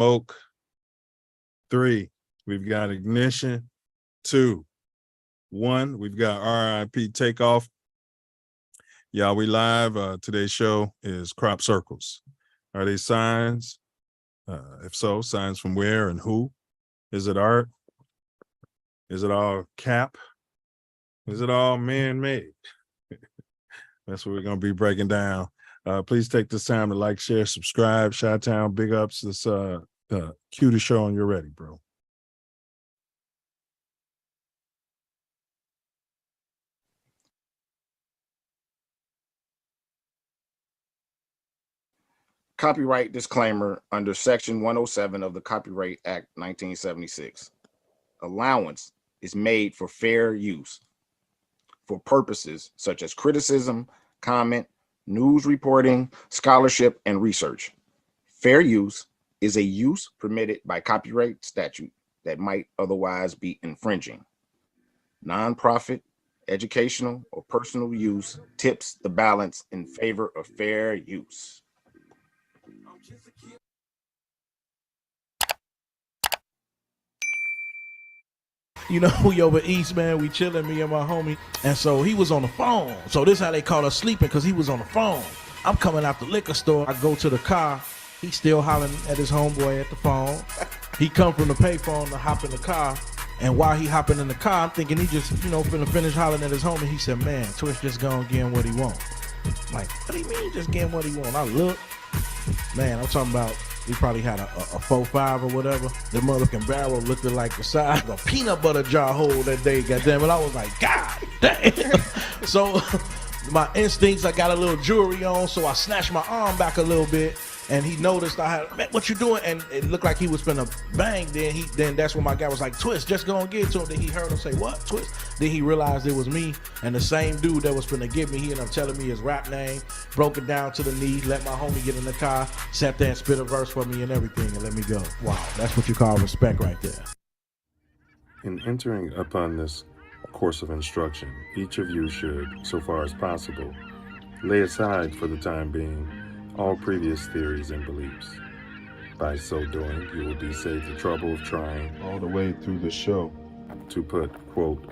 smoke. 3, we've got ignition. 2, 1, we've got RIP takeoff. Y'all, we live. Today's show is crop circles. Are they signs? If so, signs from where and who? Is it art? Is it all cap? Is it all man-made? That's what we're going to be breaking down. Please take this time to like, share, subscribe. Chi-Town, big ups. Let's cue the show when you're ready, bro. Copyright disclaimer under Section 107 of the Copyright Act 1976. Allowance is made for fair use for purposes such as criticism, comment, news reporting, scholarship, and research. Fair use is a use permitted by copyright statute that might otherwise be infringing. Nonprofit, educational, or personal use tips the balance in favor of fair use. You know, we over east, man. We chilling, me and my homie. And so he was on the phone. So this is how they caught us sleeping, because he was on the phone. I'm coming out the liquor store. I go to the car. He's still hollering at his homeboy at the phone. He come from the payphone to hop in the car. And while he hopping in the car, I'm thinking he just, finna finish hollering at his homie. He said, man, Twitch just gonna get him what he want. I'm like, what do you mean just get him what he want? I look. Man, I'm talking about he probably had a 4.5 or whatever. The motherfucking barrel looked like the size of a peanut butter jar hole that day, goddamn it. I was like, God damn. So my instincts, I got a little jewelry on, so I snatched my arm back a little bit, and he noticed I had, man, what you doing? And it looked like he was finna bang. Then that's when my guy was like, Twist, just gonna get to him. Then he heard him say, what, Twist? Then he realized it was me, and the same dude that was finna get me, he ended up telling me his rap name, broke it down to the knee, let my homie get in the car, sat there and spit a verse for me and everything, and let me go. Wow, that's what you call respect right there. In entering upon this course of instruction, each of you should, so far as possible, lay aside for the time being all previous theories and beliefs. By so doing, you will be saved the trouble of trying All the way through the show to put, quote,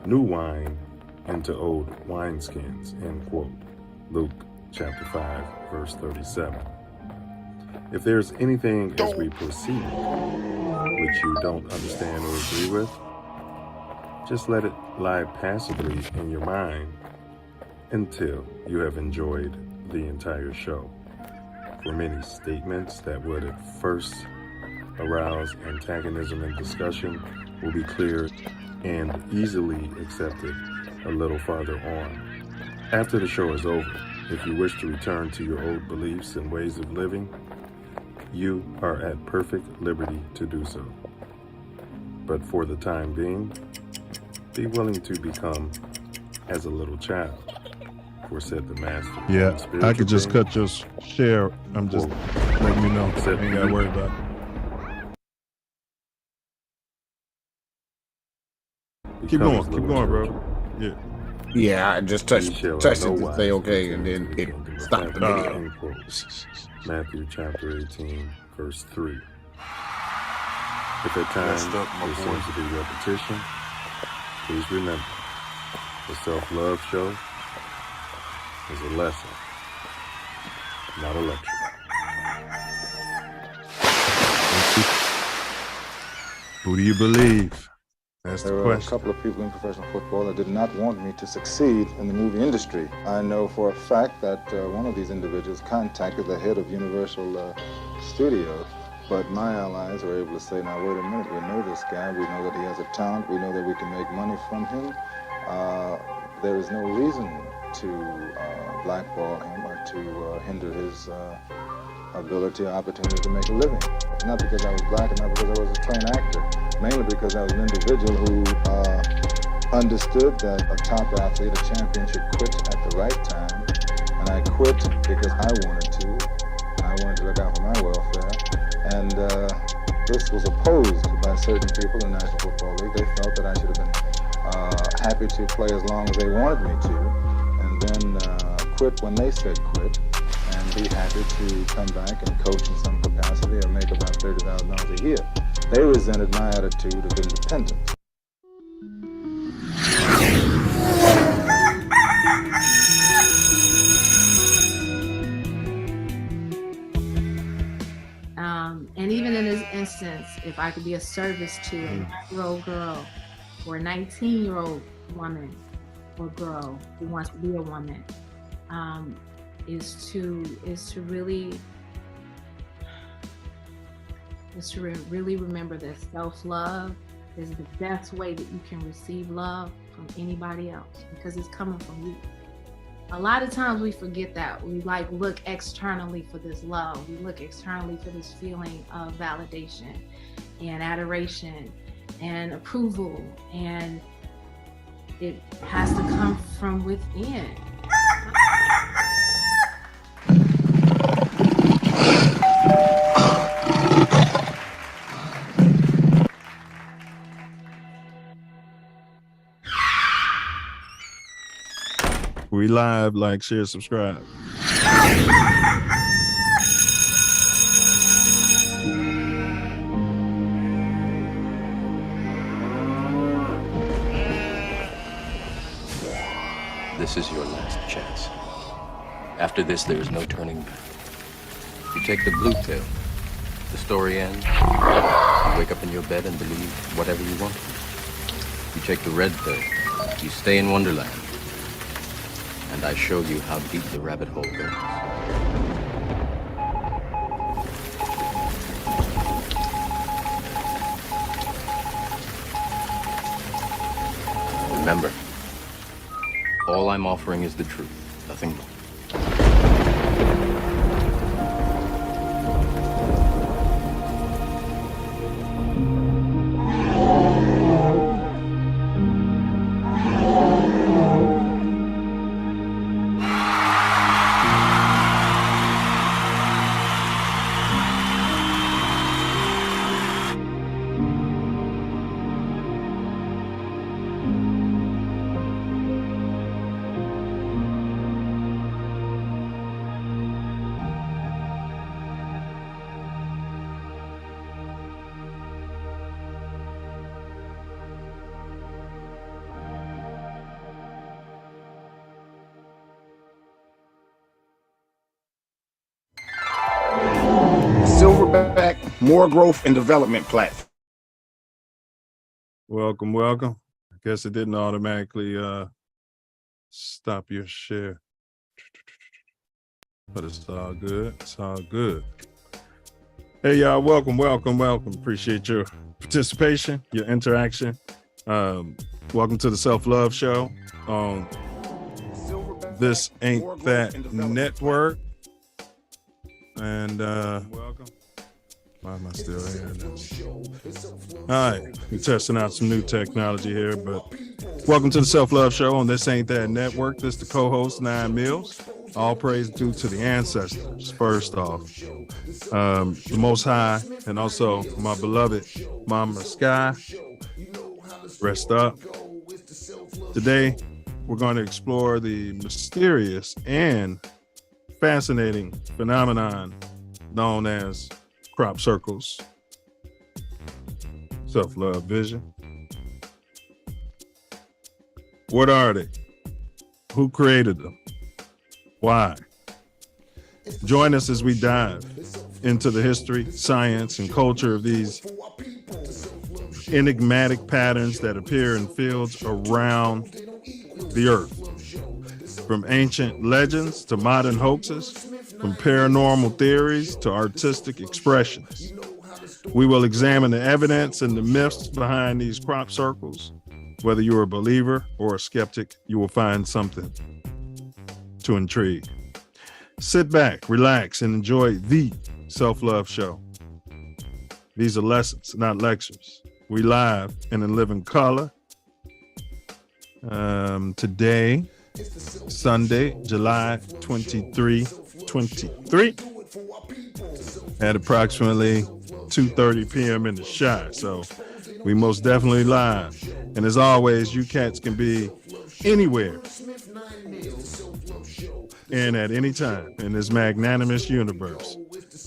new wine into old wineskins, end quote. Luke chapter 5, verse 37. If there's anything as we proceed which you don't understand or agree with, just let it lie passively in your mind until you have enjoyed the entire show. For many statements that would at first arouse antagonism and discussion will be clear and easily accepted a little farther on. After the show is over, if you wish to return to your old beliefs and ways of living, you are at perfect liberty to do so. But for the time being, be willing to become as a little child, for said the master. Yeah, I could just cut your share. I'm just letting you know. I ain't got to worry about it. Keep going, bro. Yeah. Yeah, I just touched it to say okay, and then it stopped the video. Matthew chapter 18, verse 3. If at times there seems to be repetition, please remember, the Self Luv Show is a lesson, not a lecture. Who do you believe? That's the There were question. a couple of people in professional football that did not want me to succeed in the movie industry. I know for a fact that one of these individuals contacted the head of Universal Studios, but my allies were able to say, now wait a minute, we know this guy, we know that he has a talent, we know that we can make money from him. There is no reason to blackball him or to hinder his ability or opportunity to make a living. Not because I was black and not because I was a trained actor, mainly because I was an individual who understood that a top athlete, a champion, should quit at the right time. And I quit because I wanted to. I wanted to look out for my welfare. And this was opposed by certain people in the National Football League. They felt that I should have been happy to play as long as they wanted me to, and then quit when they said quit, and be happy to come back and coach in some capacity. university or make about $30,000 a year. They resented my attitude of independence. And even in this instance, if I could be of service to a 9-year-old girl or a 19-year-old woman or girl who wants to be a woman, is to really remember that self-love is the best way that you can receive love from anybody else, because it's coming from you. A lot of times we forget that. We look externally for this love. We look externally for this feeling of validation and adoration and approval, and it has to come from within. We live, like, share, subscribe. This is your last chance. After this, there is no turning back. You take the blue pill, the story ends. You wake up in your bed and believe whatever you want. You take the red pill, you stay in Wonderland. And I show you how deep the rabbit hole goes. Remember, all I'm offering is the truth, nothing more. Silverback More Growth and Development Platform. Welcome, welcome. I guess it didn't automatically stop your share. But it's all good. It's all good. Hey, y'all, welcome. Appreciate your participation, your interaction. Welcome to the Self Love Show on This Ain't That Network. And welcome. Why am I still here? All right, we're testing out some new technology here, but welcome to the Self Love Show on This Ain't That Network. This is the co-host, 9 Mills. All praise due to the ancestors, first off. The Most High, and also my beloved Mama Sky. Rest up. Today, we're going to explore the mysterious and fascinating phenomenon known as crop circles, self-love vision. What are they? Who created them? Why? Join us as we dive into the history, science, and culture of these enigmatic patterns that appear in fields around the earth. From ancient legends to modern hoaxes, from paranormal theories to artistic expressions. We will examine the evidence and the myths behind these crop circles. Whether you're a believer or a skeptic, you will find something to intrigue. Sit back, relax, and enjoy the Self Love Show. These are lessons, not lectures. We live and in living color. Today, Sunday, July 23, 23, at approximately 2:30 p.m. in the Chi. So we most definitely live. And as always, you cats can be anywhere and at any time in this magnanimous universe.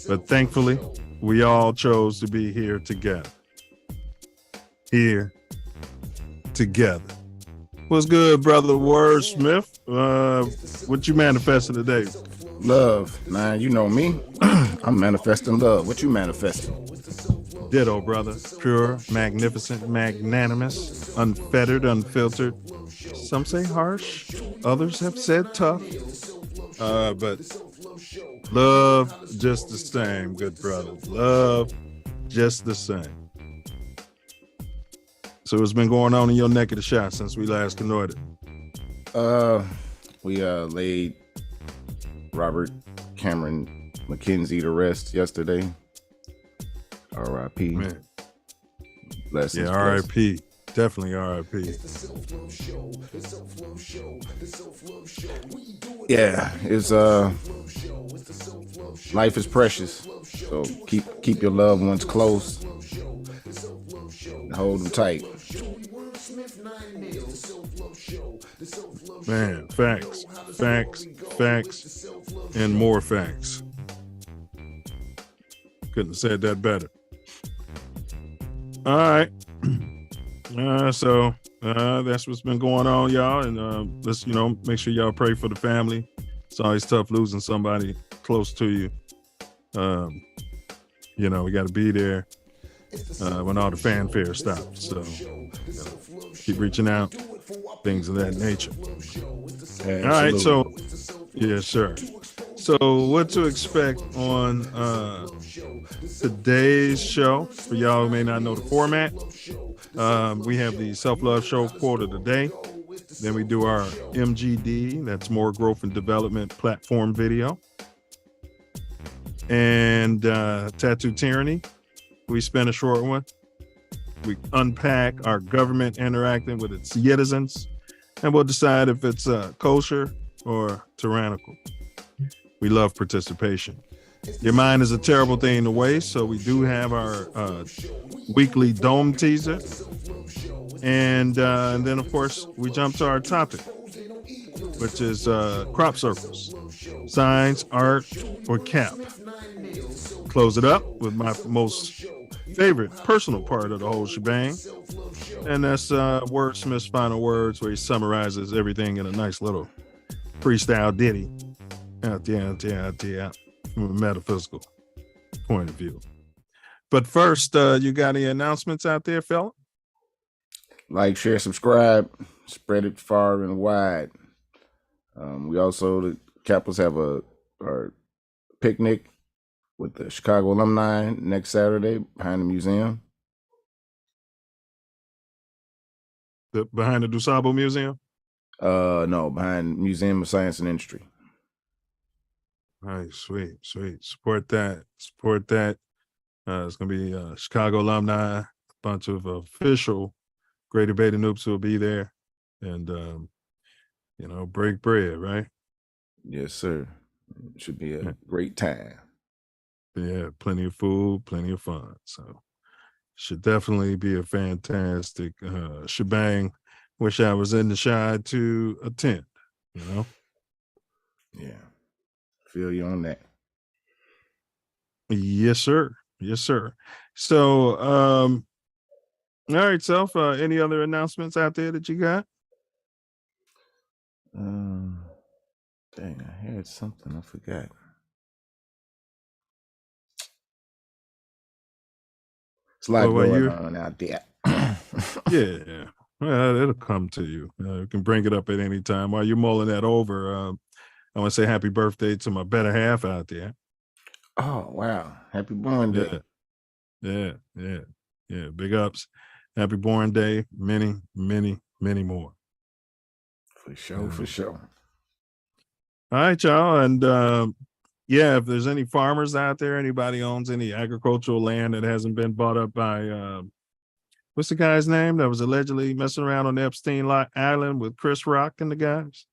But thankfully, we all chose to be here together. Here together. What's good, brother Wordsmith? What you manifesting today? Love. Nah, you know me. I'm manifesting love. What you manifesting? Ditto, brother. Pure, magnificent, magnanimous, unfettered, unfiltered. Some say harsh, others have said tough. But love just the same, good brother. Love just the same. So what's been going on in your neck of the shot since we last canoided? We laid Robert Cameron McKenzie to rest yesterday. R.I.P. Man. Blessings. Yeah, R.I.P. Definitely R.I.P. Yeah, it's life is precious. So keep your loved ones close. Hold them tight. Man, facts, and more facts. Couldn't have said that better. All right. So that's what's been going on, y'all. And let's, make sure y'all pray for the family. It's always tough losing somebody close to you. We got to be there when all the fanfare stops. So keep reaching out, things of that nature. Absolutely. All right. So, yes, sir. So what to expect on today's show? For y'all who may not know the format, we have the Self Luv Show quote of the day. Then we do our MGD, that's more growth and development platform video. And Tattoo Tyranny, we spend a short one. We unpack our government interacting with its citizens, and we'll decide if it's kosher or tyrannical. We love participation. Your mind is a terrible thing to waste, so we do have our weekly dome teaser. And then, of course, we jump to our topic, which is crop circles, science, art, or cap. Close it up with my most favorite personal part of the whole shebang. And that's Wordsmith's final words, where he summarizes everything in a nice little freestyle ditty out there from a metaphysical point of view. But first, you got any announcements out there, fella? Like, share, subscribe, spread it far and wide. We also, the Capitals have our picnic with the Chicago alumni next Saturday behind the museum. Behind the DuSable Museum? No, behind Museum of Science and Industry. All right, sweet. Support that. It's going to be Chicago alumni, a bunch of official Greater Beta Noobs who will be there, and break bread, right? Yes, sir. It should be a great time. Yeah, plenty of food, plenty of fun. So should definitely be a fantastic shebang. Wish I was in the Chi to attend, Yeah. Feel you on that. Yes, sir. So, all right, Self, any other announcements out there that you got? Dang, I heard something. I forgot. It's a lot going on out there. Yeah. Well, it'll come to you. You can bring it up at any time. While you're mulling that over, I want to say happy birthday to my better half out there. Oh, wow. Happy born day. Yeah. Big ups. Happy born day. Many, many, many more. For sure. All right, y'all. And if there's any farmers out there, anybody owns any agricultural land that hasn't been bought up by, what's the guy's name that was allegedly messing around on Epstein Island with Chris Rock and the guys?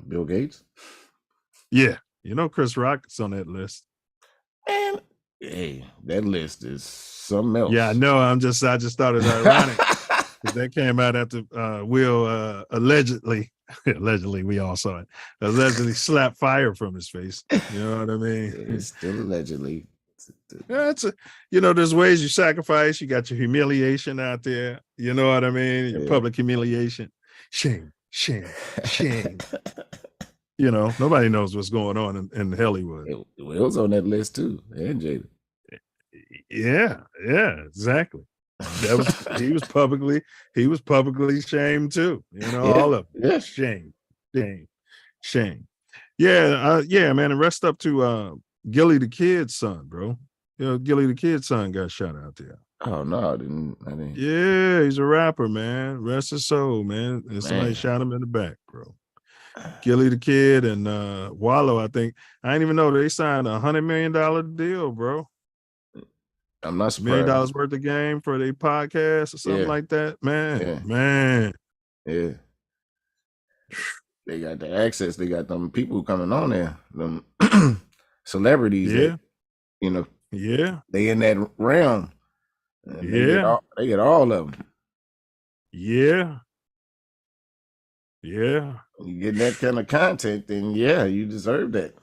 Bill Gates? Yeah. Chris Rock is on that list. Man, hey, that list is something else. Yeah, I know. I just thought it was ironic. That came out after Will allegedly, we all saw it, allegedly slapped fire from his face. You know what I mean? It's still allegedly. That's there's ways you sacrifice. You got your humiliation out there. You know what I mean? Your public humiliation. Shame, shame, shame. Nobody knows what's going on in Hollywood. It was on that list too, and Jada. Yeah, exactly. He was publicly shamed too. All of them. Yeah. Shame. Yeah, man. And rest up to Gilly the Kid's son, bro. Gilly the Kid's son got shot out there. Oh no, I didn't. Yeah, he's a rapper, man. Rest his soul, man. And somebody shot him in the back, bro. Gilly the Kid and Wallow, I think. I didn't even know they signed $100 million deal, bro. I'm not surprised. $1 million worth of game for their podcast or something like that. Man. Yeah. They got the access. They got them people coming on there. Them celebrities. Yeah. That, yeah. They in that realm. They get all of them. Yeah. Yeah. You get that kind of content, then you deserve that.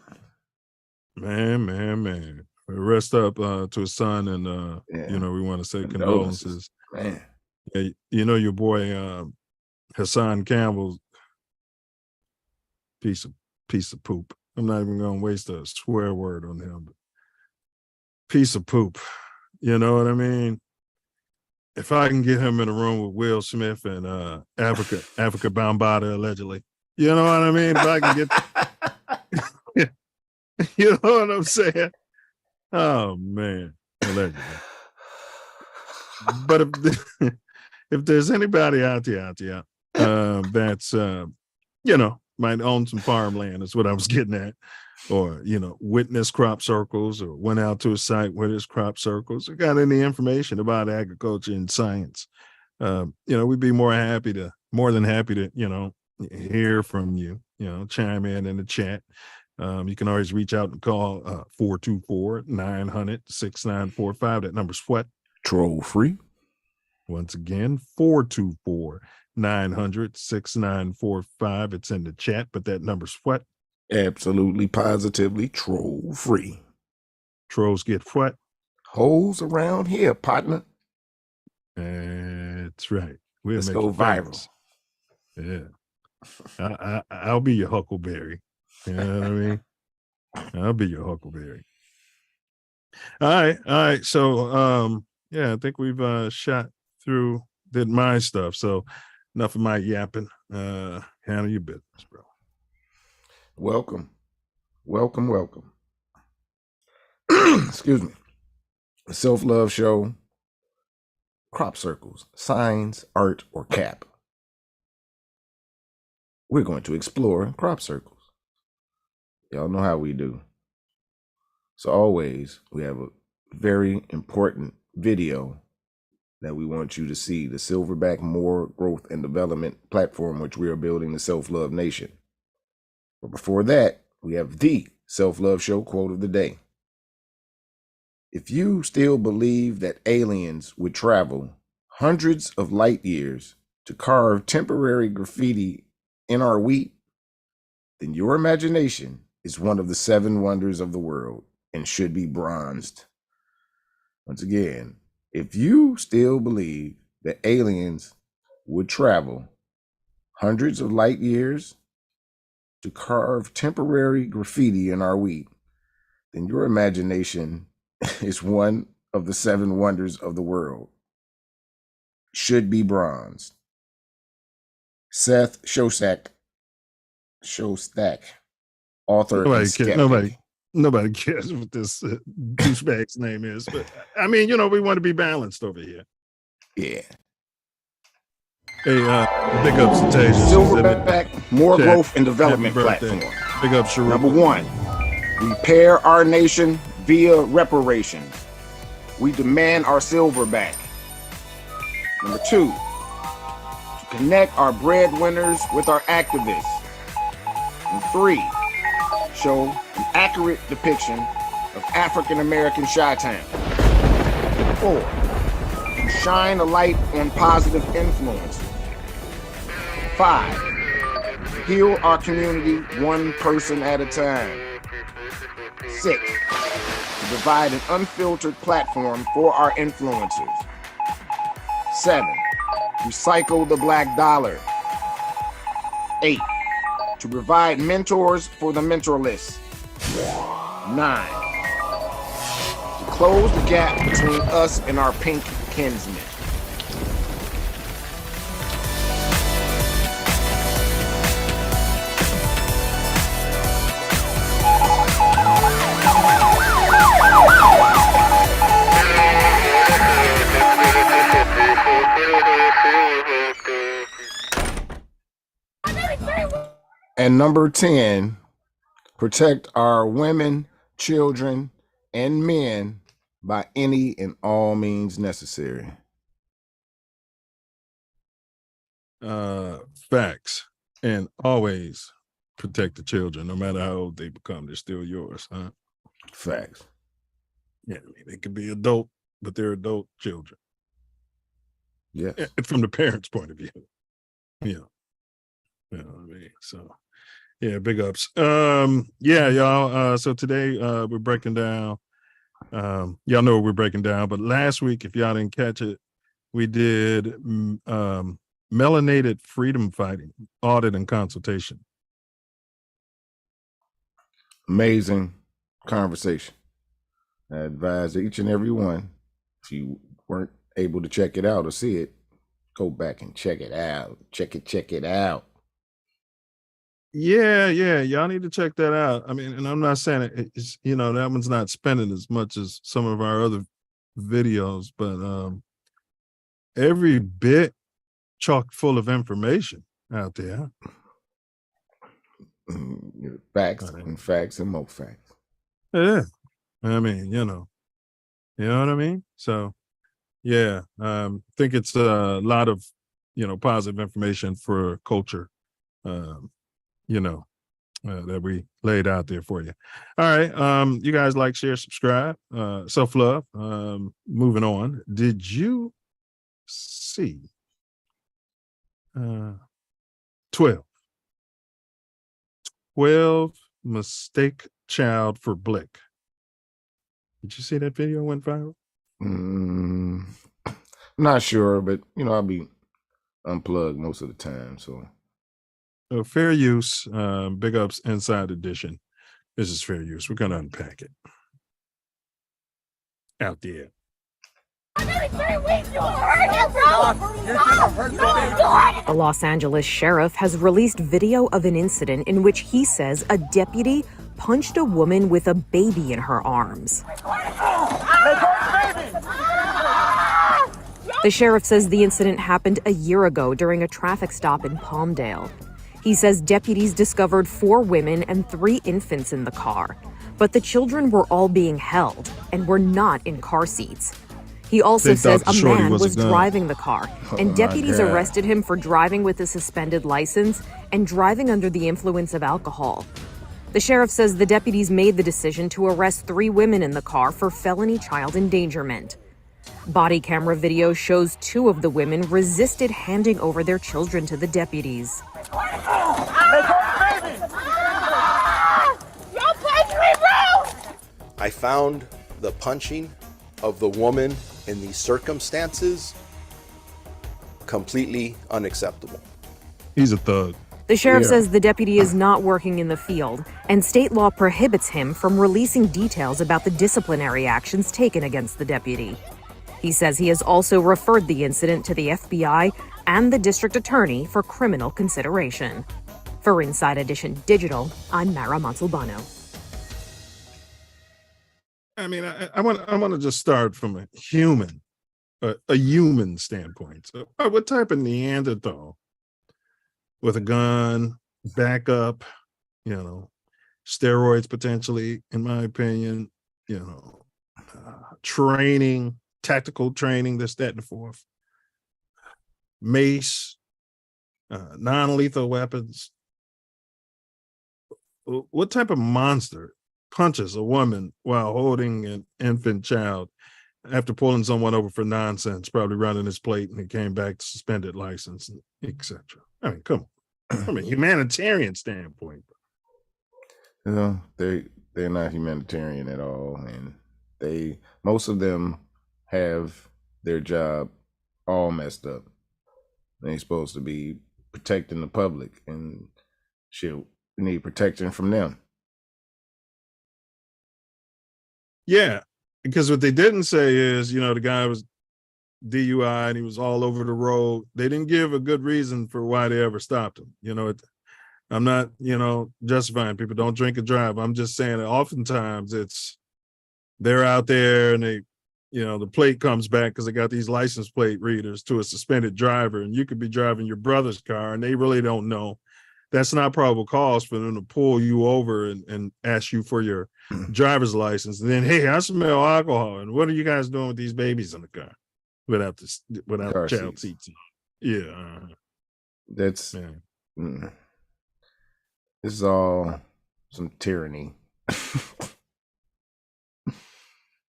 Man. Rest up to his son, and we want to say condolences. Man. Yeah, your boy Hassan Campbell, piece of poop. I'm not even gonna waste a swear word on him, but piece of poop. You know what I mean? If I can get him in a room with Will Smith and Africa Bambaataa allegedly, you know what I mean? If I can get, you know what I'm saying? Oh man, allegedly. But if there's anybody out there that's might own some farmland, is what I was getting at, or witness crop circles, or went out to a site where there's crop circles, or got any information about agriculture and science, we'd be more than happy to hear from you. Chime in the chat. You can always reach out and call 424-900-6945. That number's what? Troll free. Once again, 424-900-6945. It's in the chat, but that number's what? Absolutely, positively troll free. Trolls get what? Holes around here, partner. That's right. Let's go viral. Yeah. I'll be your Huckleberry. You know what I mean? I'll be your Huckleberry. All right. So, I think we've did my stuff. So enough of my yapping. Handle your business, bro. Welcome. Excuse me. The Self Luv Show. Crop circles, signs, art, or cap. We're going to explore crop circles. Y'all know how we do. So always, we have a very important video that we want you to see. The Silverback More Growth and Development platform, which we are building, the Self Love Nation. But before that, we have the Self Luv Show quote of the day. If you still believe that aliens would travel hundreds of light years to carve temporary graffiti in our wheat, then your imagination is one of the 7 wonders of the world and should be bronzed. Once again, if you still believe that aliens would travel hundreds of light years to carve temporary graffiti in our wheat, then your imagination is one of the 7 wonders of the world. Should be bronzed. Seth Shostak, author. Nobody cares what this douchebag's name is, but I mean, we want to be balanced over here. Yeah. Hey, big ups to Tasia. Silverback More Growth and Development platform. Big up, Sharif. Number 1, repair our nation via reparations. We demand our silver back. Number 2, to connect our breadwinners with our activists. And 3, show an accurate depiction of African American Chi-Town. 4, to shine a light on positive influences. 5, heal our community one person at a time. 6, provide an unfiltered platform for our influencers. 7, recycle the black dollar. 8, to provide mentors for the mentorless. 9, to close the gap between us and our pink kinsmen. And number 10, protect our women, children, and men by any and all means necessary. Facts. And always protect the children, no matter how old they become, they're still yours, huh? Facts. Yeah, I mean, they could be adult, but they're adult children. Yes. From the parents' point of view. Yeah. You know what I mean? So yeah, big ups. Yeah, y'all. So today we're breaking down. Y'all know what we're breaking down, but last week, if y'all didn't catch it, we did melanated freedom fighting, audit and consultation. Amazing conversation. I advise each and every one, if you weren't able to check it out or see it, go back and check it out. Check it out. Yeah, y'all need to check that out. I mean, and I'm not saying it's, you know, that one's not spending as much as some of our other videos, but every bit chock full of information out there. Facts and facts and more facts. Yeah, I mean, you know what I mean? So yeah, think it's a lot of, you know, positive information for culture, you know, that we laid out there for you. All right. You guys like, share, subscribe, self-love. Moving on. Did you see 12 mistake child for Blick? Did you see that video went viral? Not sure, but you know, I'll be unplugged most of the time. So fair use, big ups inside edition. This is fair use. We're gonna unpack it out there. The Los Angeles sheriff has released video of an incident in which he says a deputy punched a woman with a baby in her arms. The sheriff says the incident happened a year ago during a traffic stop in Palmdale. He says deputies discovered 4 women and 3 infants in the car, but the children were all being held and were not in car seats. He also says a man was driving the car, and deputies arrested him for driving with a suspended license and driving under the influence of alcohol. The sheriff says the deputies made the decision to arrest 3 women in the car for felony child endangerment. Body camera video shows 2 of the women resisted handing over their children to the deputies. I found the punching of the woman in these circumstances completely unacceptable. He's a thug. The sheriff says the deputy is not working in the field, and state law prohibits him from releasing details about the disciplinary actions taken against the deputy. He says he has also referred the incident to the FBI and the district attorney for criminal consideration. For Inside Edition Digital, I'm Mara Montalbano. I mean, I want to just start from a human standpoint. So, what type of Neanderthal with a gun, backup, you know, steroids potentially, in my opinion, you know, training, tactical training, this, that, and the fourth, mace, non-lethal weapons. What type of monster punches a woman while holding an infant child after pulling someone over for nonsense, probably running his plate, and he came back to suspended license, etc.? I mean, come on, from a humanitarian standpoint. You know, they're not humanitarian at all, and Most of them have their job all messed up. They ain't supposed to be protecting the public, and shit need protection from them. Yeah, because what they didn't say is, the guy was DUI and he was all over the road. They didn't give a good reason for why they ever stopped him. I'm not, justifying people don't drink and drive. I'm just saying that oftentimes they're out there and they, the plate comes back because they got these license plate readers to a suspended driver, and you could be driving your brother's car and they really don't know. That's not probable cause for them to pull you over and ask you for your driver's license. And then, hey, I smell alcohol. And what are you guys doing with these babies in the car without Car child seats. seats? Yeah. That's Yeah. This is all some tyranny.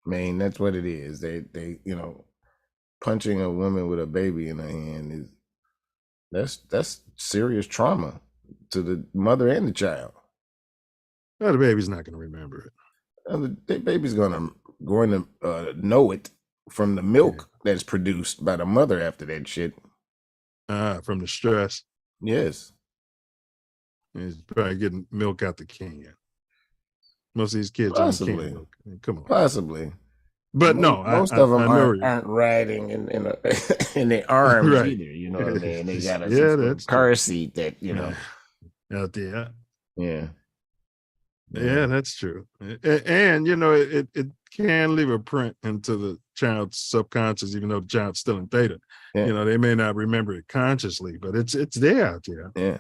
Man, that's what it is. They punching a woman with a baby in her hand that's serious trauma to the mother and the child. Well, the baby's not going to remember it. The baby's going to know it from the milk that's produced by the mother after that shit. From the stress. Yes. He's probably getting milk out the can. Most of these kids Possibly. don't can milk. Come on. Possibly. But most of them aren't riding in their arms Right. either. You know what I mean? They got a car seat that, out there. Yeah. Yeah, that's true. And it can leave a print into the child's subconscious, even though the child's still in theta. Yeah. They may not remember it consciously, but it's there out there. Yeah.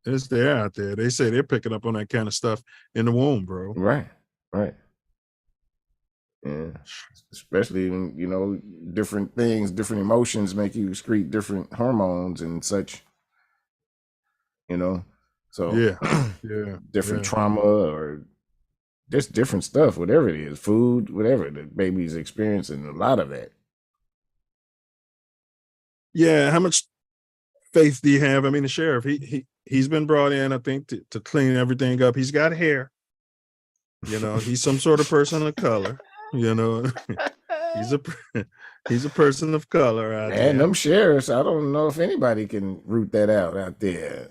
It's there out there. They say they're picking up on that kind of stuff in the womb, bro. Right. Yeah. Especially when, different things, different emotions make you excrete different hormones and such. So yeah, different trauma or just different stuff, whatever it is, food, whatever the baby's experiencing, a lot of that. Yeah, how much faith do you have? I mean, the sheriff, he's been brought in, I think, to clean everything up. He's got hair. He's some sort of person of color. He's a person of color out there. And them sheriffs, I don't know if anybody can root that out there.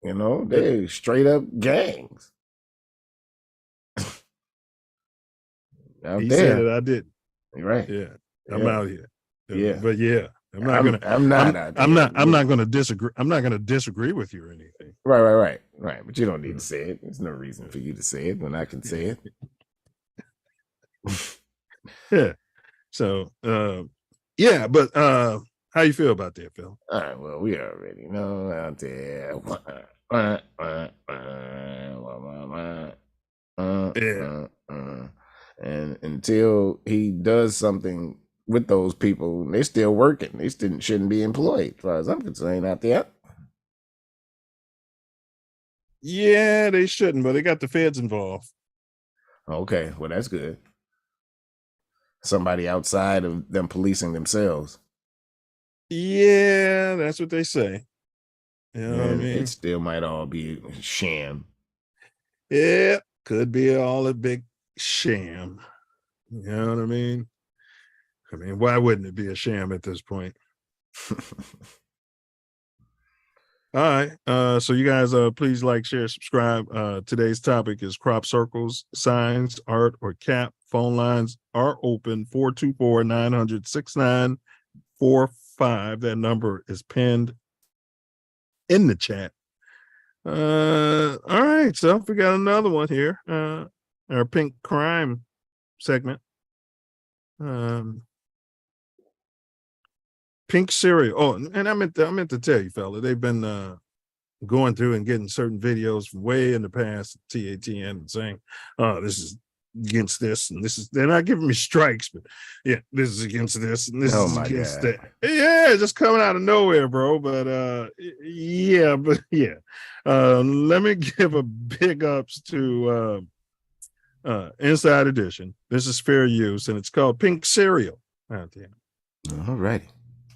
They straight up gangs. He said it, I didn't. Right. Yeah. I'm out here. Yeah. But yeah, I'm not gonna disagree. I'm not gonna disagree with you or anything. Right. But you don't need to say it. There's no reason for you to say it when I can say it. Yeah. So but how you feel about that, Phil? All right, well, we already know out there. And until he does something with those people, they're still working. They shouldn't be employed, as far as I'm concerned, out there. Yeah, they shouldn't, but they got the feds involved. Okay, well, that's good. Somebody outside of them policing themselves. Yeah, that's what they say. You know what I mean? It still might all be a sham. Yeah, could be all a big sham. You know what I mean? I mean, why wouldn't it be a sham at this point? All right. So you guys please like, share, subscribe. Today's topic is crop circles, signs, art, or cap. Phone lines are open 424-900-6945. That number is pinned in the chat. All right, so we got another one here. Our pink crime segment. Pink cereal. Oh, and I meant to tell you, fella, they've been going through and getting certain videos from way in the past, TATN, and saying, "Oh, this is against this, and this is." They're not giving me strikes, but yeah, this is against this, and this is against that. Yeah, just coming out of nowhere, bro. But let me give a big ups to Inside Edition. This is fair use, and it's called Pink Cereal out there. All righty.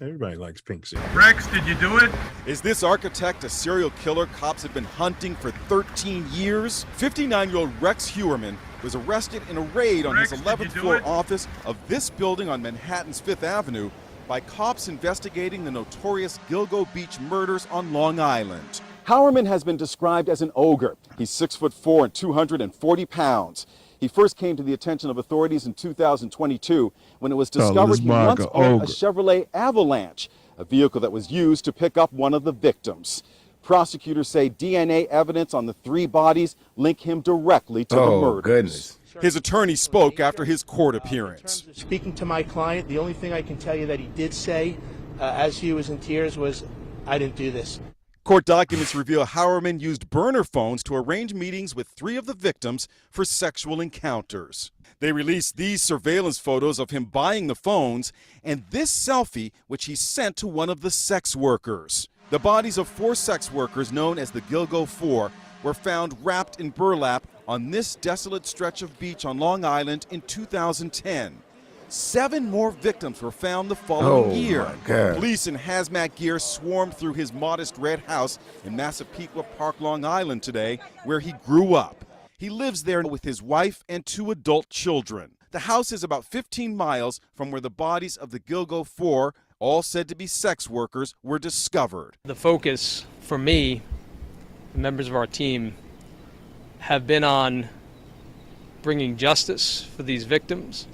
Everybody likes pink suit. Rex, did you do it? Is this architect a serial killer cops have been hunting for 13 years? 59-year-old Rex Hewerman was arrested in a raid on his 11th floor office of this building on Manhattan's 5th Avenue by cops investigating the notorious Gilgo Beach murders on Long Island. Howerman has been described as an ogre. He's 6'4" and 240 pounds. He first came to the attention of authorities in 2022 when it was discovered he once owned a Chevrolet Avalanche, a vehicle that was used to pick up one of the victims. Prosecutors say DNA evidence on the 3 bodies link him directly to the murders. Goodness. His attorney spoke after his court appearance. Speaking to my client, the only thing I can tell you that he did say as he was in tears was, "I didn't do this." Court documents reveal Howerman used burner phones to arrange meetings with 3 of the victims for sexual encounters. They released these surveillance photos of him buying the phones and this selfie, which he sent to one of the sex workers. The bodies of 4 sex workers, known as the Gilgo 4, were found wrapped in burlap on this desolate stretch of beach on Long Island in 2010. 7 more victims were found the following year. Police in hazmat gear swarmed through his modest red house in Massapequa Park, Long Island today, where he grew up. He lives there with his wife and 2 adult children. The house is about 15 miles from where the bodies of the Gilgo 4, all said to be sex workers, were discovered. The focus for me, the members of our team, have been on bringing justice for these victims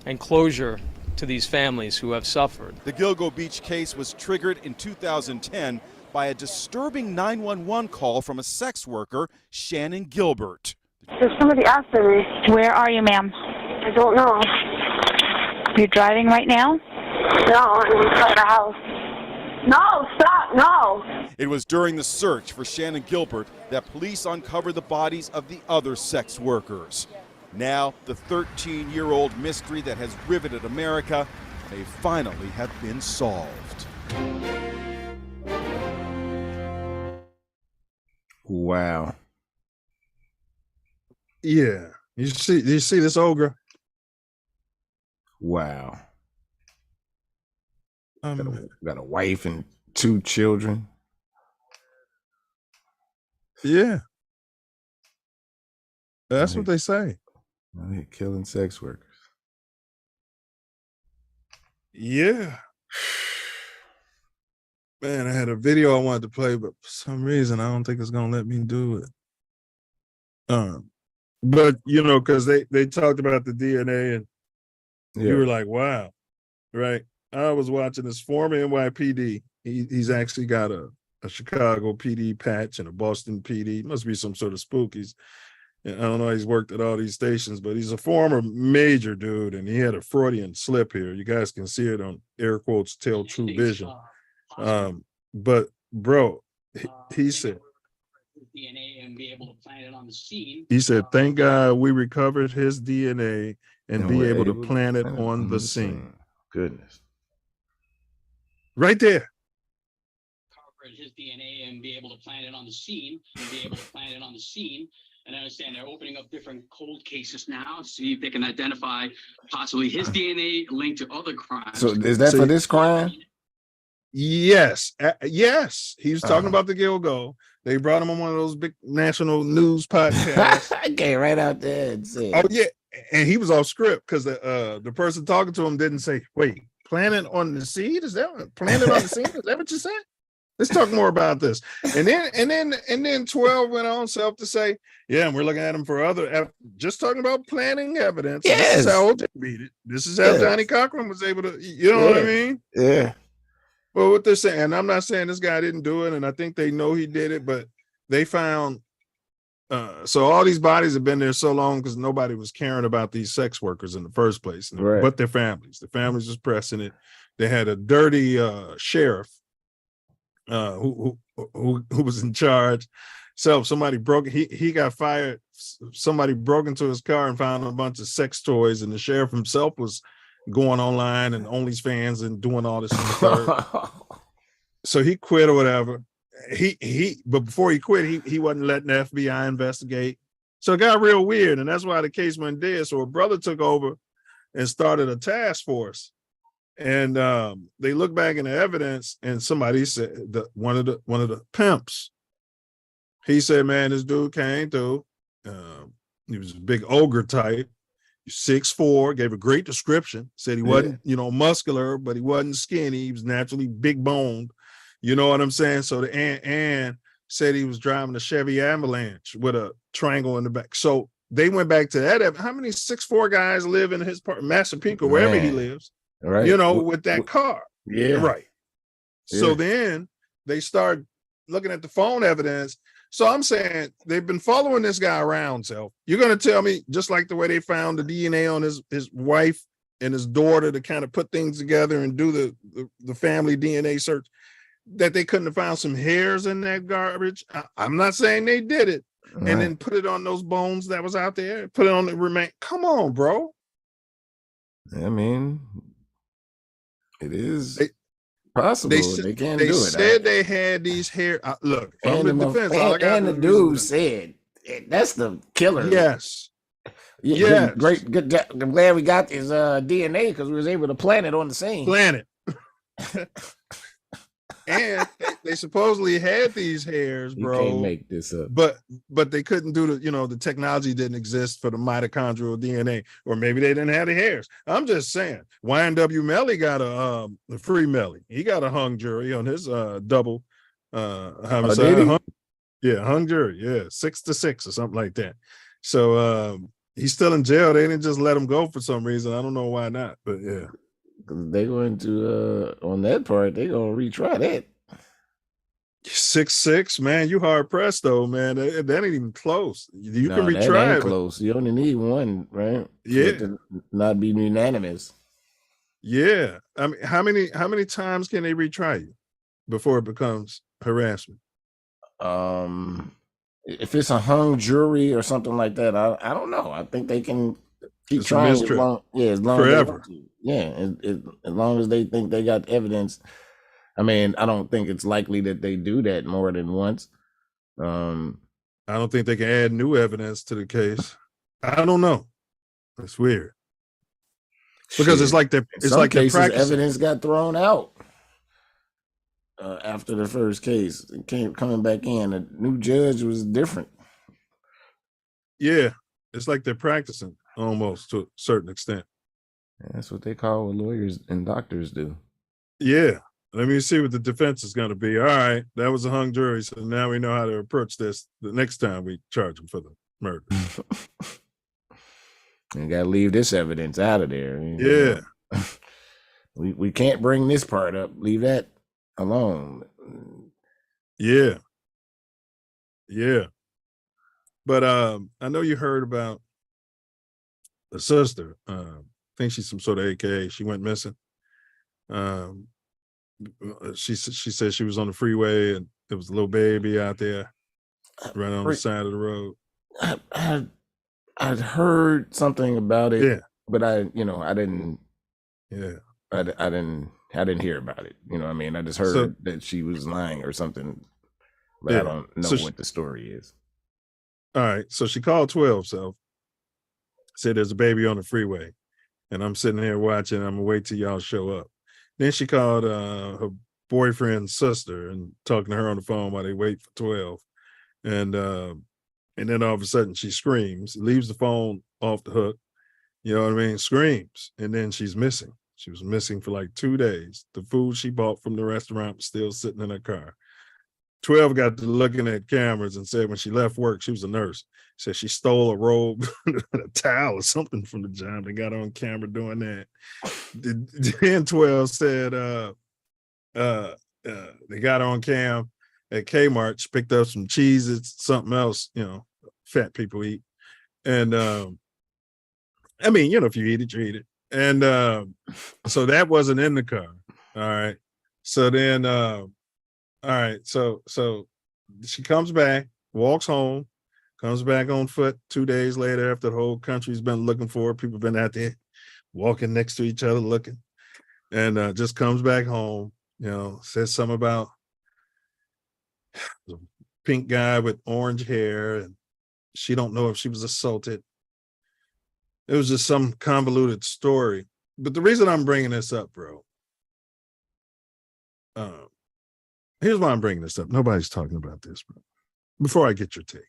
and closure to these families who have suffered. The Gilgo Beach case was triggered in 2010 by a disturbing 911 call from a sex worker, Shannon Gilbert. There's somebody after me. Where are you, ma'am? I don't know. You're driving right now? No, I'm inside the house. No, stop, no. It was during the search for Shannon Gilbert that police uncovered the bodies of the other sex workers. Now, the 13-year-old mystery that has riveted America may finally have been solved. Wow. Yeah. You see this ogre? Wow. Got a wife and 2 children. Yeah. That's what they say. They're killing sex workers. Yeah. Man, I had a video I wanted to play, but for some reason I don't think it's gonna let me do it. But you know, because they talked about the DNA and you were like, wow, right? I was watching this former NYPD. He's actually got a Chicago PD patch and a Boston PD. Must be some sort of spook. I don't know, he's worked at all these stations, but he's a former major dude, and he had a Freudian slip here. You guys can see it on air quotes, tell true vision. But bro, he said, DNA and be able to plant it on the scene. He said, thank God we recovered his DNA and be able to plant it on the scene. Goodness. Right there. His DNA and be able to plant it on the scene And I understand they're opening up different cold cases now, see if they can identify possibly his DNA linked to other crimes. So is that for this crime? Yes. Yes. He was talking about the Gilgo. They brought him on one of those big national news podcasts. I came right out there and said, oh, yeah. And he was off script because the person talking to him didn't say, wait, planet on the seed? Is that planet on the seed? Is that what you said? Let's talk more about this. And then 12 went on self to say, yeah, and we're looking at him for other, just talking about planting evidence. Yes. This is how OJ beat it. This is how Johnny Cochran was able to, you know what I mean? Yeah. Well, what they're saying, and I'm not saying this guy didn't do it, and I think they know he did it, but they found, so all these bodies have been there so long because nobody was caring about these sex workers in the first place, but their families. The families was pressing it. They had a dirty sheriff who was in charge. So somebody broke, he got fired. Somebody broke into his car and found a bunch of sex toys, and the sheriff himself was going online and OnlyFans and doing all this. So he quit or whatever. But before he quit, he wasn't letting the FBI investigate. So it got real weird, and that's why the case went dead. So a brother took over and started a task force. And they look back in the evidence, and somebody said one of the pimps, he said, man, this dude came through. He was a big ogre type, 6'4", gave a great description, said he wasn't, muscular, but he wasn't skinny. He was naturally big boned. You know what I'm saying? So and said he was driving a Chevy Avalanche with a triangle in the back. So they went back to that. How many 6'4" guys live in his part, Massapequa, wherever he lives, right? With that car. Yeah. Right. So then they start looking at the phone evidence. So I'm saying they've been following this guy around, Self. You're going to tell me, just like the way they found the DNA on his wife and his daughter to kind of put things together and do the family DNA search, that they couldn't have found some hairs in that garbage? I'm not saying they did it. Right. And then put it on those bones that was out there, put it on the remain. Come on, bro. I mean, it is possible. They can't do it. They said they had these hair. Look, and the dude said that's the killer. Yes. Yeah. Great. Good. I'm glad we got his DNA because we was able to plant it on the scene. Plant it. And they supposedly had these hairs, bro. You can't make this up. But they couldn't do the technology didn't exist for the mitochondrial DNA, or maybe they didn't have the hairs. I'm just saying. YNW Melly got a free Melly. He got a hung jury on his double homicide. Hung jury. Yeah, 6-6 or something like that. So he's still in jail. They didn't just let him go for some reason. I don't know why not, but yeah. They're going to on that part, they're gonna retry that. 6-6, man. You hard pressed though, man. That ain't even close. You can retry that ain't it. Close. You only need one, right? Yeah. To not be unanimous. Yeah. I mean, how many times can they retry you before it becomes harassment? If it's a hung jury or something like that, I don't know. I think they can keep trying as long forever. As long as they think they got evidence. I mean, I don't think it's likely that they do that more than once. I don't think they can add new evidence to the case. I don't know. It's weird because it's like they're evidence got thrown out after the first case. It coming back in. A new judge was different. Yeah, it's like they're practicing almost to a certain extent. That's what they call what lawyers and doctors do. Yeah. Let me see what the defense is going to be. All right, that was a hung jury, so now we know how to approach this the next time we charge them for the murder. You got to leave this evidence out of there. Yeah. We can't bring this part up. Leave that alone. Yeah. Yeah. But I know you heard about the sister. I think she's some sort of AKA. She went missing. She said she was on the freeway and there was a little baby out there right on the side of the road. I'd heard something about it, but I didn't. Yeah, I didn't hear about it. You know what I mean? I just heard that she was lying or something, but I don't know what the story is. All right, so she called 12, so said there's a baby on the freeway, and I'm sitting here watching. I'm gonna wait till y'all show up. Then she called her boyfriend's sister and talking to her on the phone while they wait for 12. And then all of a sudden she screams, leaves the phone off the hook, you know what I mean? Screams. And then she's missing. She was missing for like 2 days. The food she bought from the restaurant was still sitting in her car. 12 got to looking at cameras and said when she left work, she was a nurse. Said she stole a robe, a towel or something from the job. They got on camera doing that. Then 12 said they got on cam at Kmart. She picked up some cheeses, something else, fat people eat. And I mean, if you eat it, you eat it. And so that wasn't in the car. All right. So then all right, so she comes back, walks home, comes back on foot 2 days later after the whole country's been looking for her. People been out there walking next to each other looking, and just comes back home, says something about the pink guy with orange hair, and she don't know if she was assaulted. It was just some convoluted story. But the reason I'm bringing this up, bro, Here's why I'm bringing this up. Nobody's talking about this, bro. Before I get your take,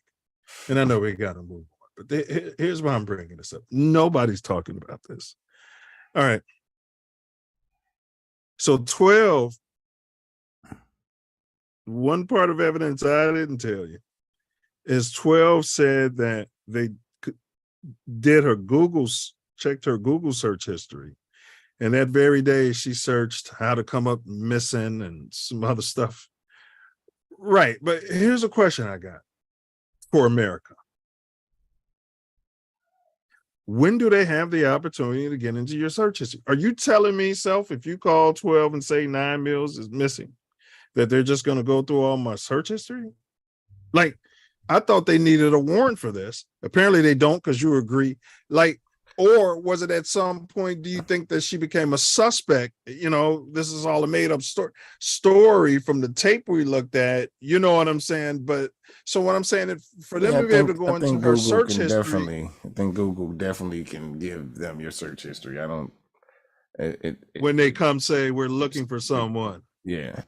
and I know we got to move on, but here's why I'm bringing this up. Nobody's talking about this. All right. So 12, one part of evidence I didn't tell you is 12 said that they did her checked her Google search history. And that very day she searched how to come up missing and some other stuff. Right. But here's a question I got for America. When do they have the opportunity to get into your search history? Are you telling me, Self, if you call 12 and say 9 meals is missing, that they're just going to go through all my search history? Like, I thought they needed a warrant for this. Apparently they don't, because you agree. Like, or was it at some point, do you think that she became a suspect? You know, this is all a made up story from the tape we looked at. You know what I'm saying? But so what I'm saying, for them to be able to go into her search history. I think Google definitely can give them your search history. I don't. When they come say, we're looking for someone. Yeah.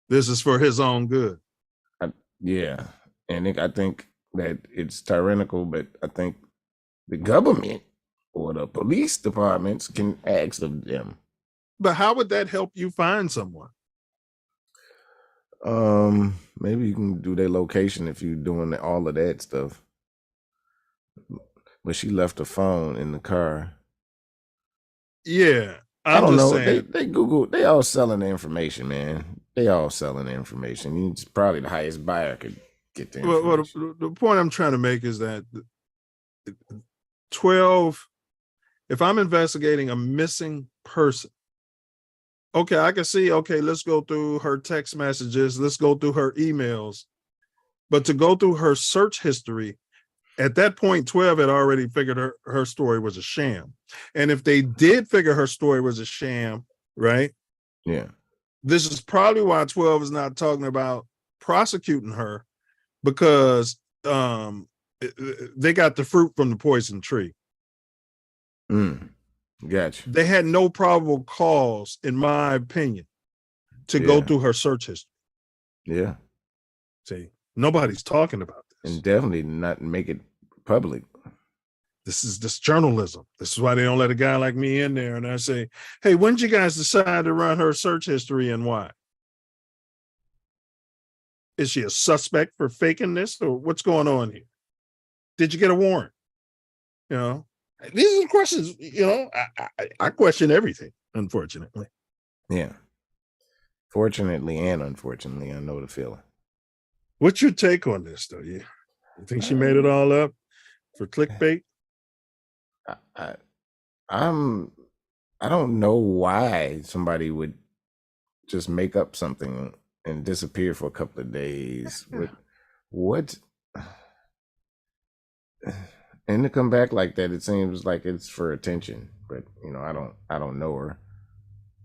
This is for his own good. Yeah. And I think that it's tyrannical, but I think the government or the police departments can ask of them. But how would that help you find someone? Maybe you can do their location if you're doing all of that stuff. But she left a phone in the car. Yeah. I don't know. They Google, they all selling the information, man. They all selling the information. It's probably the highest buyer could get the information. Well, the point I'm trying to make is that 12, if I'm investigating a missing person, okay, I can see, okay, let's go through her text messages, let's go through her emails. But to go through her search history, at that point, 12 had already figured her story was a sham. And if they did figure her story was a sham, right? Yeah. This is probably why 12 is not talking about prosecuting her, because they got the fruit from the poison tree. Gotcha. They had no probable cause, in my opinion, to go through her search history. Yeah. See, nobody's talking about this. And definitely not make it public. This is journalism. This is why they don't let a guy like me in there. And I say, hey, when did you guys decide to run her search history and why? Is she a suspect for faking this, or what's going on here? Did you get a warrant? You know, these are the questions, you know, I question everything, unfortunately. Yeah. Fortunately and unfortunately, I know the feeling. What's your take on this, though? You think she made it all up for clickbait? I don't know why somebody would just make up something and disappear for a couple of days. What? And to come back like that, it seems like it's for attention. But you know, I don't know her.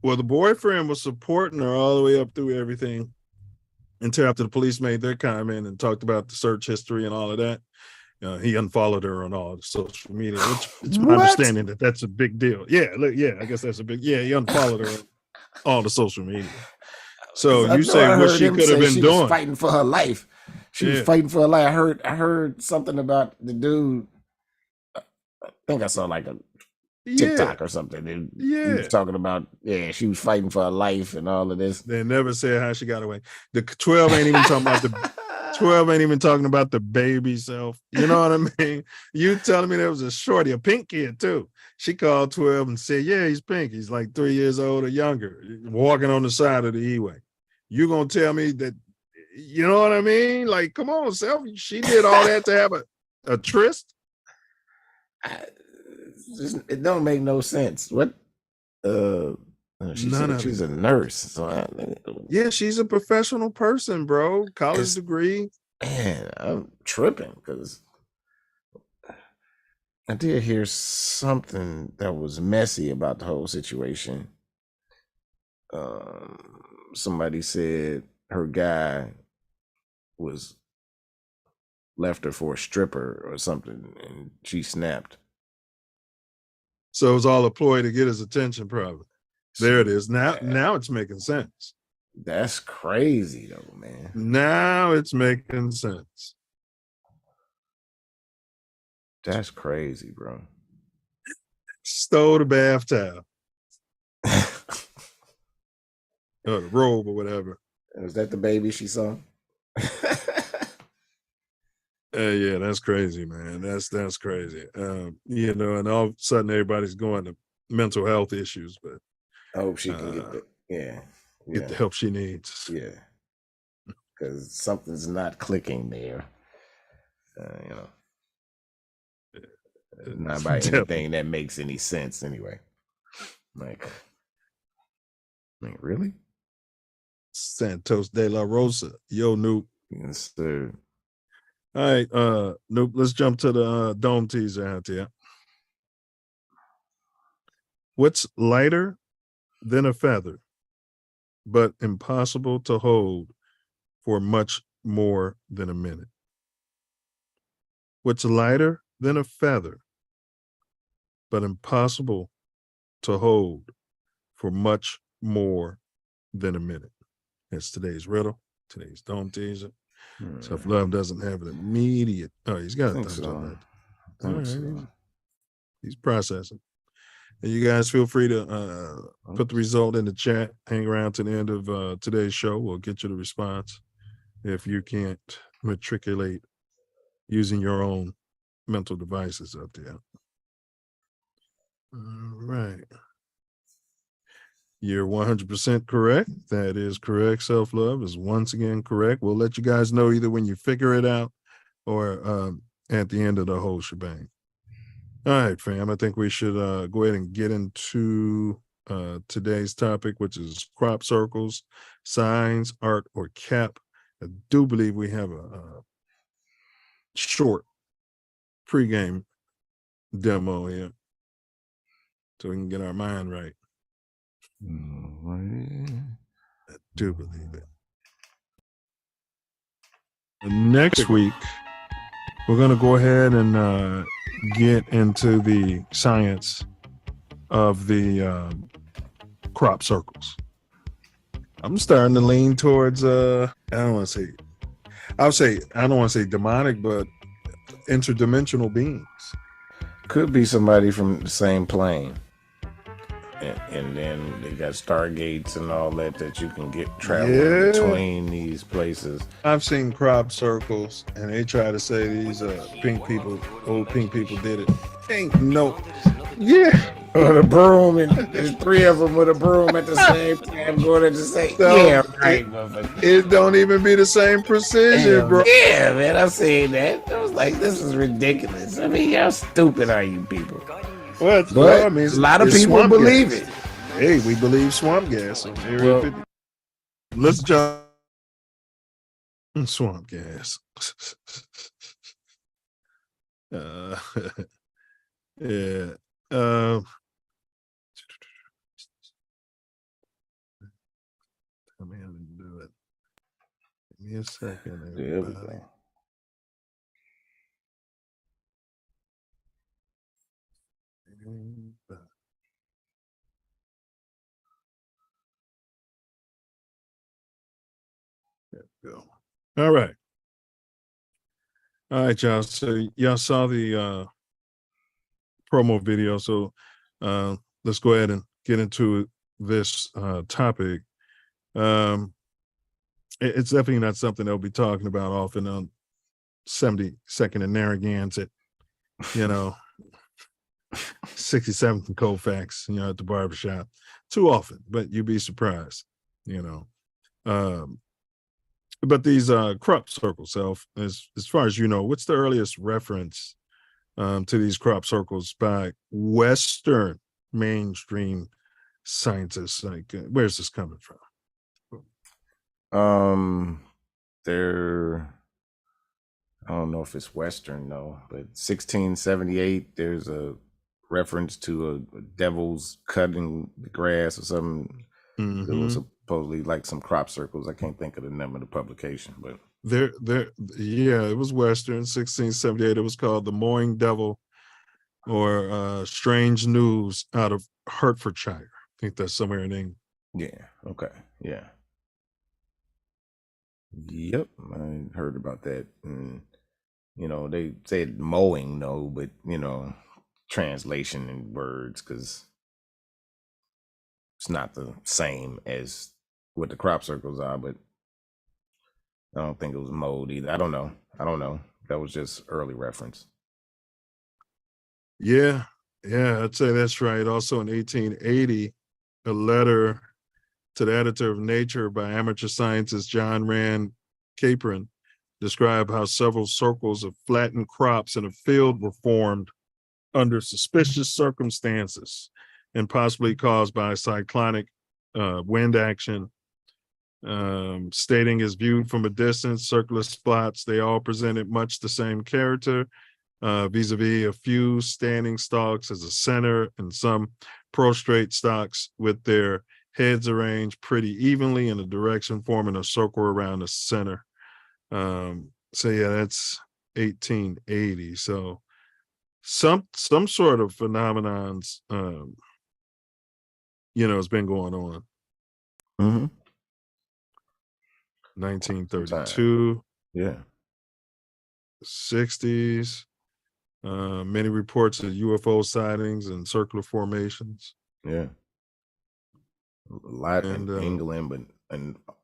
Well, the boyfriend was supporting her all the way up through everything until after the police made their comment and talked about the search history and all of that. He unfollowed her on all the social media, which it's my understanding that that's a big deal. Yeah, I guess that's a big, he unfollowed her on all the social media. So you say what she could have been doing. Was fighting for her life. She was fighting for her life. I heard something about the dude. I think I saw like a TikTok or something. And he was talking about, she was fighting for her life and all of this. They never said how she got away. The 12 ain't even talking about the 12 ain't even talking about the baby Self. You know what I mean? You telling me there was a shorty, a pink kid too. She called 12 and said, yeah, he's pink. He's like 3 years old or younger, walking on the side of the E-way. You gonna tell me that, you know what I mean? Like, come on, Self. She did all that to have a tryst? It don't make no sense. What? She said she's a nurse. So yeah, she's a professional person, bro. College degree. Man, I'm tripping because I did hear something that was messy about the whole situation. Somebody said her guy left her for a stripper or something, and she snapped. So it was all a ploy to get his attention, probably. There it is. Now it's making sense. That's crazy though, man. Now it's making sense. That's crazy, bro. Stole the bath towel. Or the robe or whatever. Was that the baby she saw? Yeah, that's crazy, man. That's crazy. You know, and all of a sudden everybody's going to mental health issues, but I hope she can get get the help she needs. Yeah. Because something's not clicking there. You know. Not by anything that makes any sense anyway. Like really? Santos de la Rosa. Yo, Noop. Yes, sir. All right, Noop, let's jump to the dome teaser out there. What's lighter than a feather, but impossible to hold for much more than a minute? What's lighter than a feather, but impossible to hold for much more than a minute? That's today's riddle, today's dome teaser. Self Love doesn't have an immediate. Oh, he's got a thumbs up. Right. He's processing. And you guys feel free to put the result in the chat. Hang around to the end of today's show. We'll get you the response if you can't matriculate using your own mental devices up there. All right. You're 100% correct. That is correct. Self Love is once again correct. We'll let you guys know either when you figure it out or at the end of the whole shebang. All right, fam. I think we should go ahead and get into today's topic, which is crop circles, signs, art, or cap. I do believe we have a short pregame demo here so we can get our mind right. I do believe it. Next week, we're going to go ahead and get into the science of the crop circles. I'm starting to lean towards I don't want to say demonic, but interdimensional beings. Could be somebody from the same plane. And then they got stargates and all that you can get traveling between these places. I've seen crop circles, and they try to say these pink people, old pink people did it. Ain't no, Or the broom, and there's three of them with a broom at the same time going at the same. It don't even be the same precision, bro. Yeah, man, I've seen that. I was like, this is ridiculous. I mean, how stupid are you people? But I mean, a lot of people believe it. Hey, we believe swamp gas on Area 50. Let's jump. Swamp gas. Yeah. Tell me how to do it. Give me a second. There we go. There we go. All right. All right, y'all. So y'all saw the promo video. So let's go ahead and get into this topic. It's definitely not something they'll be talking about often on 72nd and Narragansett, 67th and Colfax, at the barbershop too often, but you'd be surprised, but these crop circles, Self, as far as what's the earliest reference to these crop circles by Western mainstream scientists? Like, where's this coming from? I don't know if it's Western though, but 1678, there's a reference to a devil's cutting the grass or something. Mm-hmm. It was supposedly like some crop circles. I can't think of the name of the publication, but it was Western, 1678. It was called The Mowing Devil, or Strange News out of Hertfordshire. I think that's somewhere in England. Yeah. Okay. Yeah. Yep, I heard about that. And, they said mowing, no, but, translation in words, because it's not the same as what the crop circles are, but I don't think it was mowed either. I don't know. That was just early reference. Yeah, I'd say that's right. Also in 1880, a letter to the editor of Nature by amateur scientist John Rand Capron described how several circles of flattened crops in a field were formed under suspicious circumstances and possibly caused by cyclonic wind action. Stating as viewed from a distance, circular spots, they all presented much the same character, vis-a-vis a few standing stalks as a center and some prostrate stalks with their heads arranged pretty evenly in a direction, forming a circle around the center. So yeah, that's 1880. So some sort of phenomenons, has been going on. Mm-hmm. 1932. Yeah. 60s. Many reports of UFO sightings and circular formations. Yeah. A lot And, in England, but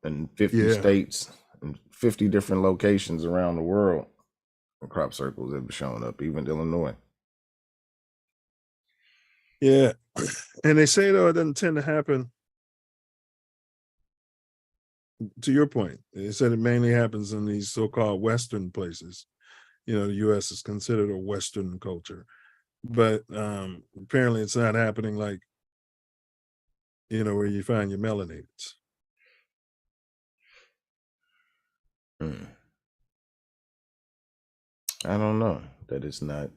in 50 yeah. states and 50 different locations around the world, crop circles have shown up, even Illinois. Yeah. And they say, though, it doesn't tend to happen. To your point, they said it mainly happens in these so-called Western places. The U.S. is considered a Western culture. But apparently it's not happening like, where you find your melanateds. I don't know. That is not.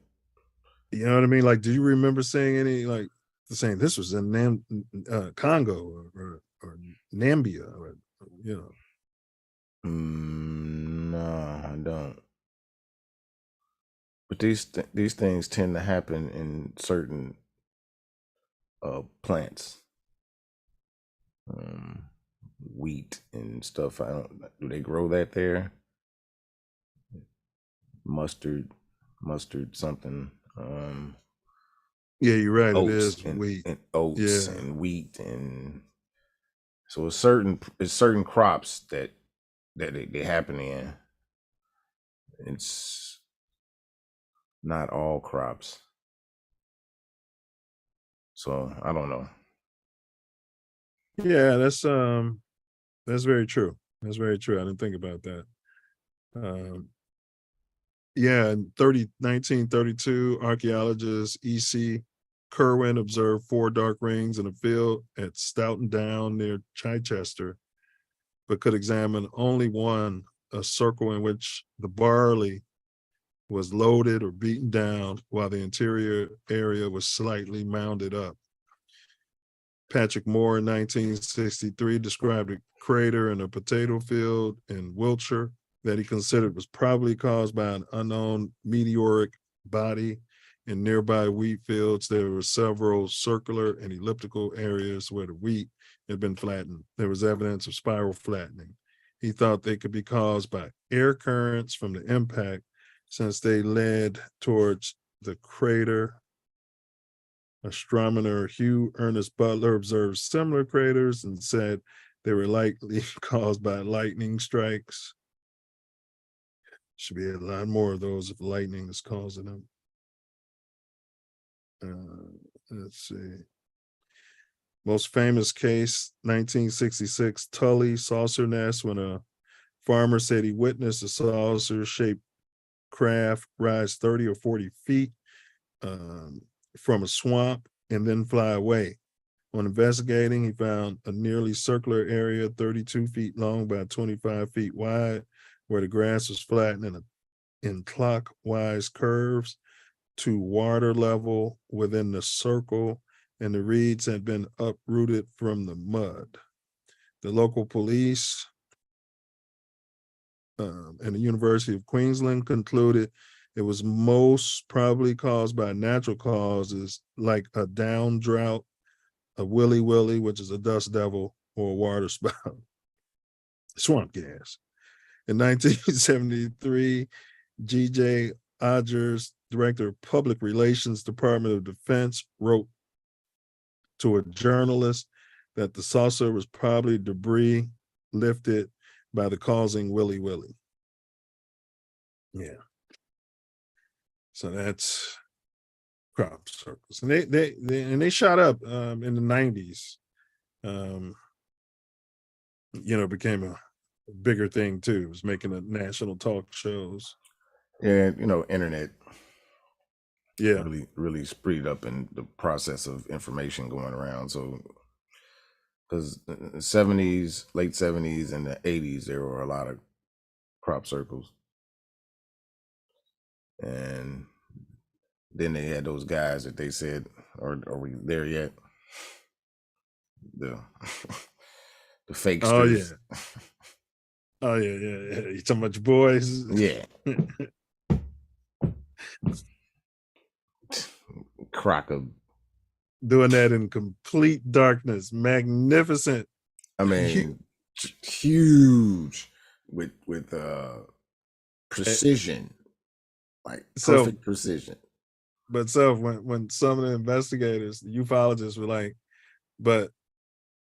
You know what I mean? Like, do you remember saying any, like, saying this was in Congo or Nambia, or, No, I don't. But these things tend to happen in certain plants, wheat and stuff. Do they grow that there? Mustard something. Yeah, you're right. It Oats is and, wheat. and oats Yeah. and wheat, and so it's certain crops that they happen in. It's not all crops. So I don't know. Yeah, that's very true. That's very true. I didn't think about that. Yeah, in 1932, archaeologist E.C. Kerwin observed 4 dark rings in a field at Stoughton Down near Chichester, but could examine only one, a circle in which the barley was loaded or beaten down while the interior area was slightly mounded up. Patrick Moore in 1963 described a crater in a potato field in Wiltshire that he considered was probably caused by an unknown meteoric body. In nearby wheat fields, there were several circular and elliptical areas where the wheat had been flattened. There was evidence of spiral flattening. He thought they could be caused by air currents from the impact, since they led towards the crater. Astronomer Hugh Ernest Butler observed similar craters and said they were likely caused by lightning strikes. Should be a lot more of those if lightning is causing them. Let's see. Most famous case, 1966 Tully saucer nest, when a farmer said he witnessed a saucer-shaped craft rise 30 or 40 feet from a swamp and then fly away. On investigating, he found a nearly circular area, 32 feet long by 25 feet wide, where the grass was flattened in clockwise curves to water level within the circle, and the reeds had been uprooted from the mud. The local police and the University of Queensland concluded it was most probably caused by natural causes like a down drought, a willy-willy, which is a dust devil, or a water spout. Swamp gas. In 1973, G.J. Odgers, director of Public Relations, Department of Defense, wrote to a journalist that the saucer was probably debris lifted by the causing Willy Willy. Yeah. So that's crop circles. And they shot up in the 90s. Became a bigger thing too. It was making a national talk shows. Yeah, internet. Yeah, really speed up in the process of information going around. So, because the 70s, late 70s, and the 80s, there were a lot of crop circles, and then they had those guys that they said, "Are we there yet?" The the fake. Oh yeah. Oh yeah. You talking about your boys? Yeah. Crocker doing that in complete darkness, magnificent. I mean, huge with precision, like perfect precision. But so when some of the investigators, the ufologists were like, but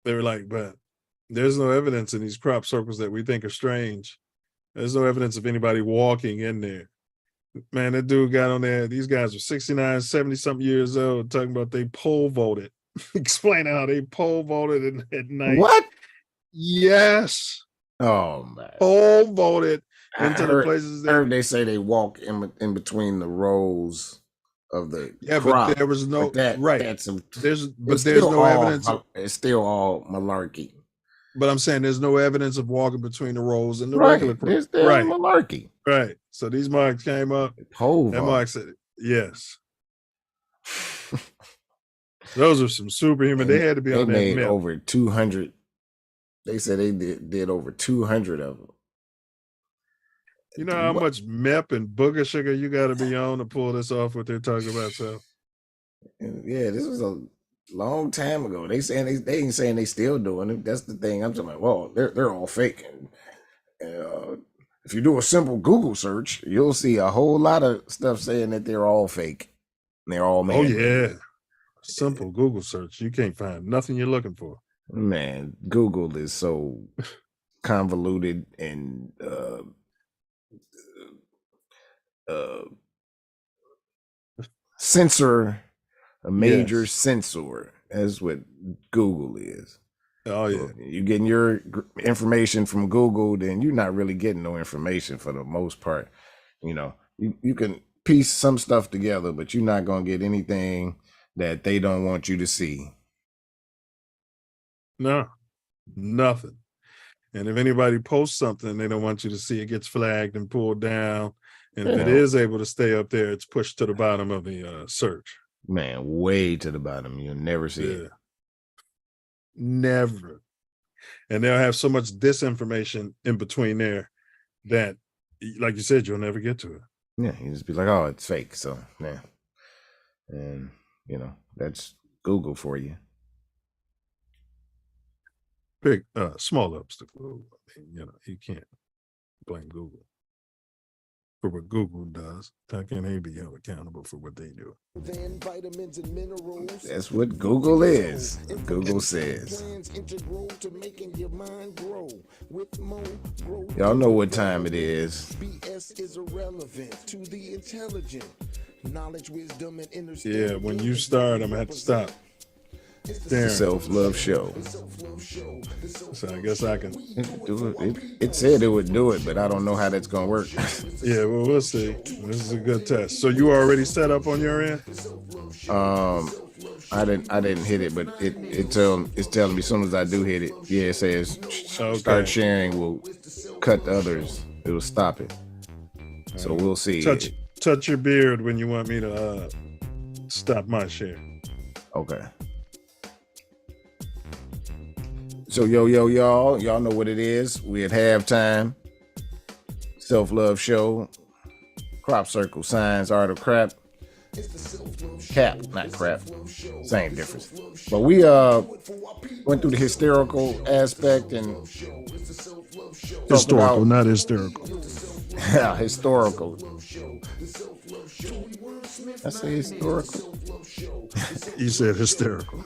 there's no evidence in these crop circles that we think are strange. There's no evidence of anybody walking in there. Man, that dude got on there. These guys are 69, 70 something years old, talking about they pole voted. Explain how they pole voted at night. What? Yes. Oh man. Pole voted into the places. I heard they say they walk in between the rows of the crop. But there was no right. There's no evidence. It's still all malarkey. But I'm saying there's no evidence of walking between the rows and the right. regular crop. There's still malarkey. Right. So these marks came up. And Mark said, yes. Those are some superhuman. They had to be on that. They made over 200. They said they did over 200 of them. You know how much MEP and booger sugar you got to be on to pull this off? What they're talking about, so. Yeah, this was a long time ago. They saying they ain't saying they still doing it. That's the thing. I'm talking about. Well, they're all fake. And if you do a simple Google search, you'll see a whole lot of stuff saying that they're all fake. And they're all man. Oh yeah, simple Google search. You can't find nothing you're looking for. Man, Google is so convoluted and a major censor. That's what Google is. Oh yeah. So you're getting your information from Google, then you're not really getting no information for the most part. You can piece some stuff together, but you're not gonna get anything that they don't want you to see. No, nothing. And if anybody posts something they don't want you to see, it gets flagged and pulled down. And if it is able to stay up there, it's pushed to the bottom of the search. Man, way to the bottom. You'll never see it. Never. And they'll have so much disinformation in between there that, like you said, you'll never get to it. Yeah, you just be like, oh, it's fake. So, yeah. And, that's Google for you. Big, small obstacle. You can't blame Google for what Google does. How can they be held accountable for what they do? That's what Google is. Google says. Y'all know what time it is. Yeah, when you start, I'm gonna have to stop. It's the Self Luv Show. So I guess I can do it. It said it would do it, but I don't know how that's gonna work. Yeah, well, we'll see. This is a good test. So you already set up on your end? I didn't hit it, but it's telling me as soon as I do hit it, yeah, it says start sharing will cut the others. It will stop it. So we'll see. Touch your beard when you want me to stop my share. Okay. So y'all know what it is. We at halftime. Self Luv Show. Crop circle, signs, art of crap. Cap, not crap. Same difference. But we went through the hysterical aspect and Historical, not hysterical. Yeah, historical. I say historical. You said hysterical.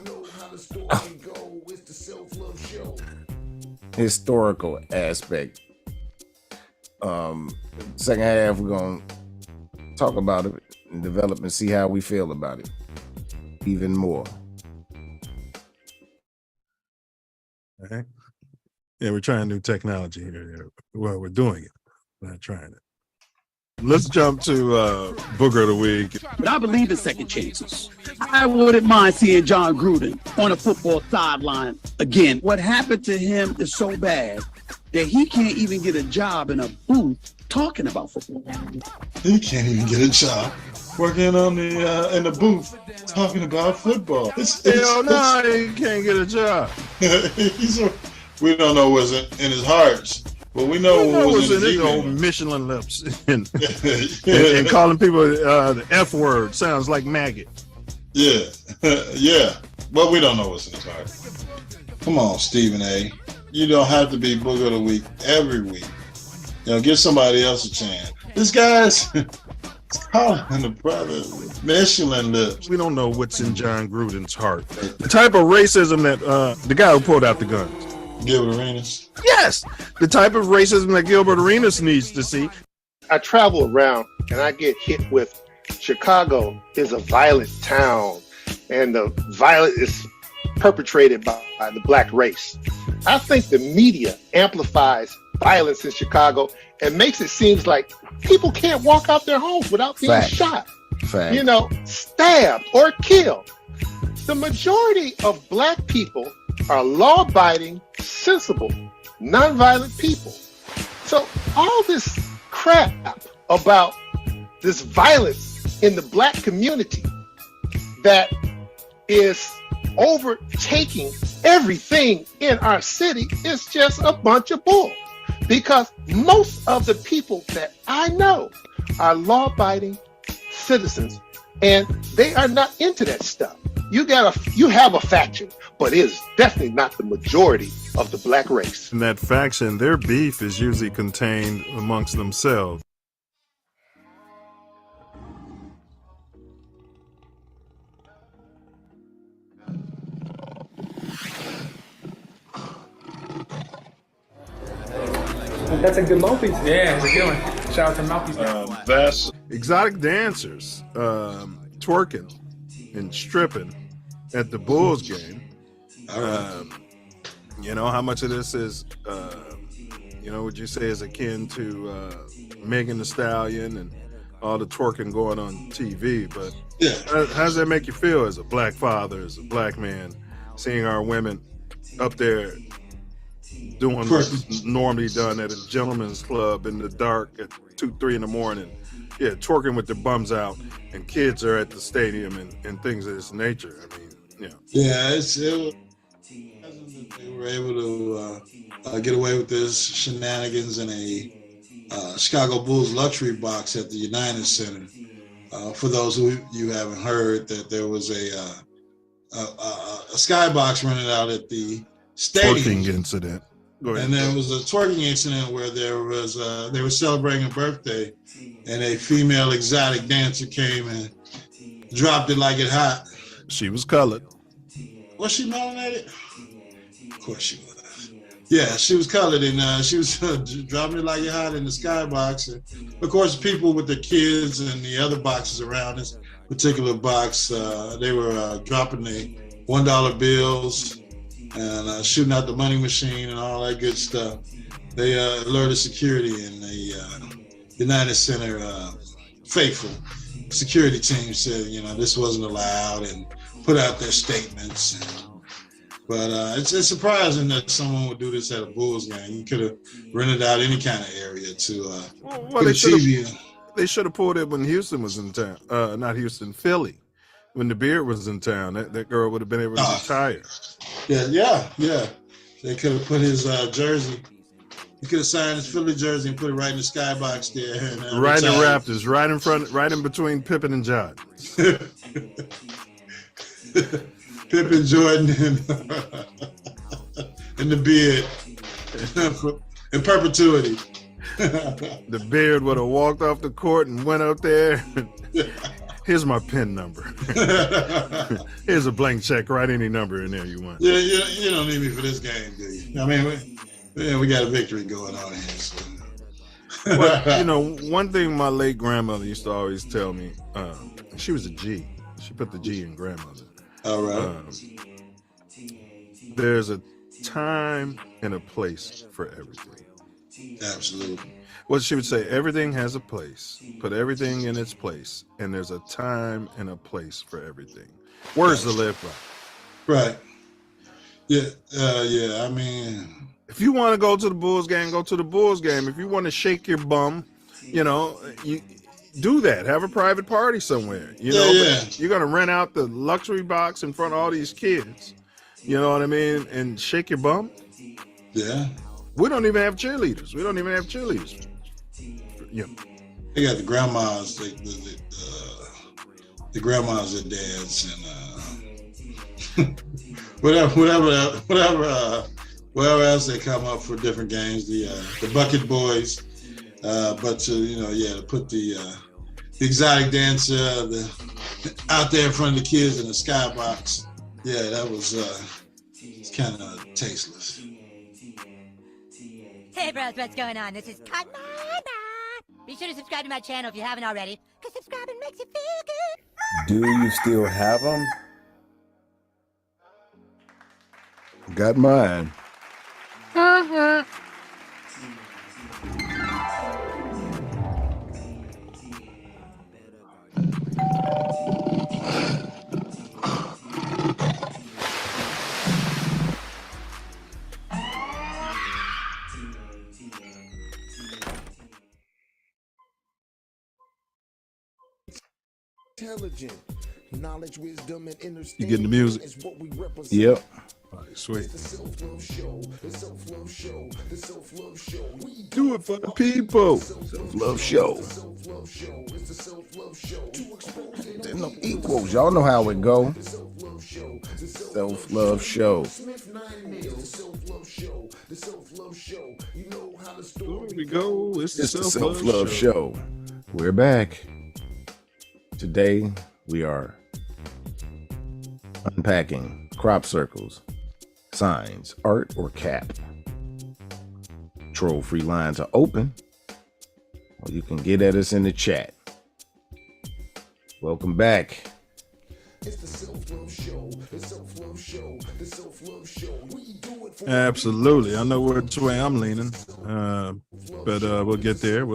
Historical aspect. Second half, we're gonna talk about it and develop and see how we feel about it even more. Okay. Yeah, we're trying new technology here. Well, we're doing it. We're not trying it. Let's jump to Booger of the Week. But I believe in second chances. I wouldn't mind seeing John Gruden on a football sideline again. What happened to him is so bad that he can't even get a job in a booth talking about football. He can't even get a job working on the in the booth talking about football. Hell no, he can't get a job. We don't know what's in his hearts, but we know what was in his old Michelin lips and calling people the F word sounds like maggot. Yeah, yeah, but we don't know what's in his heart. Come on, Stephen A. You don't have to be Booger of the Week every week. You know, give somebody else a chance. This guy's calling the brother Michelin lips. We don't know what's in John Gruden's heart. The type of racism that the guy who pulled out the guns. Gilbert Arenas? Yes, the type of racism that Gilbert Arenas needs to see. I travel around and I get hit with Chicago is a violent town and the violence is perpetrated by the black race. I think the media amplifies violence in Chicago and makes it seem like people can't walk out their homes without being shot, you know, stabbed or killed. The majority of black people are law-abiding, sensible, nonviolent people. So all this crap about this violence in the black community that is overtaking everything in our city is just a bunch of bull. Because most of the people that I know are law-abiding citizens, and they are not into that stuff. You have a faction, but it is definitely not the majority of the black race. In that faction, their beef is usually contained amongst themselves. That's a good mouthpiece. Yeah, it's a good one. Shout out to mouthpiece. That's exotic dancers twerking and stripping at the Bulls game. You know, how much of this is, you know, would you say is akin to Megan Thee Stallion and all the twerking going on TV? But how does that make you feel as a black father, as a black man, seeing our women up there doing what's normally done at a gentleman's club in the dark at 2-3 in the morning? Yeah, twerking with their bums out, and kids are at the stadium and things of this nature. I mean, yeah, they were able to get away with this shenanigans in a Chicago Bulls luxury box at the United Center. For those who you haven't heard, that there was a skybox rented out at the stadium. Twerking incident. And there was a twerking incident where there was they were celebrating a birthday, and a female exotic dancer came and dropped it like it hot. She was colored. Was she melanated? Of course she was. Yeah, she was colored, and she was dropping it like it hot in the skybox. And of course, people with their kids and the other boxes around this particular box, they were dropping the $1 bills and shooting out the money machine and all that good stuff. They alerted security, and the United Center faithful security team said, you know, this wasn't allowed, and put out their statements. But it's surprising that someone would do this at a Bulls game. You could have rented out any kind of area to well, they should have pulled it when Houston was in town. Not Houston, Philly. When the Beard was in town, that girl would have been able to retire. Yeah. They could have put his jersey. He could have signed his Philly jersey and put it right in the skybox there. And, right in the Raptors, right in front, right in between Pippen and John. Pippen, Jordan, and the Beard. in perpetuity. The beard would have walked off the court and went up there. Here's my PIN number. Here's a blank check. Write any number in there you want. Yeah, you don't need me for this game, do you? I mean, we got a victory going on here. So. But, you know, one thing my late grandmother used to always tell me, she was a G. She put the G in grandmother. All right. There's a time and a place for everything. Absolutely. Well, she would say, everything has a place. Put everything in its place. And there's a time and a place for everything. Words to live by. Right. Yeah. I mean, if you want to go to the Bulls game, go to the Bulls game. If you want to shake your bum, you know, you do that. Have a private party somewhere. You know, but you're gonna rent out the luxury box in front of all these kids. You know what I mean? And shake your bum. Yeah. We don't even have cheerleaders. Yeah. They got the grandmas, the grandmas and dads, and whatever else they come up for different games. The bucket boys, but to put the exotic dancer out there in front of the kids in the skybox. Yeah, that was it's kind of tasteless. Hey bros, what's going on? This is Cotton. Be sure to subscribe to my channel if you haven't already, because subscribing makes you feel good. Do you still have them? Got mine. Intelligent knowledge, wisdom, and You getting the music? Yep. All right, sweet. The Self Luv Show. The Self Luv Show. The Self Luv Show. We do it for the people. Self Luv Show. Self Luv Show. It's the Self Luv Show. To expose it. There's no equals. Y'all know how it go. Self Luv Show. Smith 9 Mil. Self Luv Show. The Self Luv Show. You know how the story. Here we go. It's the Self Luv Show. We're back. Today we are unpacking crop circles, signs, art, or cap. Troll free lines are open, or you can get at us in the chat. Welcome back. It's the Self Luv Show. The Self Luv Show. The Self Luv Show. We do it for Absolutely. I know which way I'm leaning, but we'll get there.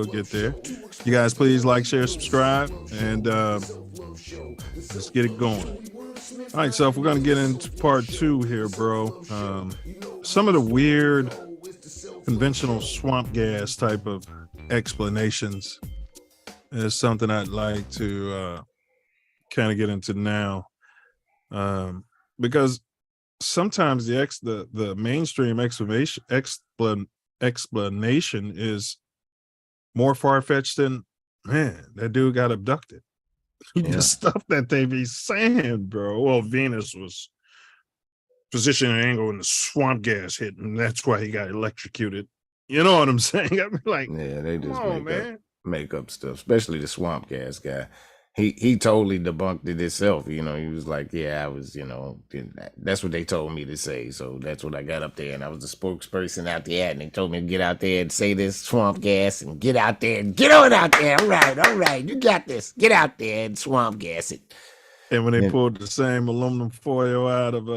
You guys, please like, share, subscribe, and let's get it going. All right, Self, we're going to get into part 2 here, bro. Some of the weird conventional swamp gas type of explanations is something I'd like to kind of get into now, because sometimes the mainstream explanation is more far-fetched than, man, that dude got abducted. The stuff that they be saying, bro. Well, Venus was positioned an angle and the swamp gas hit, and that's why he got electrocuted. You know what I'm saying? I mean, like, yeah, they just man. Make up stuff, especially the swamp gas guy. He totally debunked it himself. You know, he was like, yeah, I was, that's what they told me to say. So that's what I got up there. And I was the spokesperson out there. And they told me to get out there and say this swamp gas and get out there and get on out there. All right. You got this. Get out there and swamp gas it. And when they pulled the same aluminum foil out of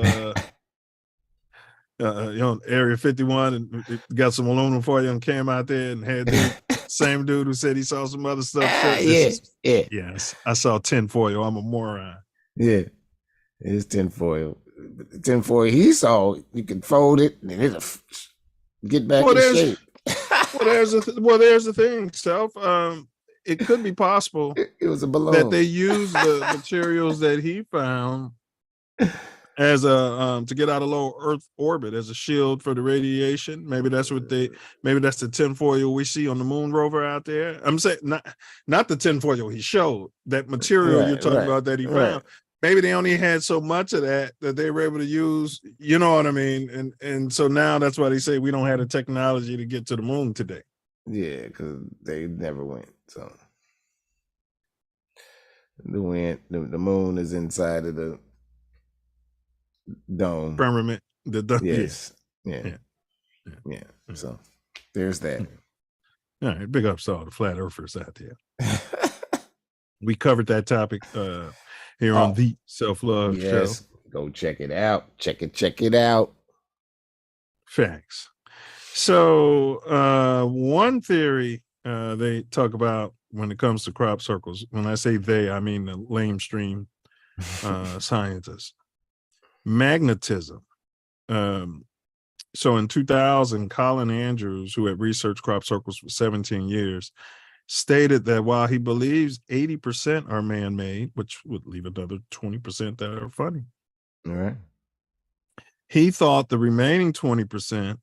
Area 51 and got some aluminum foil and came out there and had the same dude who said he saw some other stuff. Yes, I saw tinfoil. I'm a moron. Yeah, it's tinfoil. Tinfoil he saw, you can fold it and it'll get back in shape. There's the thing, Self. It could be possible it was a balloon that they used the materials that he found as a to get out of low Earth orbit as a shield for the radiation. Maybe that's the tinfoil we see on the moon rover out there. I'm saying not the tinfoil he showed, that material you're talking about that he found. maybe they only had so much of that they were able to use, you know what I mean? And so now that's why they say we don't have the technology to get to the moon today. Yeah, because they never went. So the moon is inside of the dome. Firmament. The dome. Yes. Yeah. So there's that. All right, big ups to all the flat earthers out there. We covered that topic here on the Self Luv Show. Go check it out. Check it out. Facts. So one theory they talk about when it comes to crop circles, when I say they, I mean the lamestream scientists. Magnetism. So in 2000, Colin Andrews, who had researched crop circles for 17 years, stated that while he believes 80% are man-made, which would leave another 20% that are funny. All right. He thought the remaining 20%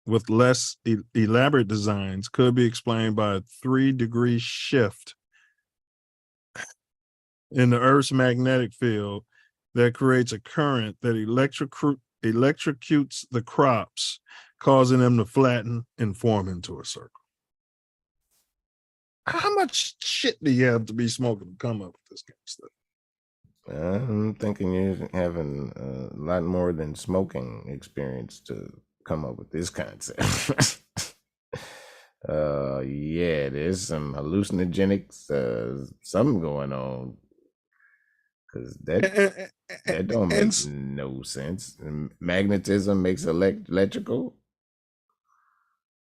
with less elaborate designs could be explained by a 3-degree shift in the Earth's magnetic field that creates a current that electrocutes the crops, causing them to flatten and form into a circle. How much shit do you have to be smoking to come up with this kind of stuff? I'm thinking you're having a lot more than smoking experience to come up with this concept. Yeah, there's some hallucinogenics, something going on. Because that don't make no sense. Magnetism makes electrical.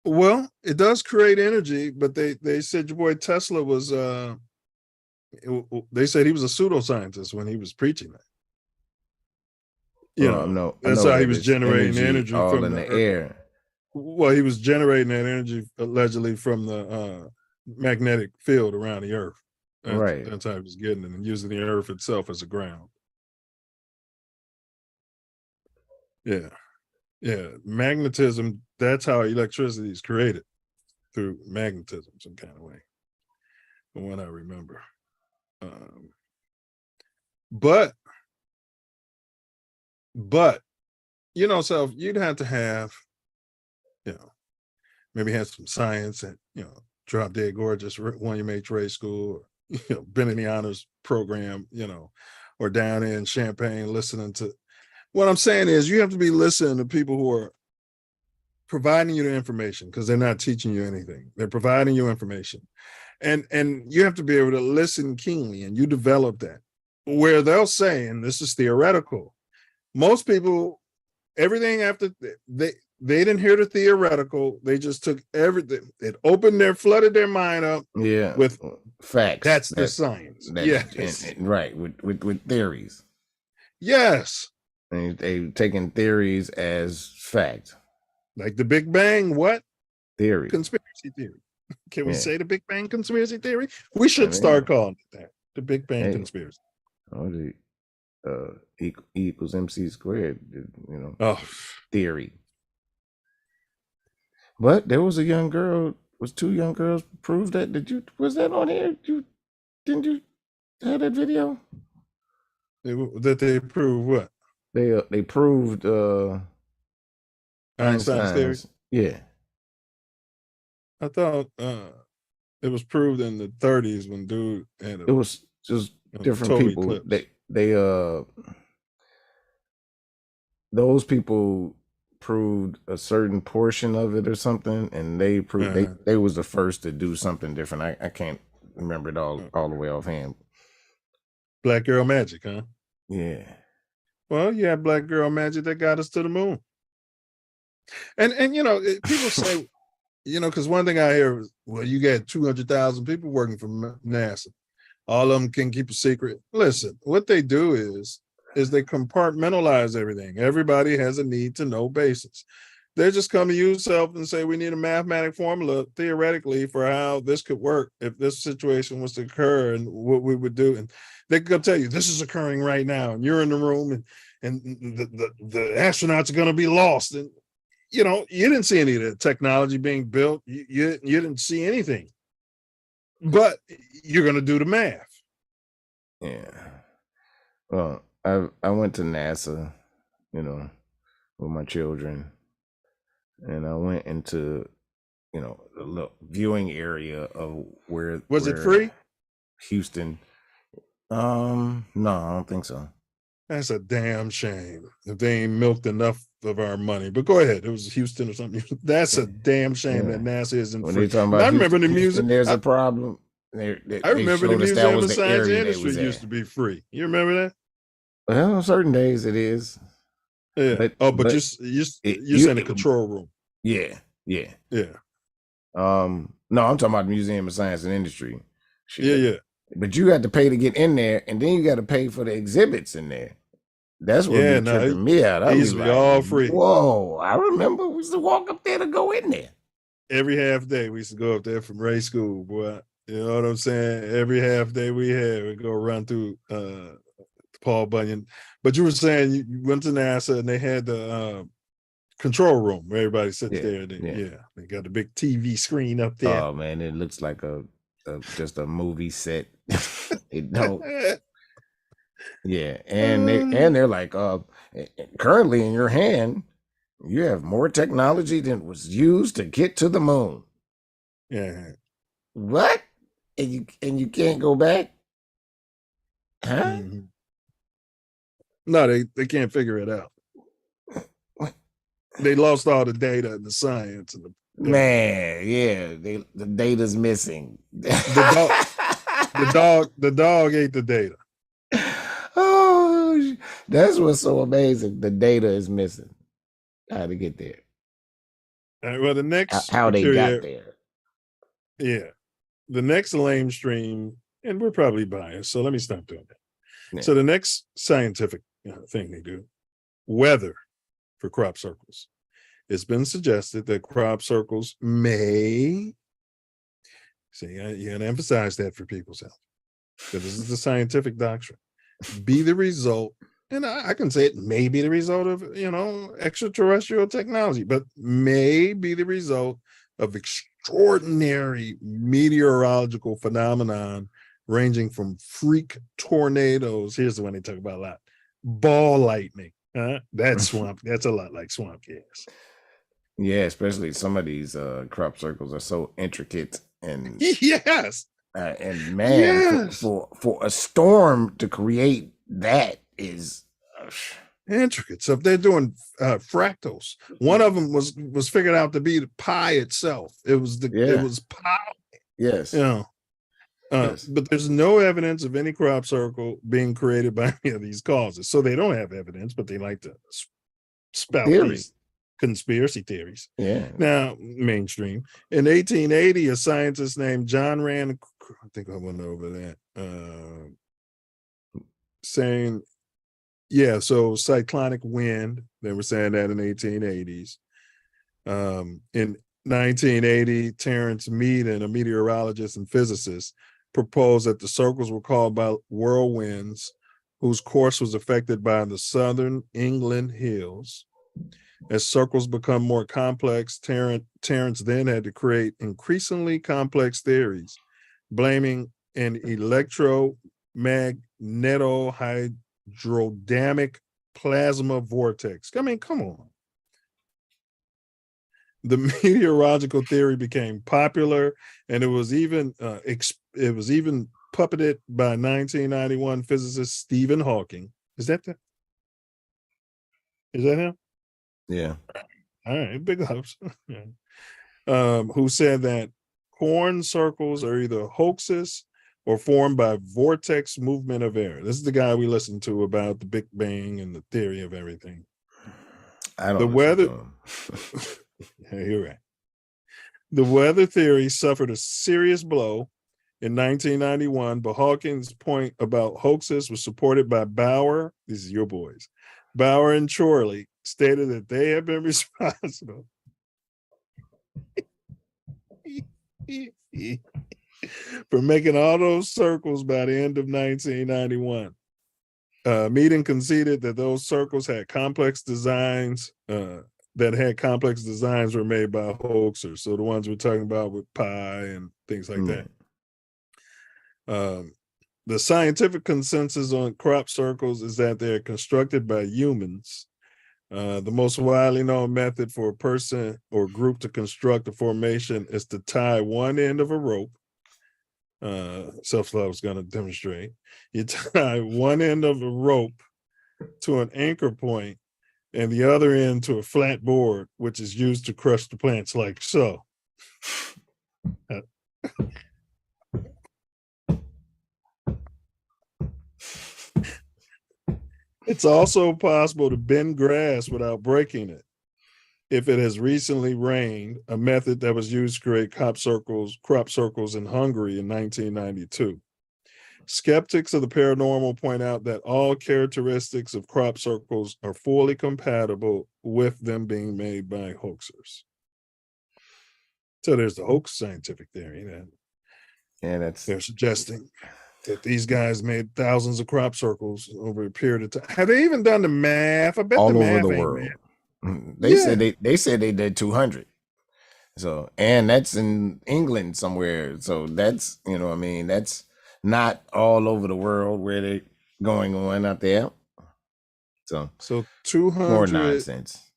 Well, it does create energy, but they said your boy Tesla was they said he was a pseudoscientist when he was preaching that. That's how he was generating energy all from in the air. Well, he was generating that energy allegedly from the magnetic field around the Earth. Right. That's how he was getting it, and using the Earth itself as a ground. Yeah. Magnetism, that's how electricity is created, through magnetism, some kind of way, from what I remember. But so you'd have to have, maybe have some science and, Drop Dead Gorgeous, won your mate trade school, or, been in the honors program, or down in Champaign listening to. What I'm saying is you have to be listening to people who are providing you the information, because they're not teaching you anything. They're providing you information. And you have to be able to listen keenly, and you develop that. Where they'll say, and this is theoretical, most people, everything after they didn't hear the theoretical, they just took everything. It flooded their mind up with facts. That's the science. Yes. Right, with theories. Yes. And they taking theories as fact. Like the Big Bang, what? Theory. Conspiracy theory. Can we say the Big Bang conspiracy theory? We should start calling it that. The Big Bang conspiracy. Oh, E equals MC squared, theory. But there was a young girl, two young girls proved that. Was that on here? Didn't you have that video? That they proved what? They proved Einstein's theory. Yeah. I thought it was proved in the 30s when dude had it was just different people. Eclipse. They those people proved a certain portion of it or something, and they proved they was the first to do something different. I can't remember it all the way offhand. Black girl magic, huh? Yeah. Well, yeah, black girl magic that got us to the moon. And people say, because one thing I hear is, well, you got 200,000 people working for NASA. All of them can keep a secret. Listen, what they do is they compartmentalize everything. Everybody has a need to know basis. They just come to you self and say, we need a mathematic formula theoretically for how this could work if this situation was to occur and what we would do. And they could tell you, this is occurring right now. And you're in the room and the astronauts are going to be lost. And, you didn't see any of the technology being built. You didn't see anything. But you're going to do the math. Yeah. Well, I went to NASA, you know, with my children, and I went into, you know, the little viewing area of where Was it free? Houston. No, I don't think so. That's a damn shame if they ain't milked enough of our money. But go ahead. It was Houston or something. That's a damn shame that NASA isn't When free. they talking And I about remember the Houston, music. there's a problem. They I remember the showed us that Museum was of the Science and area they Industry was used at. to be free. You remember that? Well, on certain days it is. Yeah. But you're saying the control room. Yeah. Yeah. No, I'm talking about the Museum of Science and Industry. Shit. Yeah. But you got to pay to get in there, and then you got to pay for the exhibits in there. That's what be tripping me out. It I be used to be like, all free. whoa, I remember we used to walk up there to go in there. Every half day we used to go up there from Ray School, boy. You know what I'm saying? Every half day we go run through Paul Bunyan. But you were saying you went to NASA and they had the control room where everybody sits there. They got the big TV screen up there. Oh man, it looks like a just a movie set. It don't. Yeah, and they're like, currently in your hand, you have more technology than was used to get to the moon. Yeah. What? And you can't go back? Huh? Mm-hmm. No, they can't figure it out. They lost all the data and the science and the data's missing. The dog ate the data. Oh, that's what's so amazing. The data is missing. How to get there? Well, the next how they got there? Yeah, the next lamestream, and we're probably biased, so let me stop doing that. Yeah. So the next scientific thing they do, weather for crop circles. It's been suggested that crop circles may. See, you got to emphasize that for people's health. Because this is the scientific doctrine. Be the result, and I can say it may be the result of, extraterrestrial technology, but may be the result of extraordinary meteorological phenomenon ranging from freak tornadoes. Here's the one they talk about a lot. Ball lightning. That's swamp. That's a lot like swamp gas. Yeah, especially some of these crop circles are so intricate and yes. And man, for a storm to create that is intricate. So if they're doing fractals, one of them was figured out to be the pi itself. It was pi. Yes. Yes. But there's no evidence of any crop circle being created by any of these causes. So they don't have evidence, but they like to spout these conspiracy theories. Yeah. Now, mainstream. In 1880, a scientist named John Rand, I think I went over that, saying, so cyclonic wind, they were saying that in 1880s. In 1980, Terrence Meaden, a meteorologist and physicist, proposed that the circles were called by whirlwinds whose course was affected by the southern England hills. As circles become more complex, Terrence then had to create increasingly complex theories, blaming an electromagnetohydrodynamic plasma vortex. I mean, come on. The meteorological theory became popular, and it was even puppeted by 1991 physicist Stephen Hawking. Is that him? Yeah. All right, big ups. Who said that corn circles are either hoaxes or formed by vortex movement of air. This is the guy we listened to about the Big Bang and the theory of everything. I don't. The weather. You're right. The weather theory suffered a serious blow in 1991, but Hawking's point about hoaxes was supported by Bauer. These are your boys. Bauer and Chorley stated that they have been responsible for making all those circles by the end of 1991. Meaden conceded that those circles had complex designs were made by hoaxers. So the ones we're talking about with pi and things like that. The scientific consensus on crop circles is that they're constructed by humans. The most widely known method for a person or group to construct a formation is to tie one end of a rope. Self Love is going to demonstrate. You tie one end of a rope to an anchor point and the other end to a flat board, which is used to crush the plants like so. It's also possible to bend grass without breaking it. If it has recently rained, a method that was used to create crop circles in Hungary in 1992. Skeptics of the paranormal point out that all characteristics of crop circles are fully compatible with them being made by hoaxers. So there's the hoax scientific theory that they're suggesting that these guys made thousands of crop circles over a period of time. Have they even done the math? I bet all the over math the ain't world. math. They said they did 200. So, and that's in England somewhere. So that's, you know what I mean, that's not all over the world where they going on out there. So 200 more nonsense.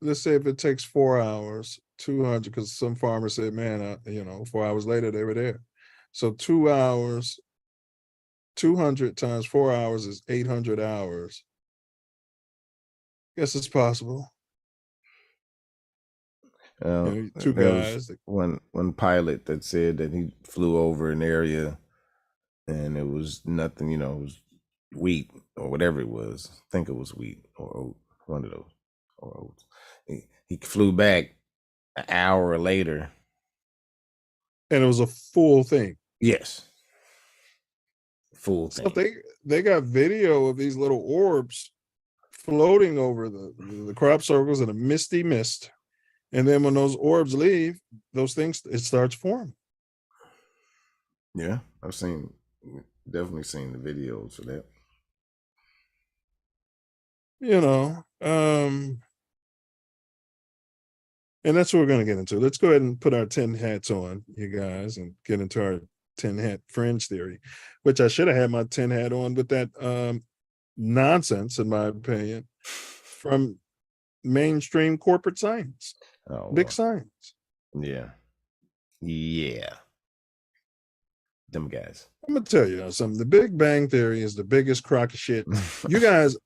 Let's say if it takes 4 hours, 200, because some farmers said, man, 4 hours later they were there. So 2 hours, 200 times 4 hours is 800 hours. Guess it's possible. Two guys. One pilot that said that he flew over an area and it was nothing, it was wheat or whatever it was. I think it was wheat or oat, one of those, or oats. He flew back an hour later. And it was a full thing. Yes. Full thing. So they got video of these little orbs floating over the crop circles in a misty mist. And then when those orbs leave, those things, it starts forming. Yeah, I've definitely seen the videos for that. And that's what we're going to get into. Let's go ahead and put our 10 hats on, you guys, and get into our 10 hat fringe theory, which I should have had my 10 hat on with that nonsense, in my opinion, from mainstream corporate science. Big science. Yeah. Them guys. I'm gonna tell you something. The Big Bang Theory is the biggest crock of shit. You guys,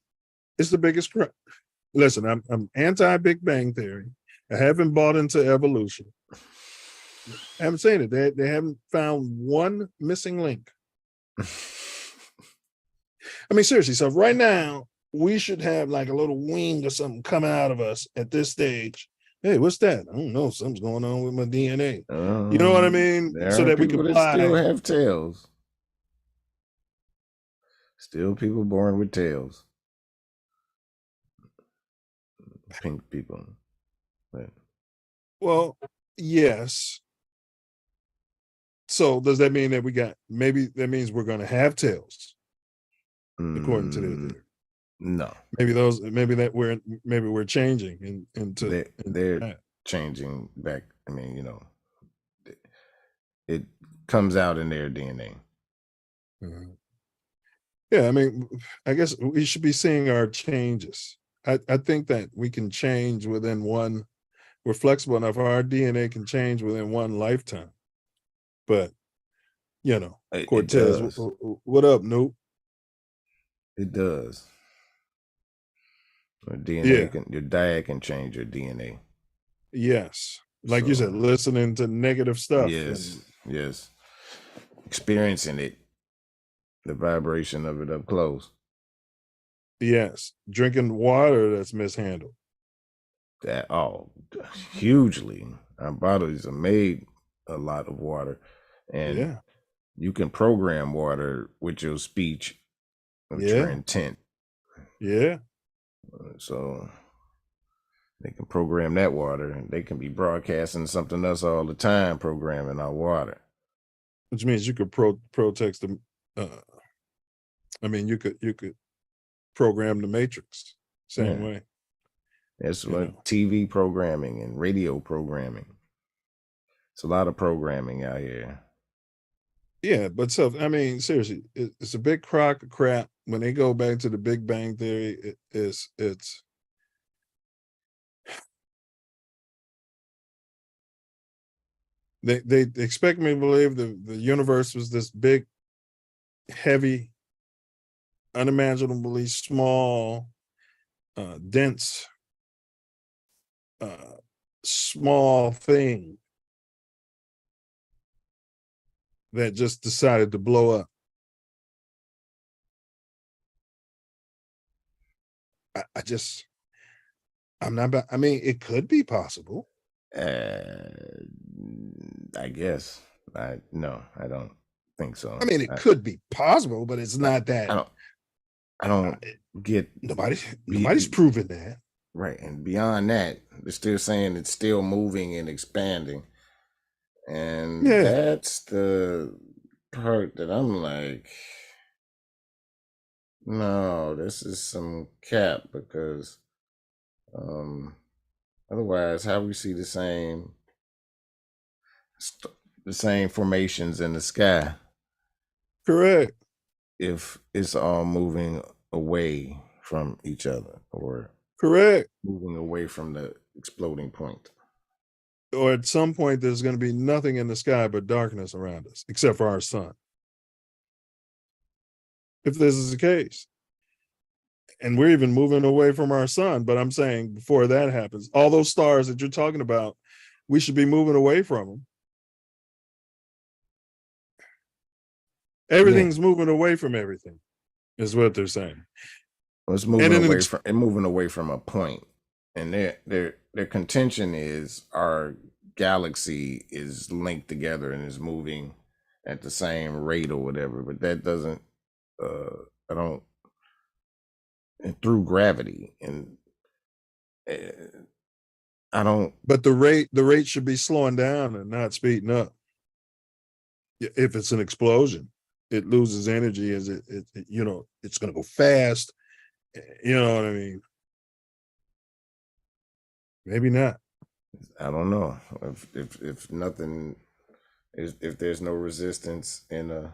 it's the biggest crock. Listen, I'm anti-Big Bang Theory. I haven't bought into evolution. I haven't seen it. They haven't found one missing link. I mean, seriously. So right now, we should have like a little wing or something coming out of us at this stage. Hey, what's that? I don't know. Something's going on with my DNA. You know what I mean? So that we can still have tails. Still people born with tails. Pink people. But. Well, yes. So does that mean that maybe that means we're going to have tails? According to their theory. No. Maybe we're changing into they're changing back. I mean, it comes out in their DNA. Mm-hmm. Yeah, I mean, I guess we should be seeing our changes. I think that we can change within one. We're flexible enough. Our DNA can change within one lifetime. But Cortez, what up, Noop? It does. Your DNA your diet can change your DNA. Yes. Like you said, listening to negative stuff. Yes. Experiencing it. The vibration of it up close. Yes. Drinking water that's mishandled. Hugely. Our bodies are made a lot of water. And you can program water with your speech, with your intent. Yeah. So they can program that water, and they can be broadcasting something else all the time, programming our water. Which means you could protect them. You could program the matrix same way. That's what TV programming and radio programming. It's a lot of programming out here. Yeah, but so I mean, seriously, it's a big crock of crap. When they go back to the Big Bang Theory, it's they expect me to believe the universe was this big, heavy, unimaginably small, dense, uh, small thing that just decided to blow up. I'm not. I mean, it could be possible. I guess. No, I don't think so. I mean, it could be possible, but it's not that. I don't get nobody's proven that. Right. And beyond that, they're still saying it's still moving and expanding. And that's the part that I'm like, no, this is some cap, because otherwise, how we see the same formations in the sky? Correct. If it's all moving away from each other, or correct, moving away from the exploding point. Or at some point, there's going to be nothing in the sky but darkness around us, except for our sun. If this is the case. And we're even moving away from our sun. But I'm saying before that happens, all those stars that you're talking about, we should be moving away from them. Everything's moving away from everything, is what they're saying. Well, it's moving away from a point. And their contention is our galaxy is linked together and is moving at the same rate or whatever. But that doesn't, and through gravity, and I don't. But the rate should be slowing down and not speeding up. If it's an explosion, it loses energy as it it's going to go fast. You know what I mean? Maybe not. I don't know. If nothing, if there's no resistance in a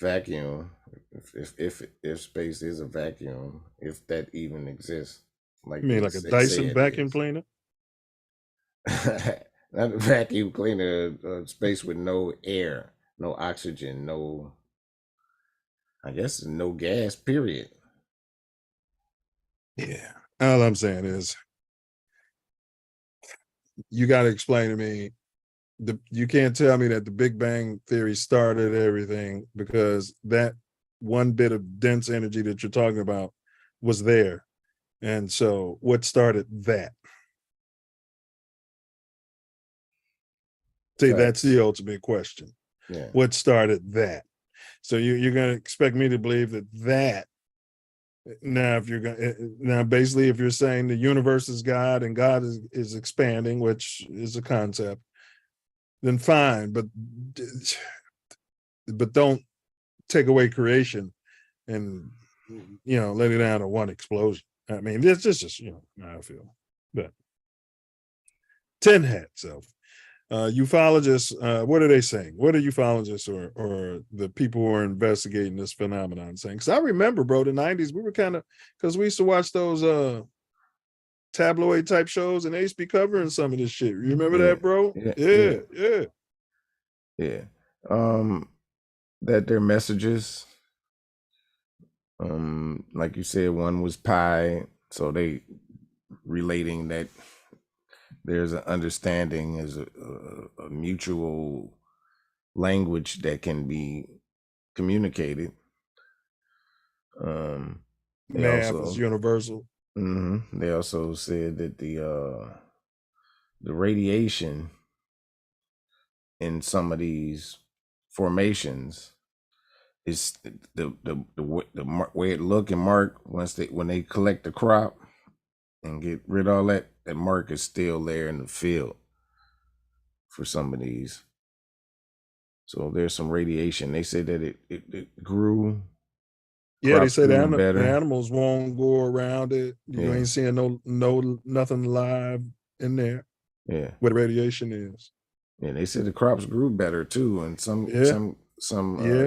vacuum, if space is a vacuum, if that even exists, like you mean like a Dyson vacuum cleaner? Not a vacuum cleaner, space with no air, no oxygen, no, I guess no gas, period. Yeah. All I'm saying is you got to explain to me, you can't tell me that the Big Bang Theory started everything, because that one bit of dense energy that you're talking about was there. And so what started that? See, that's the ultimate question. Yeah. What started that? So you're going to expect me to believe that now, if you're going now, basically, if you're saying the universe is God and God is expanding, which is a concept, then fine, but don't take away creation and let it down to one explosion. I mean, this just how I feel. But tin hat self. Ufologists, what are they saying? What are ufologists or the people who are investigating this phenomenon saying? Because I remember, bro, the 90s, we were kind of, because we used to watch those tabloid type shows, and they used to be covering some of this shit. You remember that, bro? Yeah. That their messages, like you said, one was pi, so they relating that there's an understanding, as a mutual language that can be communicated. Math is universal. They also said that the radiation in some of these formations is the way it look and mark when they collect the crop and get rid of all that mark is still there in the field for some of these. So there's some radiation. They say that it grew. Yeah, they say the animals won't go around it. You ain't seeing no nothing live in there. Yeah, where the radiation is. Yeah, they said the crops grew better too in some Yeah.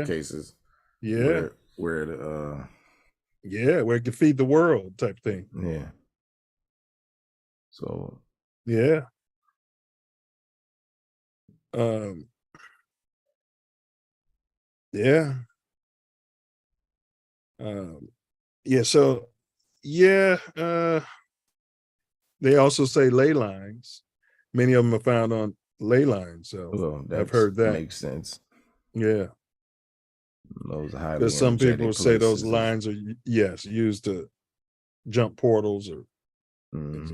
cases. Yeah. Where the where it could feed the world type thing. yeah. So Yeah. Um, yeah. Yeah, so yeah, they also say ley lines. Many of them are found on ley lines, so well, I've that heard that. makes sense. Yeah, Those highly because some people energetic say those places. lines are used to jump portals or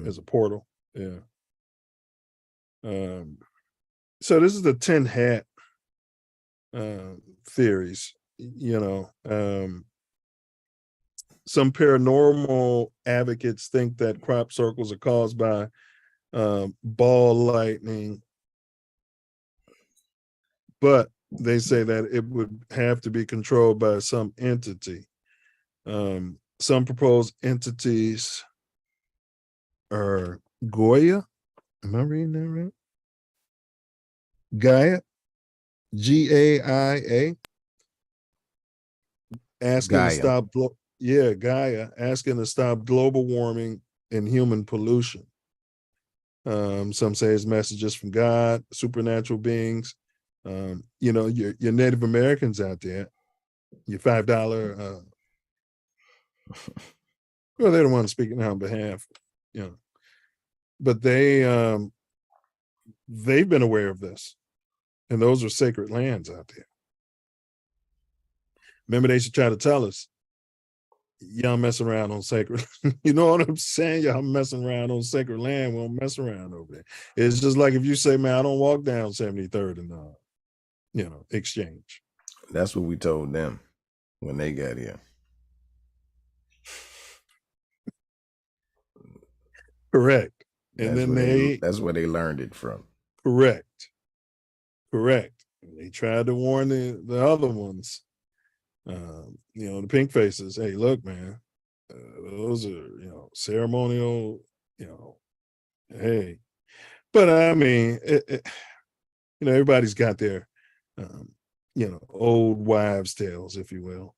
as a portal. Yeah. So this is the 10 hat theories. Some paranormal advocates think that crop circles are caused by ball lightning, but they say that it would have to be controlled by some entity. Some proposed entities are Goya. Am I reading that right? Gaia, Gaia, asking to Gaia. stop. Gaia asking to stop global warming and human pollution. Some say it's messages from God, supernatural beings. Your Native Americans out there, your $5. Well, they're the ones speaking on behalf, but they've been aware of this, and those are sacred lands out there. Remember, they should try to tell us, y'all mess around on sacred. You know what I'm saying? Y'all messing around on sacred land. We don't mess around over there. It's just like if you say, man, I don't walk down 73rd and Exchange. That's what we told them when they got here. Correct. And then that's where they learned it from. Correct. They tried to warn the other ones, the pink faces. Hey, look, man, those are, ceremonial, hey. But I mean, everybody's got their, old wives' tales, if you will.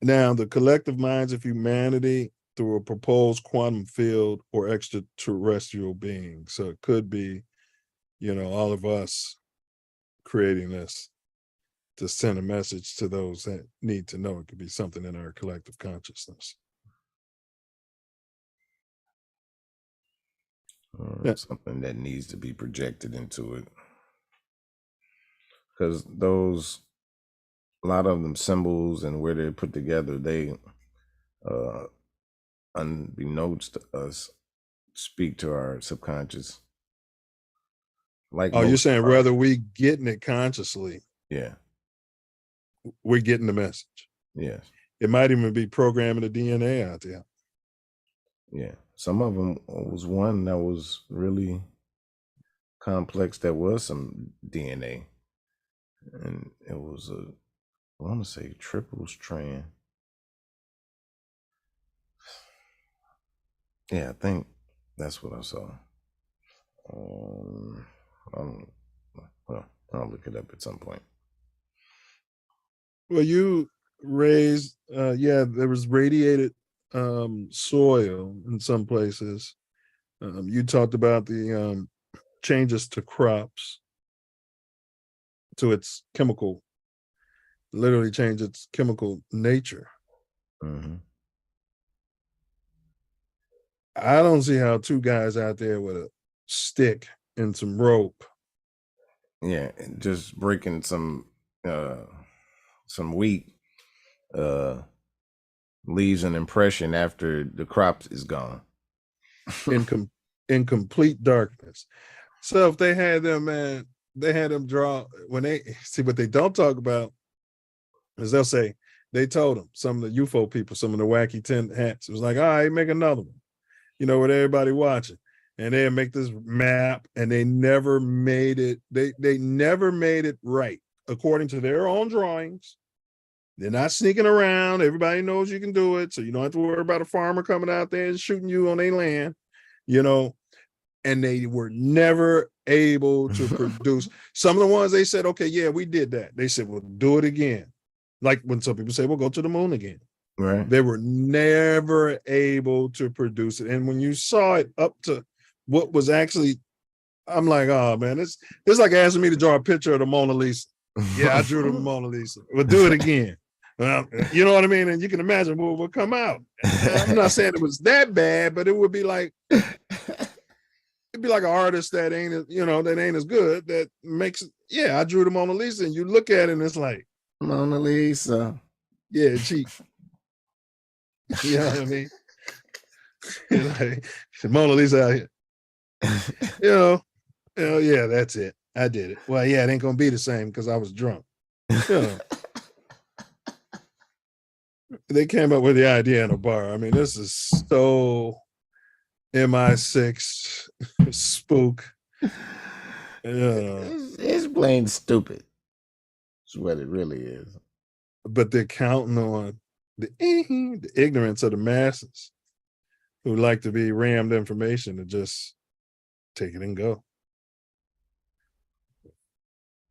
Now, the collective minds of humanity through a proposed quantum field or extraterrestrial being. So it could be, all of us creating this to send a message to those that need to know. It could be something in our collective consciousness. Something that needs to be projected into it. Because a lot of them symbols and where they're put together, they, unbeknownst to us, speak to our subconscious. Like, you're saying whether we getting it consciously, yeah, we're getting the message. Yes. It might even be programming the DNA out there. Yeah. Some of them was one that was really complex. That was some DNA, and it was I want to say triple strand. Yeah, I think that's what I saw. I'll look it up at some point. Well, you raised, there was radiated soil in some places. You talked about the changes to crops, to its chemical, literally change its chemical nature. Mm-hmm. I don't see how two guys out there with a stick and some rope. Yeah, and just breaking some wheat leaves an impression after the crop is gone. in complete darkness. So if they had them, man, they had them draw. When they see, what they don't talk about is they'll say they told them, some of the UFO people, some of the wacky 10 hats, it was like, all right, make another one, with everybody watching, and they'd make this map, and they never made it. They never made it right according to their own drawings. They're not sneaking around. Everybody knows you can do it, so you don't have to worry about a farmer coming out there and shooting you on their land. and they were never able to produce. Some of the ones they said, okay, yeah, we did that. They said, well, do it again. Like when some people say, we'll go to the moon again. Right. They were never able to produce it. And when you saw it up to what was actually, I'm like, oh man, it's like asking me to draw a picture of the Mona Lisa. Yeah, I drew the Mona Lisa. We'll do it again. Well, you know what I mean? And you can imagine what will come out. I'm not saying it was that bad, but it would be like, it'd be like an artist that ain't, you know, that ain't as good, that makes, yeah, I drew the Mona Lisa, and you look at it and it's like, Mona Lisa. Yeah, cheap. You know what I mean? Like, Mona Lisa out here. Yeah, that's it. I did it. Well, yeah, it ain't gonna be the same because I was drunk. They came up with the idea in a bar. I mean, this is so MI6 spook. It's plain stupid. It's what it really is. But they're counting on the ignorance of the masses who like to be rammed information to just take it and go.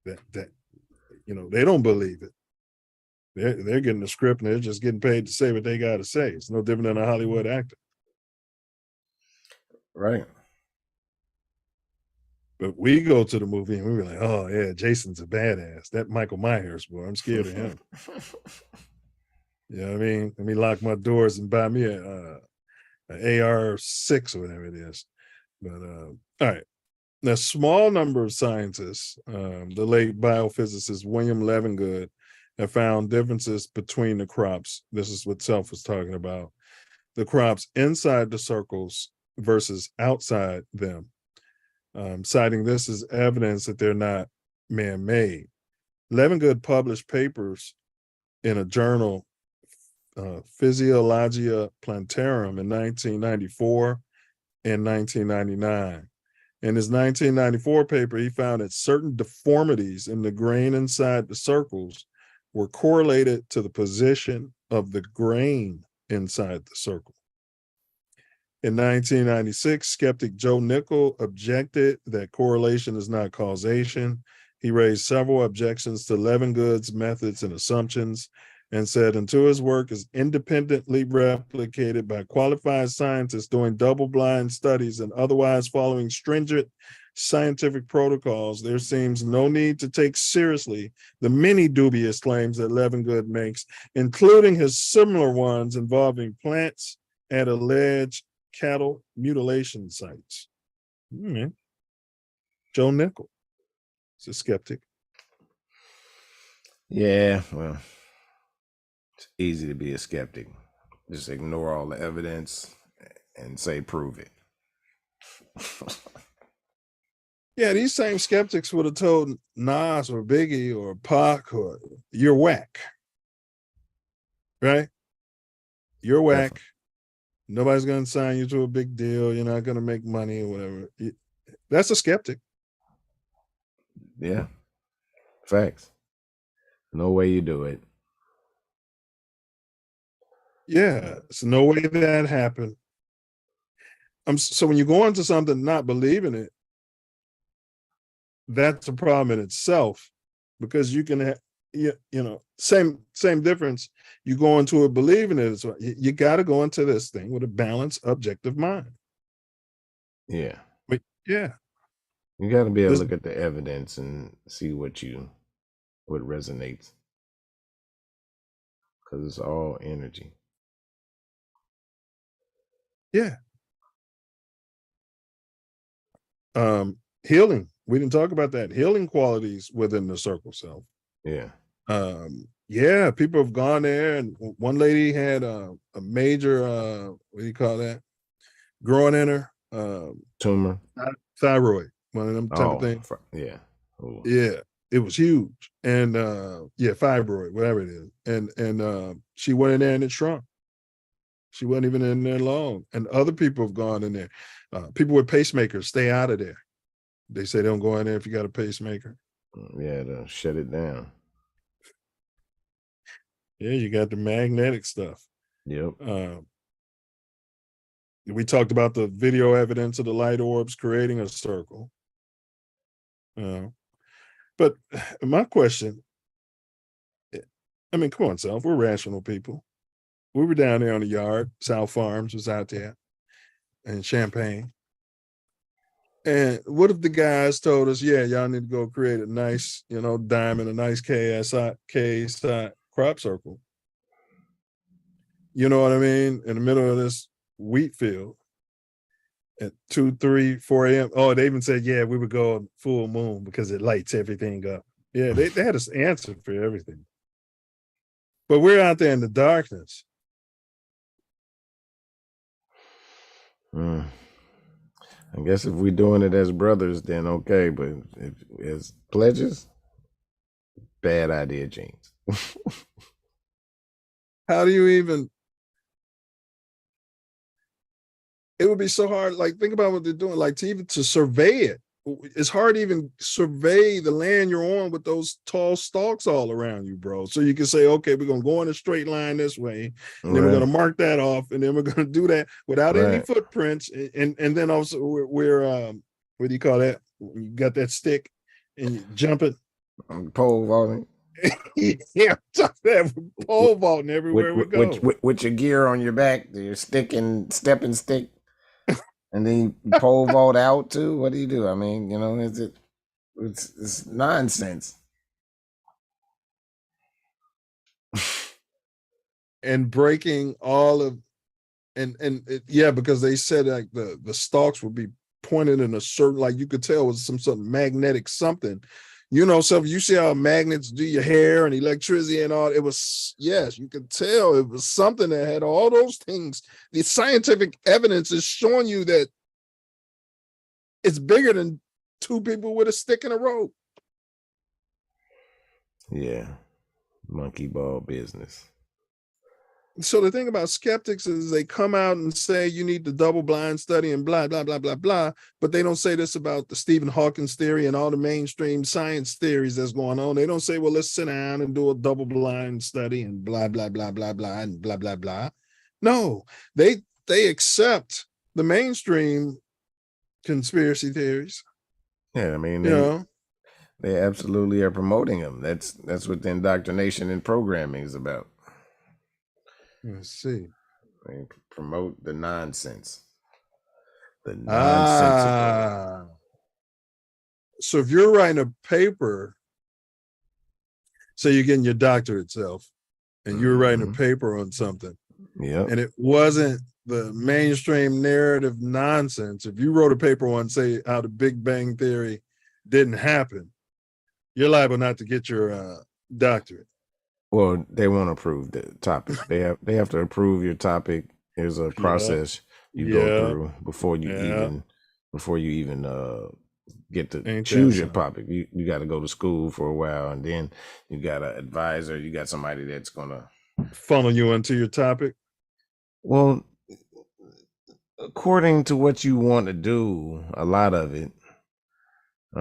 That you know, they don't believe it. They're getting the script and they're just getting paid to say what they got to say. It's no different than a Hollywood actor. Right. But we go to the movie and we're like, oh yeah, Jason's a badass. That Michael Myers, boy, I'm scared of him. You know what I mean? Let me lock my doors and buy me an AR-6 or whatever it is. But all right. Now, small number of scientists, the late biophysicist William Levengood, have found differences between the crops. This is what Self was talking about. The crops inside the circles versus outside them, citing this as evidence that they're not man-made. Levengood published papers in a journal, Physiologia Plantarum, in 1994 and 1999. In his 1994 paper, he found that certain deformities in the grain inside the circles were correlated to the position of the grain inside the circle. In 1996, skeptic Joe Nickell objected that correlation is not causation. He raised several objections to Levengood's methods and assumptions and said until his work is independently replicated by qualified scientists doing double-blind studies and otherwise following stringent scientific protocols, there seems no need to take seriously the many dubious claims that Levengood makes, including his similar ones involving plants at alleged cattle mutilation sites. Joe Nickell is a skeptic. Yeah, well, it's easy to be a skeptic. Just ignore all the evidence and say, prove it. Yeah, these same skeptics would have told Nas or Biggie or Pac, or you're whack. Right? You're whack. Definitely. Nobody's going to sign you to a big deal. You're not going to make money or whatever. That's a skeptic. Yeah. Facts. No way you do it. Yeah. It's no way that happened. So when you go into something not believing it, that's a problem in itself, because you can have, you know, same difference. You go into it believing it. You got to go into this thing with a balanced, objective mind. Yeah. But yeah. You got to be able to look at the evidence and see what resonates. Because it's all energy. Yeah. Healing. We didn't talk about that. Healing qualities within the circle self. Yeah. Yeah, people have gone there, and one lady had a major what do you call that? Growing in her. Tumor. Thyroid. One of them type of things. Yeah. Ooh. Yeah. It was huge. And fibroid, whatever it is. And she went in there and it shrunk. She wasn't even in there long. And other people have gone in there. People with pacemakers, stay out of there. They say don't go in there if you got a pacemaker. Yeah, to shut it down. Yeah, you got the magnetic stuff. Yep. We talked about the video evidence of the light orbs creating a circle. But my question, I mean, come on, Self, we're rational people. We were down there on the yard. South Farms was out there in Champaign. And what if the guys told us, yeah, y'all need to go create a nice, diamond, a nice KSI crop circle. You know what I mean? In the middle of this wheat field at 2, 3, 4 a.m. Oh, they even said, yeah, we would go on full moon because it lights everything up. Yeah, they had an answer for everything. But we're out there in the darkness. I guess if we're doing it as brothers, then okay. But if as pledges, bad idea, James. How do you even? It would be so hard. Like, think about what they're doing. Like, to survey it. It's hard to even survey the land you're on with those tall stalks all around you, bro. So you can say, okay, we're gonna go in a straight line this way, and then we're gonna mark that off, and then we're gonna do that without any footprints, and then also we're what do you call that? You got that stick and you jump it. Pole vaulting. Yeah, pole vaulting everywhere we go. With your gear on your back, your stick and stepping stick. And then you pole vault out too. What do you do? I mean, it's nonsense. And breaking all of, because they said like the stalks would be pointed in a certain, like you could tell it was some sort of magnetic something. So you see how magnets do your hair and electricity and all. It was, yes, you could tell it was something that had all those things. The scientific evidence is showing you that it's bigger than two people with a stick and a rope. Yeah. Monkey ball business. So the thing about skeptics is they come out and say you need the double blind study and blah, blah, blah, blah, blah. But they don't say this about the Stephen Hawking's theory and all the mainstream science theories that's going on. They don't say, well, let's sit down and do a double blind study and blah, blah, blah, blah, blah, and blah, blah, blah. No, they accept the mainstream conspiracy theories. Yeah, I mean, they absolutely are promoting them. That's what the indoctrination and programming is about. Let's see. They promote the nonsense. The nonsensical. So if you're writing a paper, say you're getting your doctorate self, and you're writing a paper on something, and it wasn't the mainstream narrative nonsense. If you wrote a paper on, say, how the Big Bang Theory didn't happen, you're liable not to get your doctorate. Well, they won't approve the topic. They have to approve your topic. There's a process you go through before you even get to choose your topic. You got to go to school for a while, and then you got an advisor. You got somebody that's gonna funnel you into your topic. Well, according to what you want to do, a lot of it.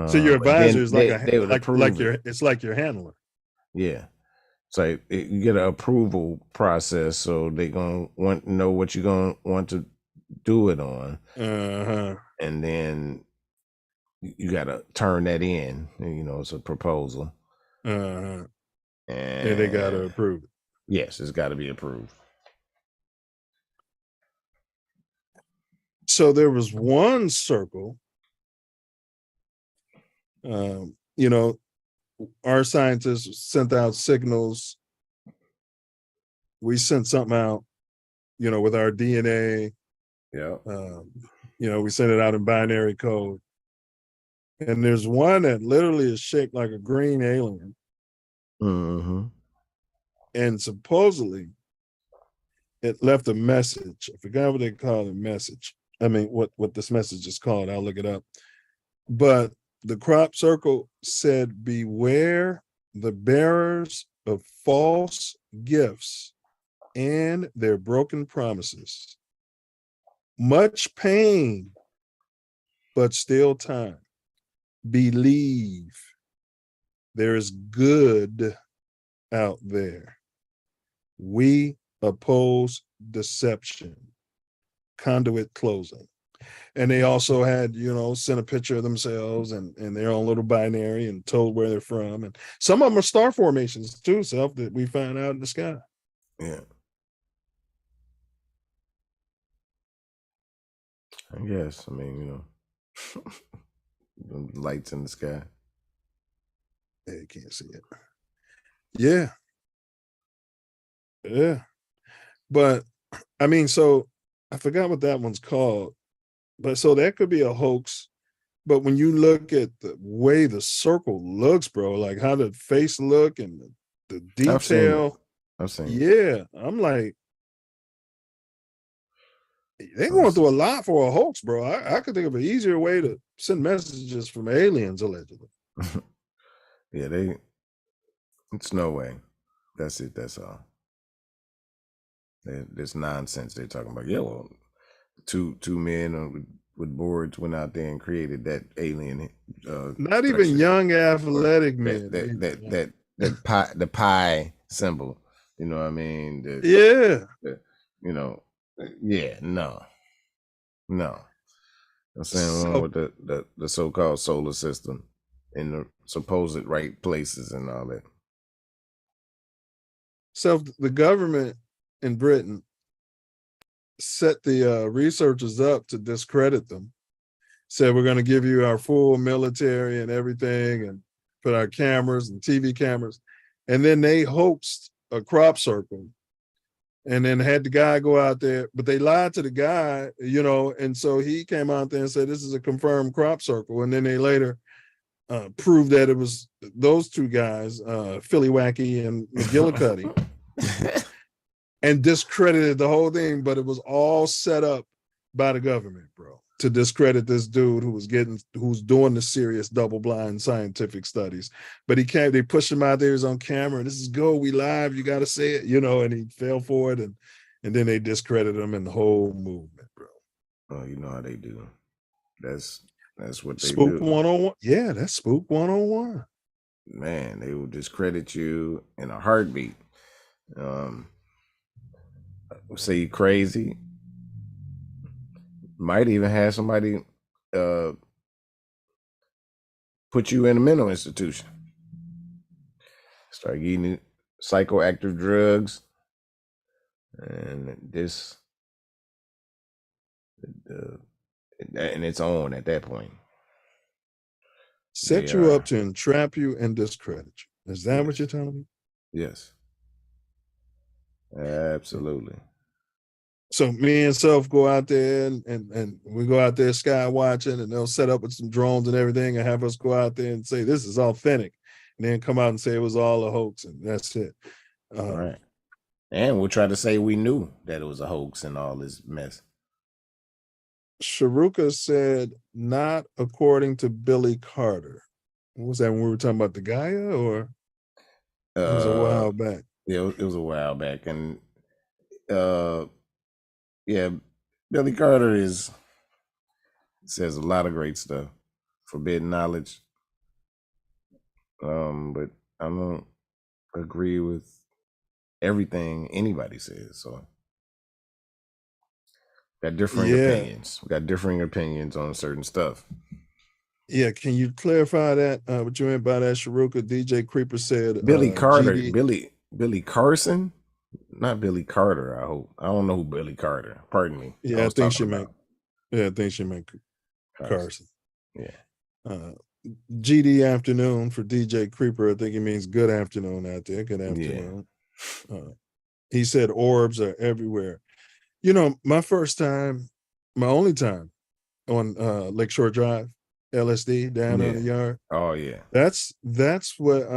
So your advisor is it's like your handler. Yeah. So you get an approval process, so they gonna want to know what you're gonna want to do it on, and then you gotta turn that in. It's a proposal, and they gotta approve it. Yes, it's got to be approved. So there was one circle. Our scientists sent out signals. We sent something out, with our DNA. Yeah. We sent it out in binary code. And there's one that literally is shaped like a green alien. Mm-hmm. And supposedly it left a message. I forgot what they call it, message. I mean, what this message is called. I'll look it up. But the crop circle said, beware the bearers of false gifts and their broken promises. Much pain, but still time. Believe there is good out there. We oppose deception. conduit closing. And they also had, sent a picture of themselves and their own little binary and told where they're from. And some of them are star formations too, Self, that we find out in the sky. Yeah. I guess. I mean, lights in the sky. Yeah, you can't see it. Yeah. Yeah. But I mean, so I forgot what that one's called. But so that could be a hoax. But when you look at the way the circle looks, bro, like how the face look and the detail. I've seen it. Yeah. I'm like, they're going through a lot for a hoax, bro. I could think of an easier way to send messages from aliens, allegedly. Yeah, it's no way. That's it. That's all. There's nonsense they're talking about. Yeah, well, two men with boards went out there and created that alien. Not even young athletic men. The pi symbol. You know what I mean? No. I'm saying wrong with the so-called solar system in the supposed right places and all that. So the government in Britain set the researchers up to discredit them. Said, we're going to give you our full military and everything and put our cameras and TV cameras. And then they hoaxed a crop circle and then had the guy go out there, but they lied to the guy, and so he came out there and said, this is a confirmed crop circle. And then they later proved that it was those two guys, Philly Wacky and McGillicuddy, and discredited the whole thing, but it was all set up by the government, bro, to discredit this dude who's doing the serious double-blind scientific studies. But they pushed him out there, he's on camera, this is go, we live, you got to say it, and he fell for it, and then they discredited him and the whole movement, bro. Oh, you know how they do. That's what they Spook do. 101. Yeah, that's Spook 101. Man, they will discredit you in a heartbeat. Say you crazy. Might even have somebody put you in a mental institution. Start eating psychoactive drugs, and and it's on at that point. Set you up to entrap you and discredit you. Is that what you're telling me? Yes. Absolutely. So me and Self go out there and we go out there sky watching, and they'll set up with some drones and everything and have us go out there and say this is authentic, and then come out and say it was all a hoax, and that's it. All right. And we'll try to say we knew that it was a hoax and all this mess. Sharuka said, not according to Billy Carter. What was that, when we were talking about the Gaia, or it was a while back? Yeah, it was a while back. And yeah, Billy Carter says a lot of great stuff, forbidden knowledge. But I don't agree with everything anybody says. So got differing opinions. We got differing opinions on certain stuff. Yeah, can you clarify that? What you meant by that, Sharuka? DJ Creeper said Billy Carter, GD. Billy Carson, not Billy Carter. I hope. I don't know who Billy Carter. Pardon me. Yeah, I think she meant Carson. Yeah. GD afternoon for DJ Creeper. I think he means good afternoon out there. Good afternoon. Yeah. He said orbs are everywhere. My only time on Lakeshore Drive, LSD down on the yard. Oh yeah. That's what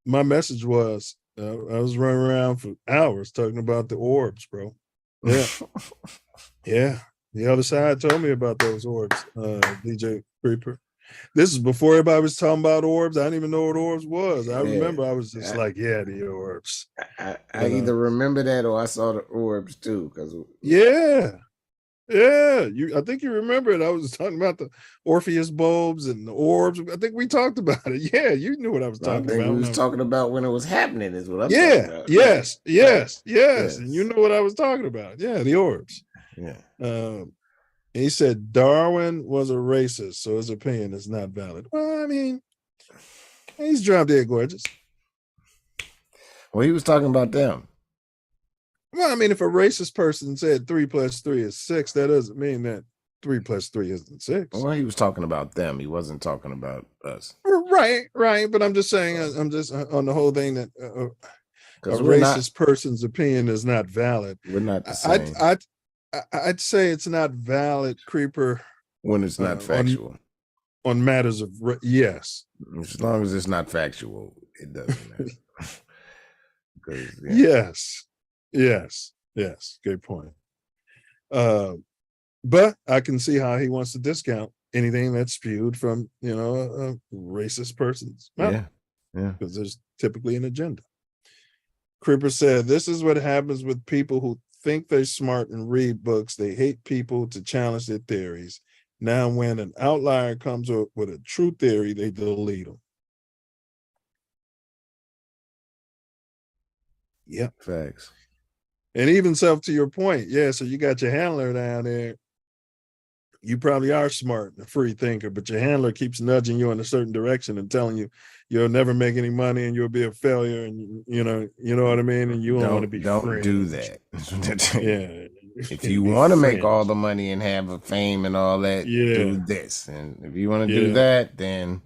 my message was. I was running around for hours talking about the orbs, bro. Yeah. Yeah. The other side told me about those orbs, DJ Creeper. This is before everybody was talking about orbs. I didn't even know what orbs was. I remember I was just the orbs. I either remember that or I saw the orbs too. Yeah. I think you remember it. I was talking about the Orpheus bulbs and the orbs. I think we talked about it. Yeah, you knew what I was talking about. We was talking about when it was happening is what I'm talking about. Yes. And you know what I was talking about. Yeah, the orbs. Yeah. He said Darwin was a racist, so his opinion is not valid. Well, I mean, he's drop dead gorgeous. Well, he was talking about them. Well, I mean, if a racist person said 3 + 3 is 6, that doesn't mean that 3 + 3 isn't 6. Well, he was talking about them. He wasn't talking about us. Right. But I'm just saying, I'm just on the whole thing that a we're racist person's opinion is not valid. We're not the same. I'd say it's not valid, Creeper, when it's not factual on matters of yes. As long as it's not factual, it doesn't matter. Yes. Good point. But I can see how he wants to discount anything that's spewed from a racist person's mouth. Yeah. Because there's typically an agenda. Creeper said, "This is what happens with people who think they're smart and read books. They hate people to challenge their theories. Now, when an outlier comes up with a true theory, they delete them." Yep. Facts. And even Self, to your point, so you got your handler down there. You probably are smart and a free thinker, but your handler keeps nudging you in a certain direction and telling you you'll never make any money and you'll be a failure, and you know what I mean, and you don't want to be don't do friends. that. Yeah. If you want to make all the money and have a fame and all that, do this. And if you want to do that, then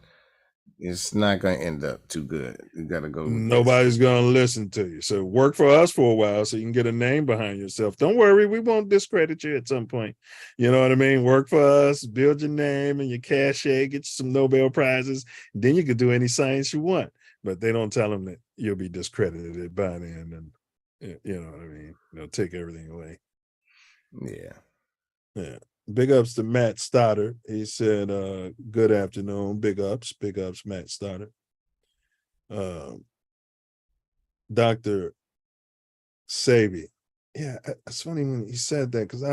it's not going to end up too good. You got to go. Nobody's going to listen to you. So work for us for a while so you can get a name behind yourself. Don't worry, we won't discredit you at some point. You know what I mean? Work for us, build your name and your cachet, get you some Nobel Prizes. Then you can do any science you want. But they don't tell them that you'll be discredited by then. And you know what I mean? They'll take everything away. Yeah. Big ups to Matt Stoddard. He said, good afternoon. Big ups, Matt Stoddard. Dr. Sabi. Yeah, it's funny when he said that, because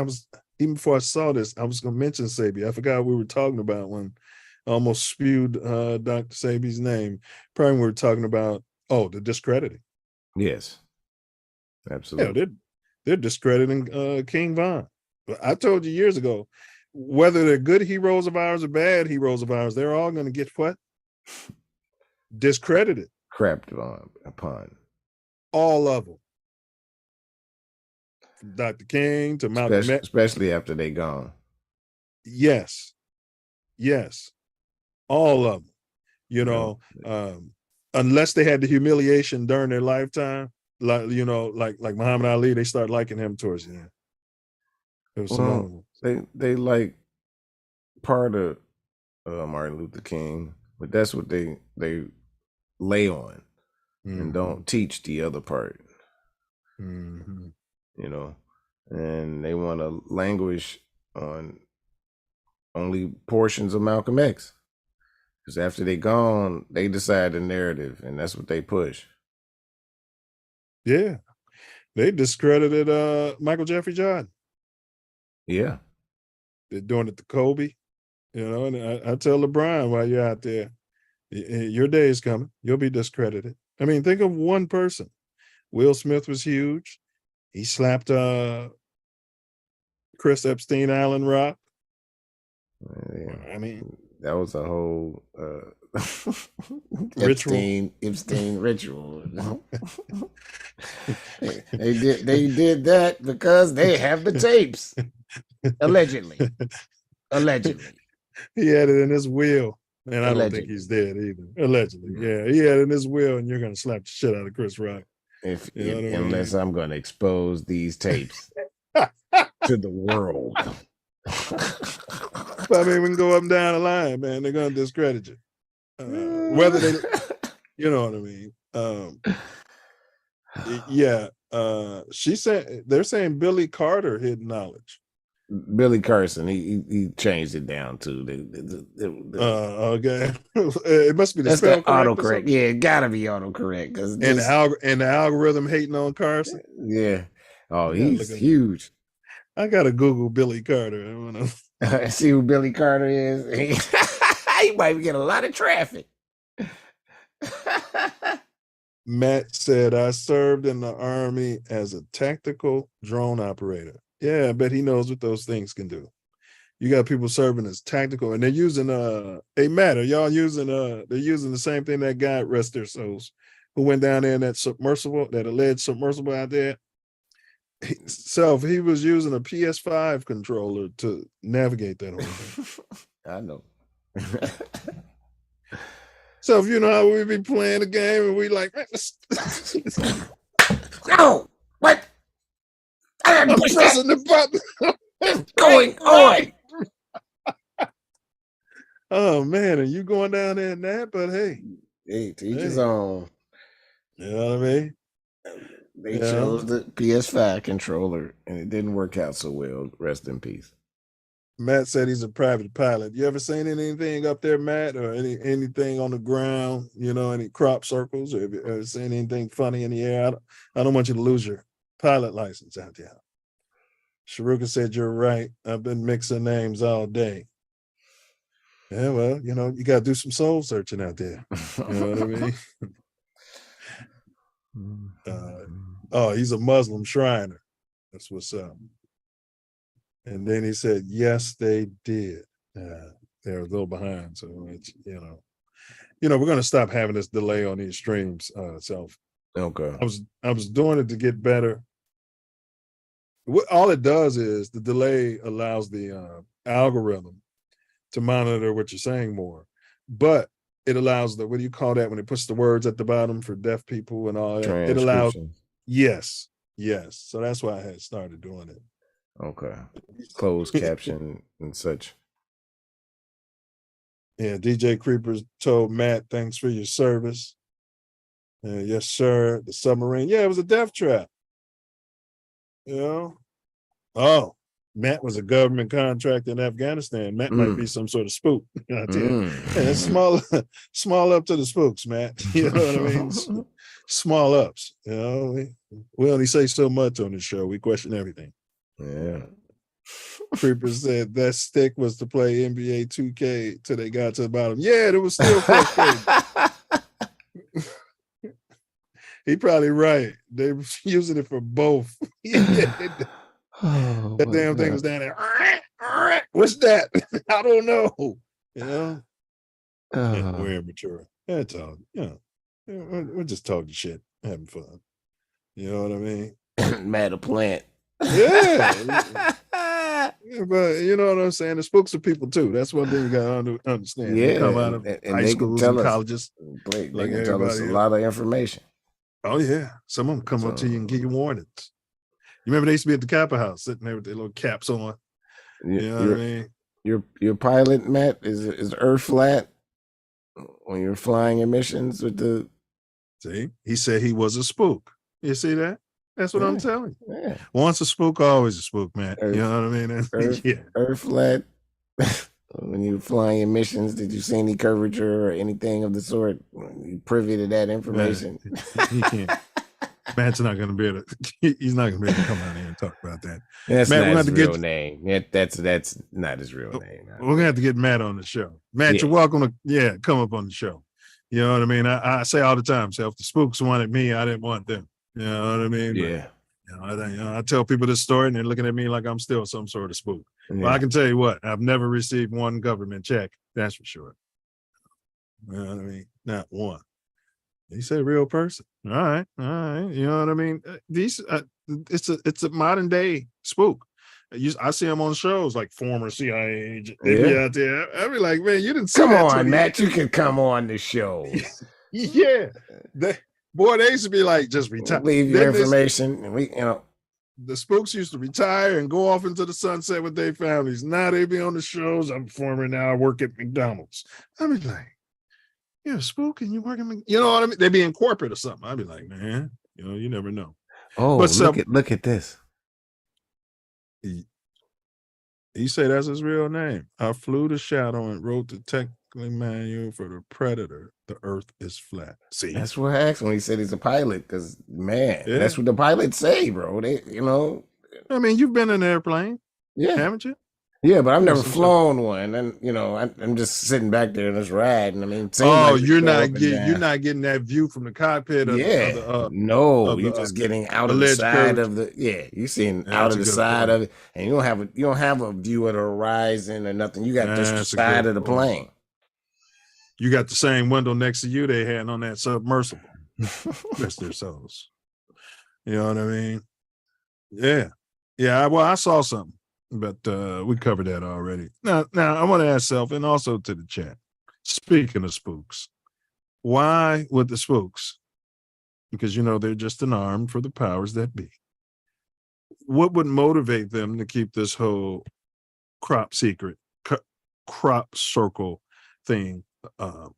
even before I saw this, I was going to mention Sabi. I forgot we were talking about when I almost spewed Dr. Sabi's name. Probably we were talking about, the discrediting. Yes, absolutely. Yeah, they're discrediting King Von. I told you years ago, whether they're good heroes of ours or bad heroes of ours, they're all going to get what? Discredited. Crapped upon. All of them. From Dr. King to Malcolm X. Especially after they gone. Yes. All of them. Unless they had the humiliation during their lifetime, like Muhammad Ali, they start liking him towards the end. They like part of Martin Luther King, but that's what they lay on and don't teach the other part. Mm-hmm. And they want to languish on only portions of Malcolm X, because after they gone, they decide the narrative, and that's what they push. Yeah, they discredited Michael Jeffrey Jordan. Yeah. They're doing it to Kobe, and I tell LeBron, while you're out there, your day is coming. You'll be discredited. I mean, think of one person. Will Smith was huge. He slapped Chris Epstein Island Rock. I mean, that was a whole ritual. Epstein ritual. They did that because they have the tapes. Allegedly. He had it in his will, and I don't think he's dead either. Allegedly. Yeah, he had it in his will, and you're gonna slap the shit out of Chris Rock. Unless I'm gonna expose these tapes to the world. But I mean, we can go up and down the line, man. They're gonna discredit you. Whether they, you know what I mean? She said they're saying Billy Carter hid knowledge. Billy Carson, he changed it down too. Okay, it must be that's the autocorrect. Yeah, it gotta be autocorrect because and the algorithm hating on Carson. Yeah, he's huge. I gotta Google Billy Carter. I want to see who Billy Carter is. He might get a lot of traffic. Matt said, "I served in the Army as a tactical drone operator." Yeah, I bet he knows what those things can do. You got people serving as tactical, and they're using hey Matt, are y'all using they're using the same thing that guy, rest their souls, who went down there in that submersible, that alleged submersible out there. He was using a PS5 controller to navigate that whole thing. I know. So if you know how we be playing the game and we like, no, what? I'm pressing the button. It's going on. Oh man, and you going down there in that? But hey, teach his own. You know what I mean? They chose the PS5 controller, and it didn't work out so well. Rest in peace. Matt said he's a private pilot. You ever seen anything up there, Matt, or anything on the ground? You know, any crop circles, or have you ever seen anything funny in the air? I don't want you to lose your pilot license out there. Sharuka said, "You're right. I've been mixing names all day." Yeah, well, you know, you got to do some soul searching out there. You know what I mean? He's a Muslim Shriner. That's what's up. And then he said, yes, they did. They're a little behind. So, it's, we're going to stop having this delay on these streams. Self. Okay. I was doing it to get better. All it does is the delay allows the algorithm to monitor what you're saying more, but it allows what do you call that when it puts the words at the bottom for deaf people and all that? It allows, yes. So that's why I had started doing it. Okay. Closed caption and such. Yeah, DJ Creepers told Matt, thanks for your service. Yes, sir. The submarine. Yeah, it was a death trap. Oh, Matt was a government contractor in Afghanistan. Matt might be some sort of spook. Small up to the spooks, Matt. You know what I mean? Small ups. We only say so much on this show. We question everything. Yeah. Creeper said that stick was to play NBA 2K till they got to the bottom. Yeah, it was still frustrating. He probably right. They were using it for both. That damn thing was down there. What's that? I don't know. We're immature. That's all. We're just talking shit, having fun. You know what I mean? Mad a plant. Yeah. But you know what I'm saying? The spooks are people too. That's one thing you gotta understand. Yeah, they come out of high schools and colleges. They can tell us a lot of information. Oh yeah, some of them come up to you and give you warnings. You remember they used to be at the Kappa House, sitting there with their little caps on. You know what I mean? Your pilot, Matt, is Earth flat when you're flying in missions with the. See, he said he was a spook. You see that? That's what I'm telling you. Yeah. Once a spook, always a spook, man. You know what I mean? Earth flat. When you're flying in missions, did you see any curvature or anything of the sort? You privy to that information? Man, he can't. Matt's not going to be able to. He's not going to be able to come out here and talk about that. That's Matt, not his real name. That's not his real name. We're going to have to get Matt on the show. Matt, you're welcome to come up on the show. You know what I mean? I say all the time, Self, the spooks wanted me, I didn't want them. You know what I mean? Yeah. I tell people this story and they're looking at me like I'm still some sort of spook. Yeah. Well, I can tell you what, I've never received one government check. That's for sure. You know what I mean? Not one. He said real person. All right. You know what I mean? These it's a modern day spook. I see them on shows like former CIA agent. They be out there. I be like, man, you didn't see come that on, Matt. You can come on the show. Yeah. They used to be like, just retire. Leave your information. And the spooks used to retire and go off into the sunset with their families. Now they be on the shows. I'm former now. I work at McDonald's. I be like, you're a spook and you work at McDonald's. You know what I mean? They be in corporate or something. I'd be like, man, you never know. Oh, but look at this. He said that's his real name. I flew the shadow and wrote the technical manual for the Predator. The Earth is flat. See, that's what I asked when he said he's a pilot. Because that's what the pilots say, bro. I mean, you've been in an airplane, yeah, haven't you? Yeah, but I've Yeah, never some flown one, and I'm just sitting back there and it's riding. I mean, it seems Oh, like we go up and you're down. not getting that view from the cockpit of Yeah, the no, of you're the just getting out of the alleged side curvature. of the. Yeah, you're seeing out That's of a the good side point. of it, and you don't have a view of the horizon or nothing. You got just the That's a side good of the point. plane. You got the same window next to you they had on that submersible. Bless their souls. You know what I mean? Yeah. Yeah. Well, I saw something, but we covered that already. Now I want to ask Self and also to the chat. Speaking of spooks, why with the spooks? Because they're just an arm for the powers that be. What would motivate them to keep this whole crop circle thing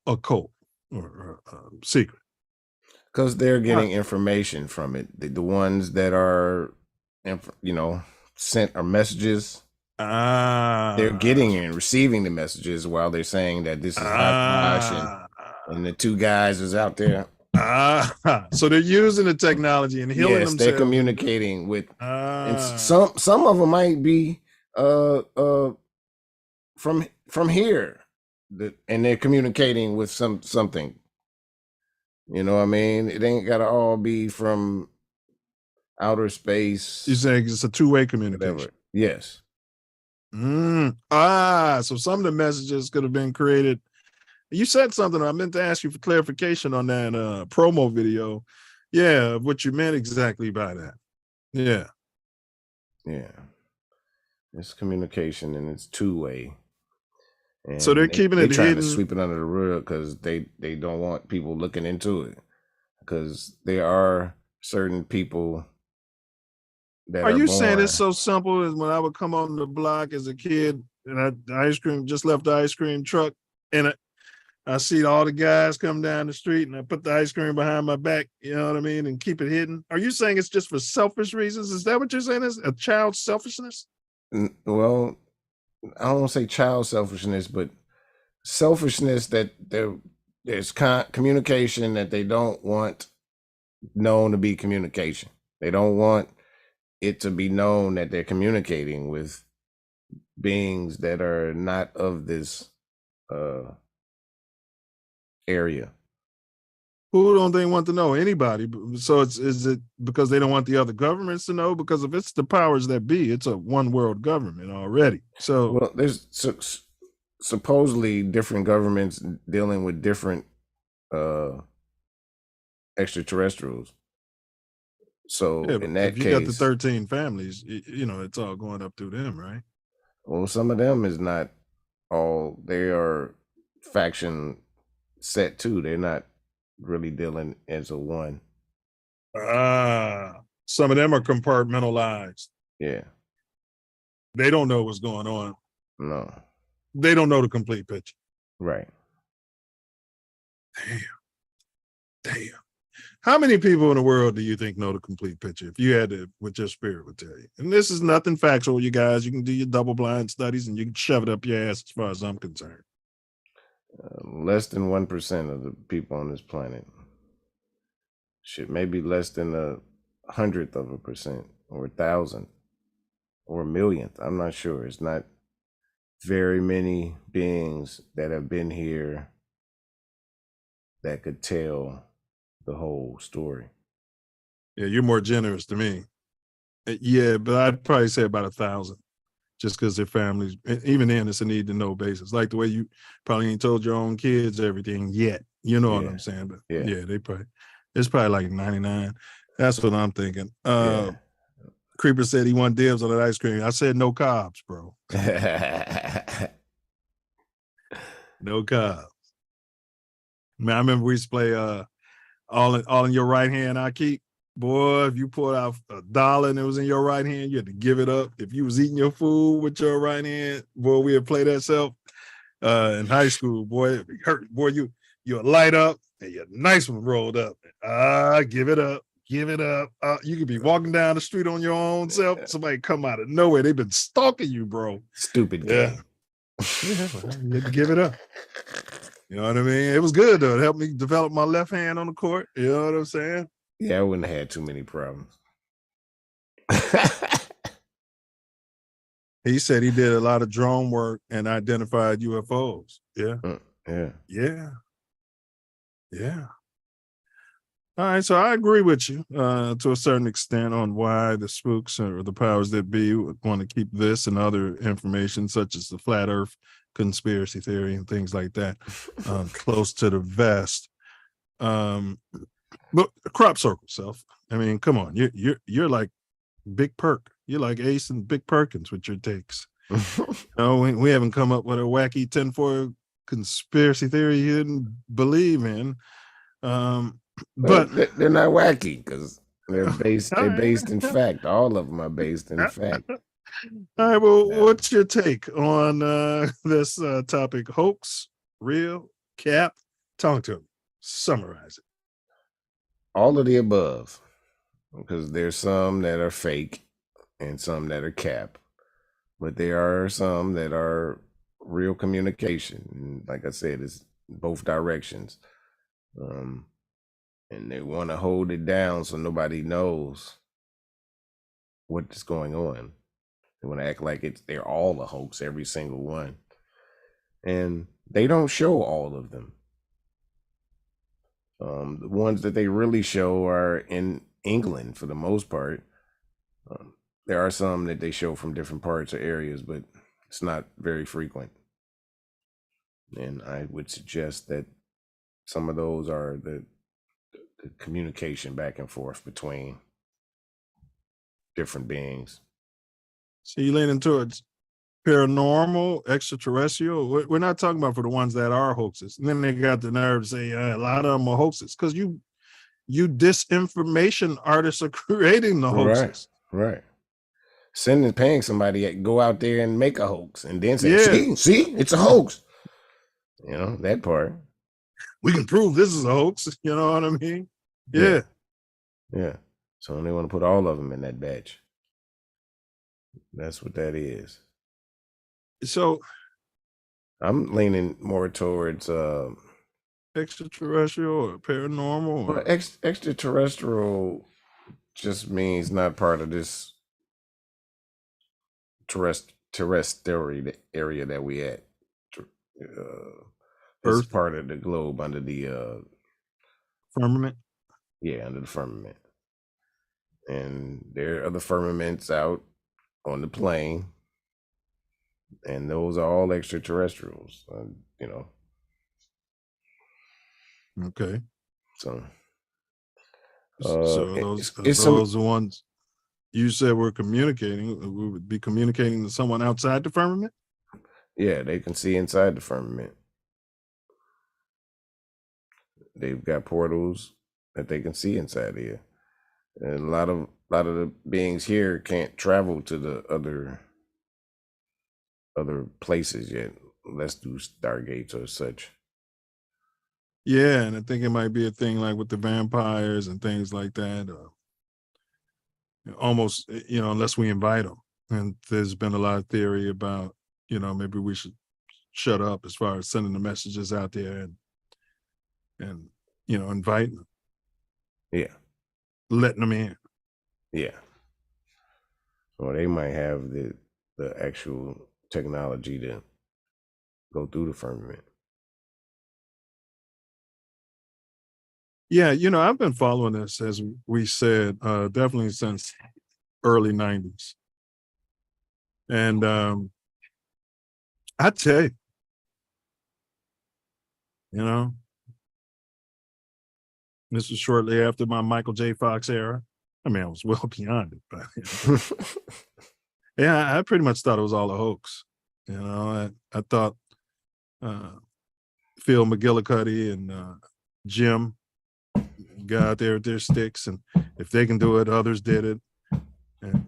occult or secret? Because they're getting information from it. The ones that are, sent or messages. They're getting and receiving the messages while they're saying that this is hogwash and the two guys is out there. So they're using the technology and healing Yes, themselves. they're communicating with, and some of them might be from here, and they're communicating with something. You know what I mean? It ain't gotta all be from outer space. You're saying it's a two-way communication. Whatever. Yes. So some of the messages could have been created. You said something. I meant to ask you for clarification on that promo video. Yeah, what you meant exactly by that. Yeah. Yeah. It's communication and it's two-way. And so they're keeping it trying hidden. To sweep it under the rug because they don't want people looking into it. Because there are certain people that are you born. saying it's so simple as when I would come on the block as a kid and just left the ice cream truck and I see all the guys come down the street and I put the ice cream behind my back, you know what I mean, and keep it hidden? Are you saying it's just for selfish reasons? Is that what you're saying? Is a child's selfishness? Well, I don't want to say child selfishness, but selfishness that there's communication that they don't want known to be communication. They don't want it to be known that they're communicating with beings that are not of this area. Who don't they want to know? Anybody. So is it because they don't want the other governments to know? Because if it's the powers that be, it's a one world government already. So well, there's supposedly different governments dealing with different extraterrestrials. So yeah, in that if you case, got the 13 families, it's all going up through them, right? Well, some of them is not all. They are faction set too. They're not really dealing as a one. Some of them are compartmentalized. Yeah. They don't know what's going on. No. They don't know the complete picture. Right. Damn. How many people in the world do you think know the complete picture? If you had to, what your spirit would tell you. And this is nothing factual, you guys. You can do your double-blind studies and you can shove it up your ass as far as I'm concerned. Less than 1% of the people on this planet. Shit, maybe less than 1/100% or 1,000 or 1,000,000th. I'm not sure. It's not very many beings that have been here that could tell the whole story. Yeah, you're more generous to me. Yeah, but I'd probably say about 1,000, just because their families, even then, it's a need to know basis. Like the way you probably ain't told your own kids everything yet. You know what I'm saying? But yeah, it's probably like 99. That's what I'm thinking. Creeper said he wanted dibs on that ice cream. I said no carbs, bro. No carbs. Man, I remember we used to play all in your right hand, I keep. Boy, if you pulled out $1 and it was in your right hand, you had to give it up. If you was eating your food with your right hand, boy, we would play that self in high school. Boy, it hurt. Boy, you light up and your nice one rolled up. Give it up. Give it up. You could be walking down the street on your own self. Somebody come out of nowhere. They've been stalking you, bro. Stupid game. You had to give it up. You know what I mean? It was good, though. It helped me develop my left hand on the court. You know what I'm saying? Yeah, I wouldn't have had too many problems. He said he did a lot of drone work and identified UFOs. Yeah. Yeah. Yeah. Yeah. All right, so I agree with you to a certain extent on why the spooks or the powers that be would want to keep this and other information, such as the flat Earth conspiracy theory and things like that, close to the vest. But crop circle self. I mean, come on, you're like Big Perk. You're like Ace and Big Perkins with your takes. No, we haven't come up with a wacky tinfoil conspiracy theory you didn't believe in. But they're not wacky because they're based in fact. All of them are based in fact. All right, well, what's your take on this topic? Hoax, real, cap? Talk to me. Summarize it. All of the above, because there's some that are fake and some that are cap, but there are some that are real communication. And like I said, it's both directions. And they want to hold it down so nobody knows what's going on. They want to act like they're all a hoax, every single one. And they don't show all of them. The ones that they really show are in England for the most part. There are some that they show from different parts or areas, but it's not very frequent. And I would suggest that some of those are the communication back and forth between different beings. So you leaning towards paranormal, extraterrestrial? We're not talking about for the ones that are hoaxes. And then they got the nerve to say a lot of them are hoaxes because you disinformation artists are creating the hoaxes. Right. Paying somebody to go out there and make a hoax and then say, see, it's a hoax. You know, that part. We can prove this is a hoax. You know what I mean? Yeah. So they want to put all of them in that batch. That's what that is. So I'm leaning more towards extraterrestrial or paranormal. Well, extraterrestrial just means not part of this terrestrial area that we at. It's part of the globe under the firmament. Yeah, under the firmament. And there are other firmaments out on the plane, and those are all extraterrestrials. You know. Okay. So those the ones you said we're communicating. We would be communicating to someone outside the firmament. Yeah, they can see inside the firmament. They've got portals that they can see inside here, and a lot of the beings here can't travel to the other places yet. Let's do stargates or such. Yeah, and I think it might be a thing like with the vampires and things like that. Almost, unless we invite them. And there's been a lot of theory about, maybe we should shut up as far as sending the messages out there and inviting them. Yeah. Letting them in. Yeah. Or they might have the actual technology to go through the firmament. Yeah, I've been following this, as we said, definitely since early 90s. And I tell you, this was shortly after my Michael J. Fox era. I mean, I was well beyond it, but yeah, I pretty much thought it was all a hoax. I thought Phil McGillicuddy and Jim got out there with their sticks, and if they can do it, others did it. And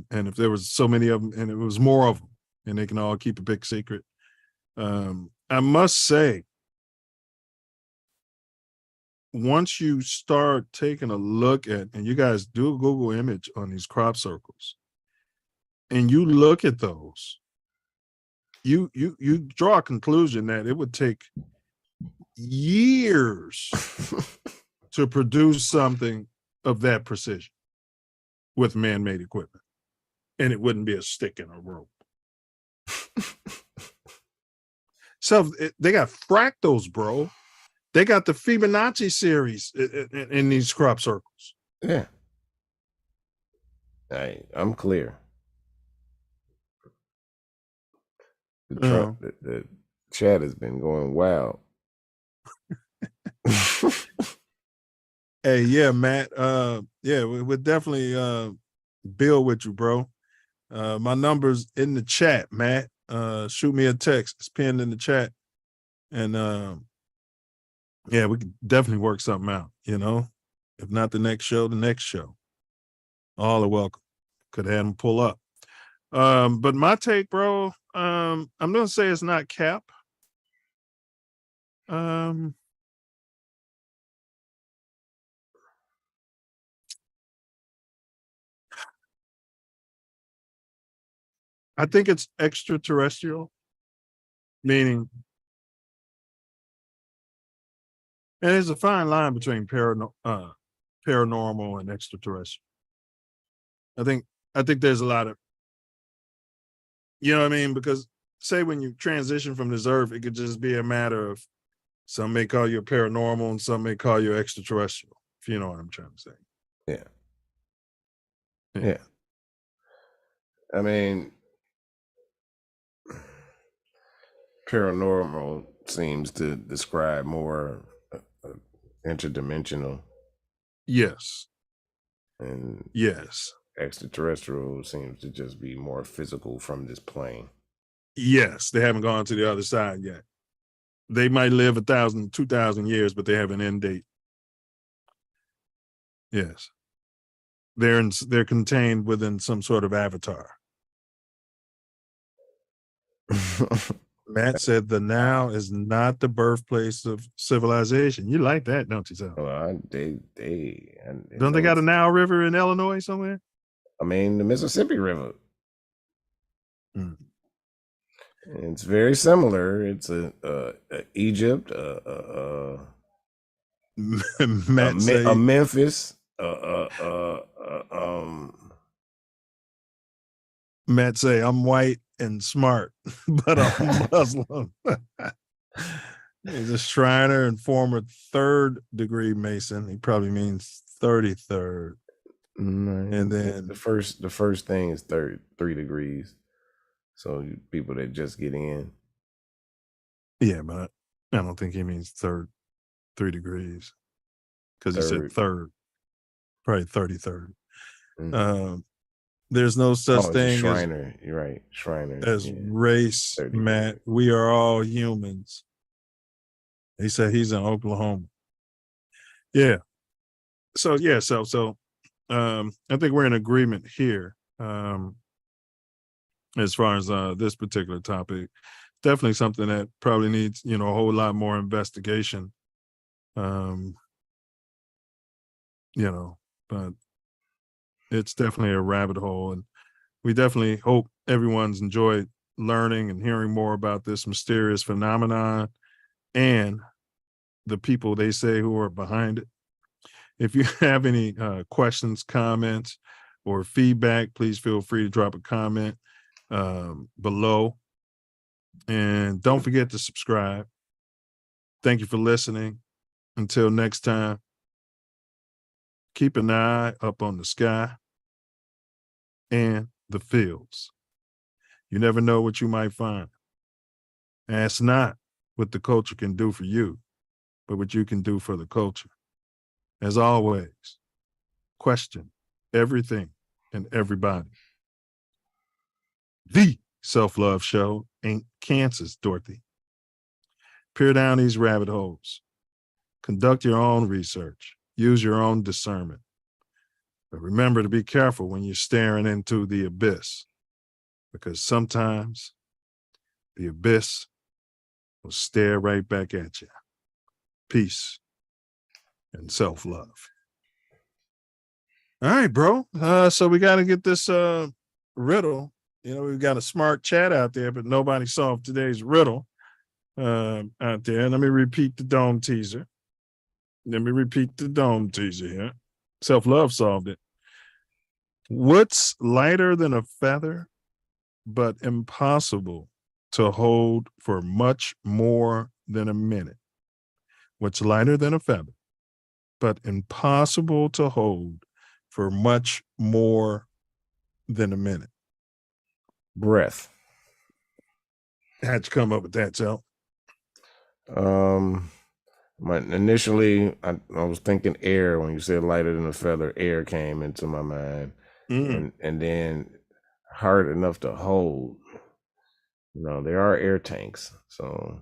and if there was so many of them, and it was more of them, and they can all keep a big secret. I must say, once you start taking a look at, and you guys do a Google image on these crop circles, and you look at those, you draw a conclusion that it would take years to produce something of that precision with man-made equipment. and it wouldn't be a stick and a rope. So they got fractals, bro. They got the Fibonacci series in these crop circles. Yeah. I'm clear. The chat has been going wild. Hey, yeah, Matt. Yeah, we'll definitely build with you, bro. My number's in the chat, Matt. Shoot me a text. It's pinned in the chat. And yeah, we can definitely work something out, you know. If not the next show, the next show. All are welcome. Could have them pull up. But my take, bro, I'm gonna say it's not cap. I think it's extraterrestrial, meaning, and there's a fine line between paranormal and extraterrestrial. I think there's a lot of, you know what I mean? Because say when you transition from this earth, it could just be a matter of some may call you paranormal and some may call you extraterrestrial, if you know what I'm trying to say. Yeah. I mean, paranormal seems to describe more interdimensional. Yes. And yes, extraterrestrial seems to just be more physical from this plane. Yes, they haven't gone to the other side yet. They might live 1,000, 2,000 years, but they have an end date. Yes. They're contained within some sort of avatar. Matt said the now is not the birthplace of civilization. You like that, don't you, Sal? Well, Don't they got a Nile River in Illinois somewhere? I mean, the Mississippi River. It's very similar. It's Egypt, Memphis, Matt say I'm white and smart, but I'm Muslim. He's a Shriner and former 3rd degree Mason. He probably means 33rd. And then the first thing is 3 degrees. So people that just get in. Yeah, but I don't think he means 3 degrees. Because he said 3rd. Probably 33rd. There's no such thing Shriner. You're right. Shriner. As race, Matt. We are all humans. He said he's in Oklahoma. Yeah. So yeah, so I think we're in agreement here. As far as this particular topic, definitely something that probably needs, a whole lot more investigation. But it's definitely a rabbit hole, and we definitely hope everyone's enjoyed learning and hearing more about this mysterious phenomenon and the people they say who are behind it. If you have any questions, comments, or feedback, please feel free to drop a comment below. And don't forget to subscribe. Thank you for listening. Until next time, keep an eye up on the sky and the fields. You never know what you might find. Ask not what the culture can do for you, but what you can do for the culture. As always, question everything and everybody. The Self Love Show ain't Kansas, Dorothy. Peer down these rabbit holes. Conduct your own research. Use your own discernment. But remember to be careful when you're staring into the abyss, because sometimes the abyss will stare right back at you. Peace and self-love. All right, bro. So we got to get this riddle. We've got a smart chat out there, but nobody solved today's riddle out there. Let me repeat the dome teaser. Here. Self-love solved it. What's lighter than a feather, but impossible to hold for much more than a minute? What's lighter than a feather, but impossible to hold for much more than a minute? Breath. How'd you come up with that, Self? Initially, I was thinking air. When you said lighter than a feather, air came into my mind. And then hard enough to hold. There are air tanks, so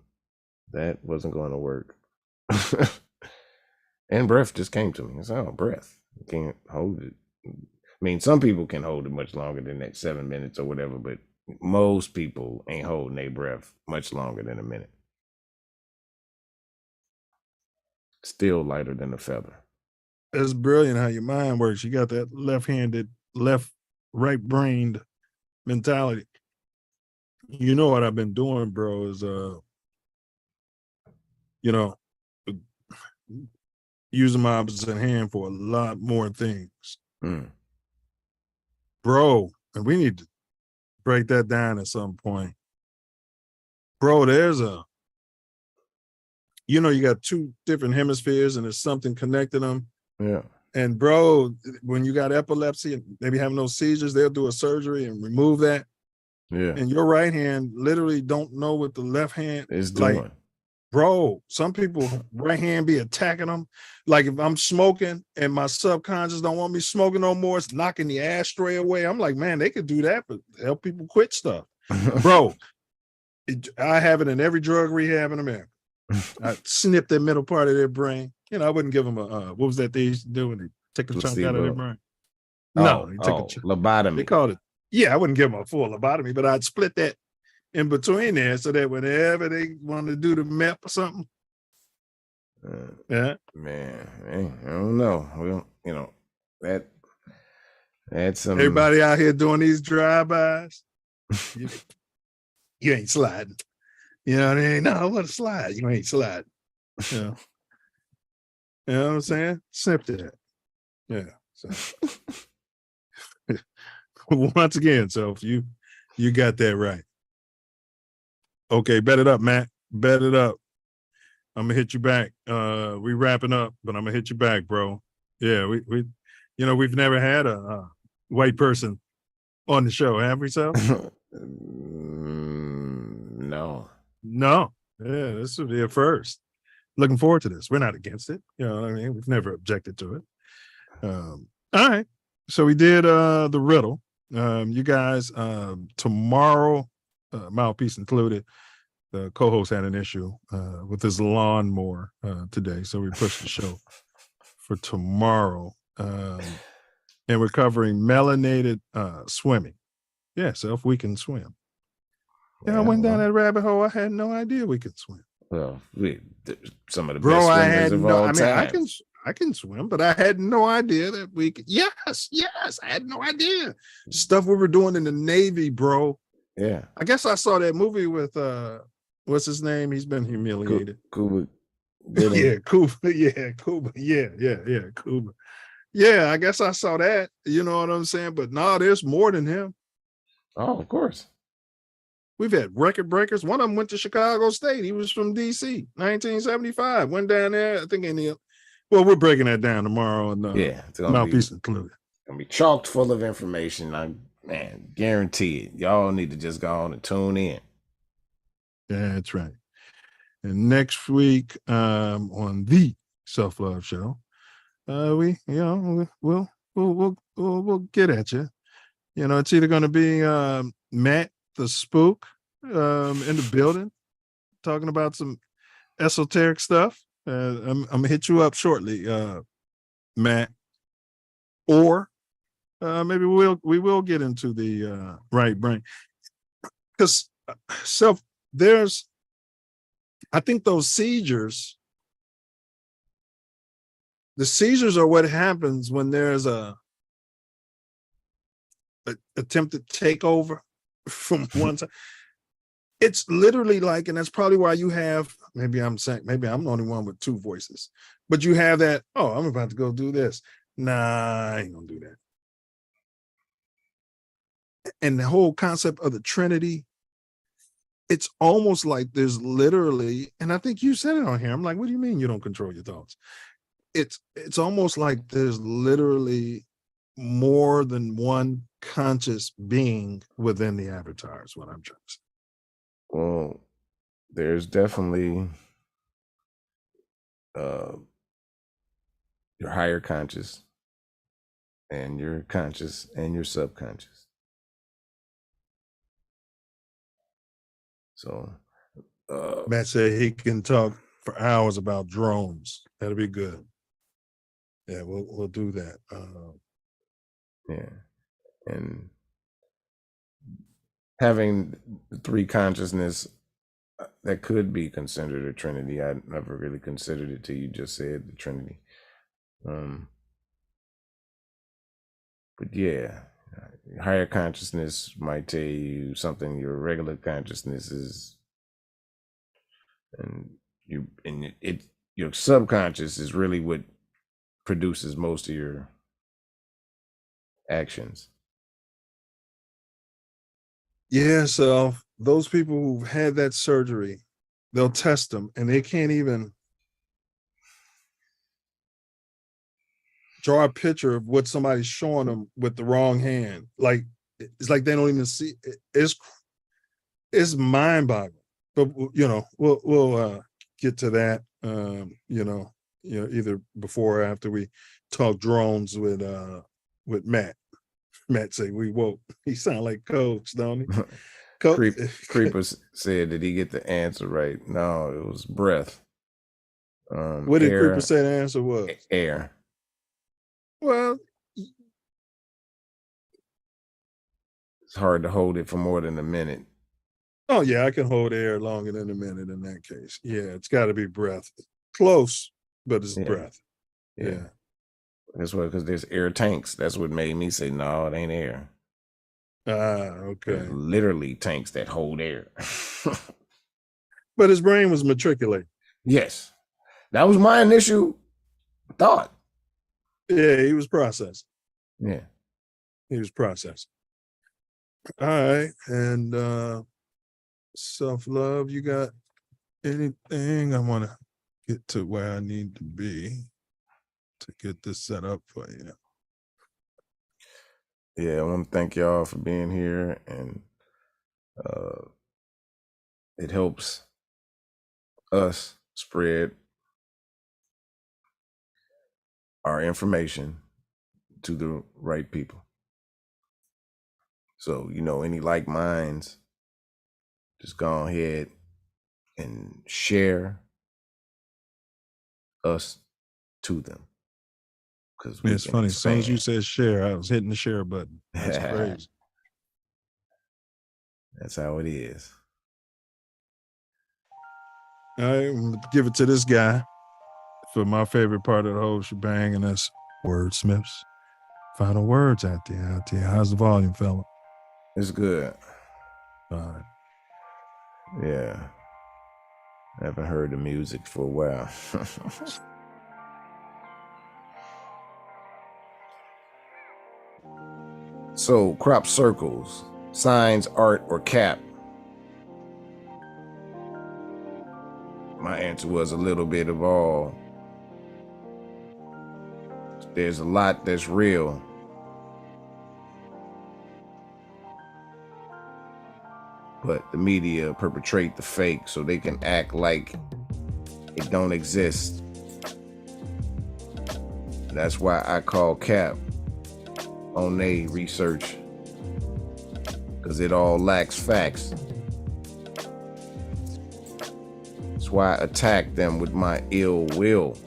that wasn't going to work. And breath just came to me. I said, oh, breath. You can't hold it. I mean, some people can hold it much longer than that 7 minutes or whatever, but most people ain't holding their breath much longer than a minute. Still lighter than a feather. It's brilliant how your mind works. You got that left-handed, right-brained mentality. You know what I've been doing, bro, is using my opposite hand for a lot more things. Bro, and we need to break that down at some point. Bro, there's you got two different hemispheres and there's something connecting them. Yeah. And bro, when you got epilepsy and maybe having those seizures, they'll do a surgery and remove that. Yeah. And your right hand literally don't know what the left hand is doing. Bro, some people right hand be attacking them. Like if I'm smoking and my subconscious don't want me smoking no more, it's knocking the ashtray away. I'm like, man, they could do that, but help people quit stuff. Bro, I have it in every drug rehab in America. I snip the middle part of their brain. I wouldn't give them what was that they used to do when they take a chunk out of their brain? No, they take a chunk. Lobotomy. They called it. Yeah, I wouldn't give them a full lobotomy, but I'd split that in between there so that whenever they want to do the MEP or something. Yeah. Man, I don't know. Well, that's some. Everybody out here doing these drive-bys, you ain't sliding. You know what I mean? No, I want to slide. You ain't sliding. You know what I'm saying? Snip that. Yeah. So. Once again, Self, you got that right. Okay, bet it up, Matt. Bet it up. I'm gonna hit you back. We wrapping up, but I'm gonna hit you back, bro. Yeah, we've never had a white person on the show, have we, Self? No. No. Yeah, this will be a first. Looking forward to this. We're not against it. You know what I mean? We've never objected to it. All right. So we did the riddle. You guys, tomorrow, Mouthpiece included, the co-host had an issue with his lawnmower today. So we pushed the show for tomorrow. And we're covering melanated swimming. Yeah, so if we can swim. I went down that rabbit hole. I had no idea we could swim. Well, some of the best swimmers of all time. I can swim, but I had no idea that we could. Yes, I had no idea. Stuff we were doing in the Navy, bro. Yeah. I guess I saw that movie with what's his name? He's been humiliated. Cuba. Yeah, Cuba. Yeah, Cuba. Yeah, Cuba. Yeah, I guess I saw that. You know what I'm saying? But no, there's more than him. Oh, of course. We've had record breakers. One of them went to Chicago State. He was from DC, 1975. Went down there, I think well, we're breaking that down tomorrow. And it's Mouthpiece included. Gonna be chocked full of information. I guarantee it. Y'all need to just go on and tune in. Yeah, that's right. And next week on the Self Luv Show, we'll get at you. It's either going to be Matt the Spook in the building talking about some esoteric stuff. I'm gonna hit you up shortly, Matt, or maybe we will get into the right brain, because I think those seizures, the seizures are what happens when there's a attempted takeover from one side. It's literally like, and that's probably why you have, maybe I'm the only one with two voices, but you have that, oh, I'm about to go do this. Nah, I ain't gonna do that. and the whole concept of the Trinity, it's almost like there's literally, and I think you said it on here. I'm like, what do you mean you don't control your thoughts? It's almost like there's literally more than one conscious being within the avatar is what I'm trying to say. Well, there's definitely your higher conscious and your conscious and your subconscious. So Matt said he can talk for hours about drones. That'll be good. Yeah, we'll do that. Yeah. And having the three consciousness, that could be considered a Trinity. I never really considered it till you just said the Trinity. But yeah, higher consciousness might tell you something your regular consciousness is, and your subconscious is really what produces most of your actions. Yeah, so those people who've had that surgery, they'll test them and they can't even draw a picture of what somebody's showing them with the wrong hand. Like, it's like they don't even see it. It's mind-boggling. But we'll get to that. Either before or after we talk drones with Matt. Matt say we woke. He sound like Coach, don't he? Creeper said, did he get the answer right? No, it was breath. What did Creeper say the answer was? Air. Well, it's hard to hold it for more than a minute. Oh yeah, I can hold air longer than a minute in that case. Yeah, it's got to be breath. Close, but it's breath. Yeah. That's what, because there's air tanks. That's what made me say, no, it ain't air. Okay. There's literally tanks that hold air. But his brain was matriculating. Yes. That was my initial thought. Yeah, he was processing. Yeah. He was processing. All right. And Self Love, you got anything? I want to get to where I need to be to get this set up for you. Yeah, I want to thank y'all for being here, and it helps us spread our information to the right people. So, any like minds, just go ahead and share us to them. Because it's funny. As soon as you said share, I was hitting the share button. That's crazy. That's how it is. All right, I'm gonna give it to this guy for my favorite part of the whole shebang, and that's wordsmiths. Final words out there. How's the volume, fella? It's good. All right. Yeah. I haven't heard the music for a while. So, crop circles, signs, art, or cap? My answer was a little bit of all. There's a lot that's real. But the media perpetrate the fake so they can act like it don't exist. That's why I call cap on they research, because it all lacks facts. That's why I attack them with my ill will,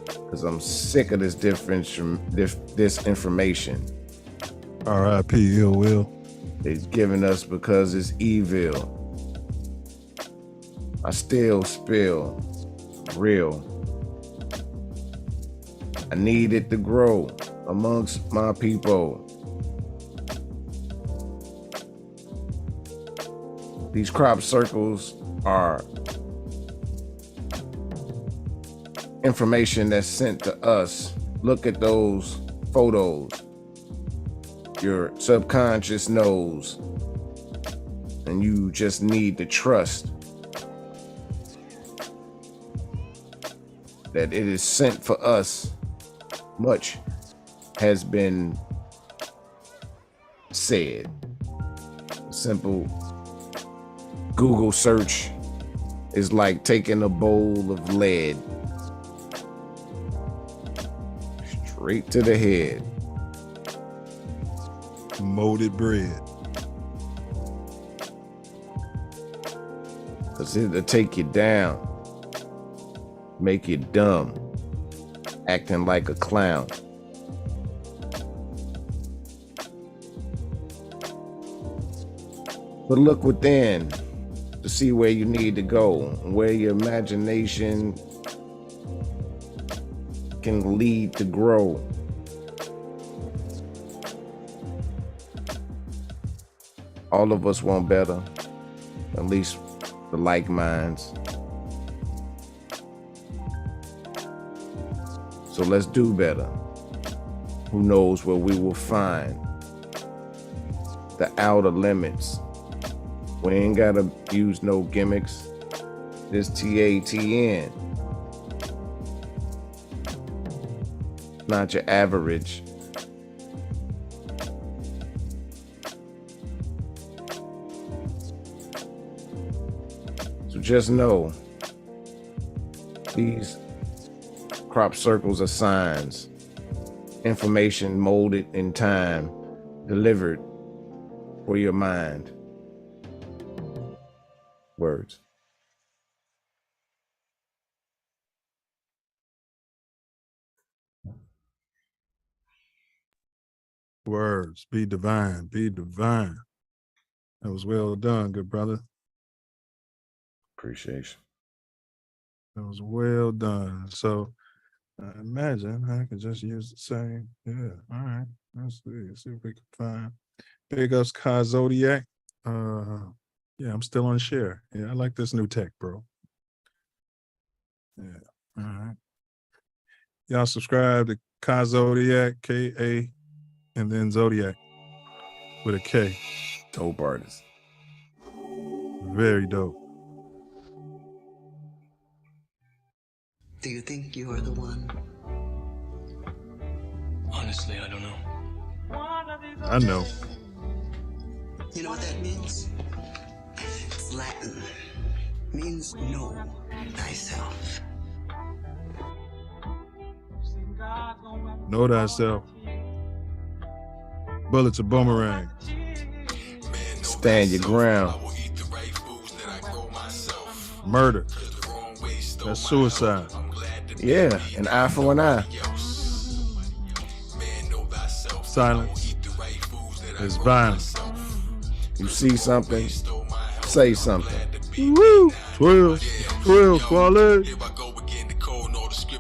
because I'm sick of this disinformation. R.I.P. ill will. It's giving us because it's evil. I still spill real. I need it to grow amongst my people. These crop circles are information that's sent to us. Look at those photos. your subconscious knows, and you just need to trust that it is sent for us. Much has been said. A simple Google search is like taking a bowl of lead straight to the head. Molded bread. Cause it'll take you down, make you dumb, acting like a clown. But look within to see where you need to go, where your imagination can lead to grow. All of us want better, at least the like minds. So let's do better. Who knows where we will find the outer limits. We ain't gotta use no gimmicks. This TATN. Not your average. So just know these crop circles are signs, information molded in time, delivered for your mind. Words. Words. Be divine. Be divine. That was well done, good brother. Appreciation. That was well done. So imagine I could just use the same. Yeah. All right. Let's see if we can find Big Ups Kai Zodiac. Yeah, I'm still on share. Yeah, I like this new tech, bro. Yeah. All right. Y'all subscribe to Kai Zodiac, K-A, and then Zodiac with a K. Dope artist. Very dope. Do you think you are the one? Honestly, I don't know. I know. You know what that means? It's Latin. Means know thyself. Know thyself. Bullets a boomerang. Stand your ground. Murder. That's suicide. Yeah, an eye for an eye. Silence is violence. You see something, say something. Woo! 12 squad.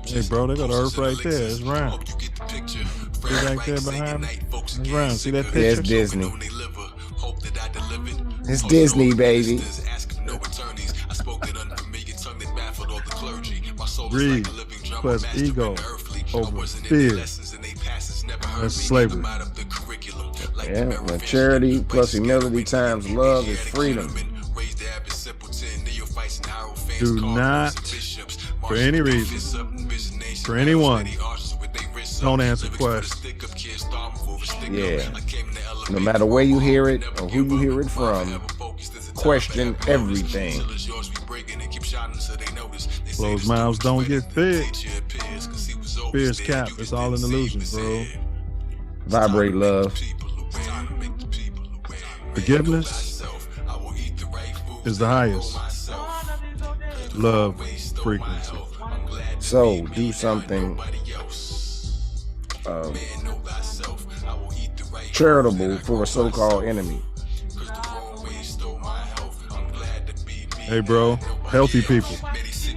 Hey, bro, they got Earth right there. It's round. See right there behind me? It's round. See that picture? Yeah, it's Disney. It's Disney, baby. Greed plus ego over fear. That's slavery. Yeah, when charity plus humility times love is freedom. Do not, for any reason, for anyone, don't answer questions. Yeah. No matter where you hear it or who you hear it from, question everything. Closed mouths don't get fed. Fear's cap. It's all an illusion, bro. Vibrate love. Forgiveness is the highest love frequency. So do something charitable for a so-called enemy. Hey, bro, healthy people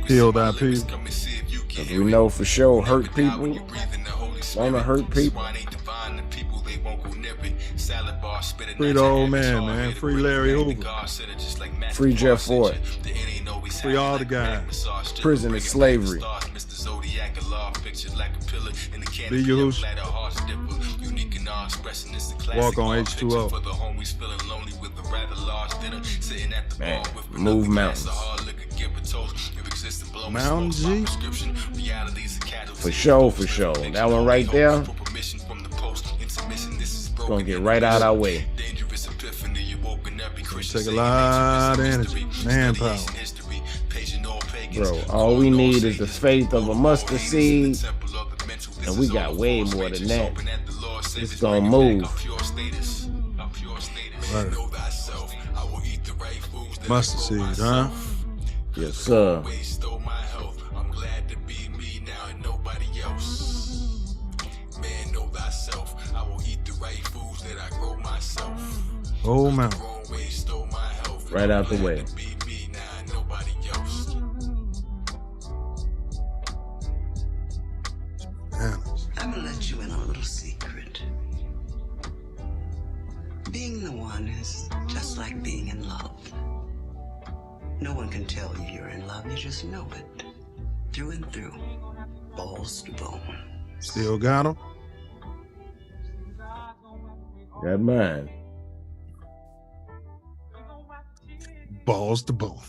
heal thy people. Because we know for sure hurt people wanna hurt people. Free the old man. Free Larry Hoover. Free Jeff Ford. Free all the guys. Prison is slavery. Be Yahushua. Walk on H2O. Man, move mountains. Mountain G? For sure, for sure. That one right there, gonna get right out our way. Take a lot of energy, manpower. Bro, all we need is the faith of a mustard seed, and we got way more than that. It's gonna move. Right. Mustard seed, huh? Yes, sir. Whole mountain. Right out the way. I'm gonna let you in on a little secret. Being the one is just like being in love. No one can tell you you're in love, you just know it. Through and through. Balls to bone. Still got him? Got mine. Balls to bone.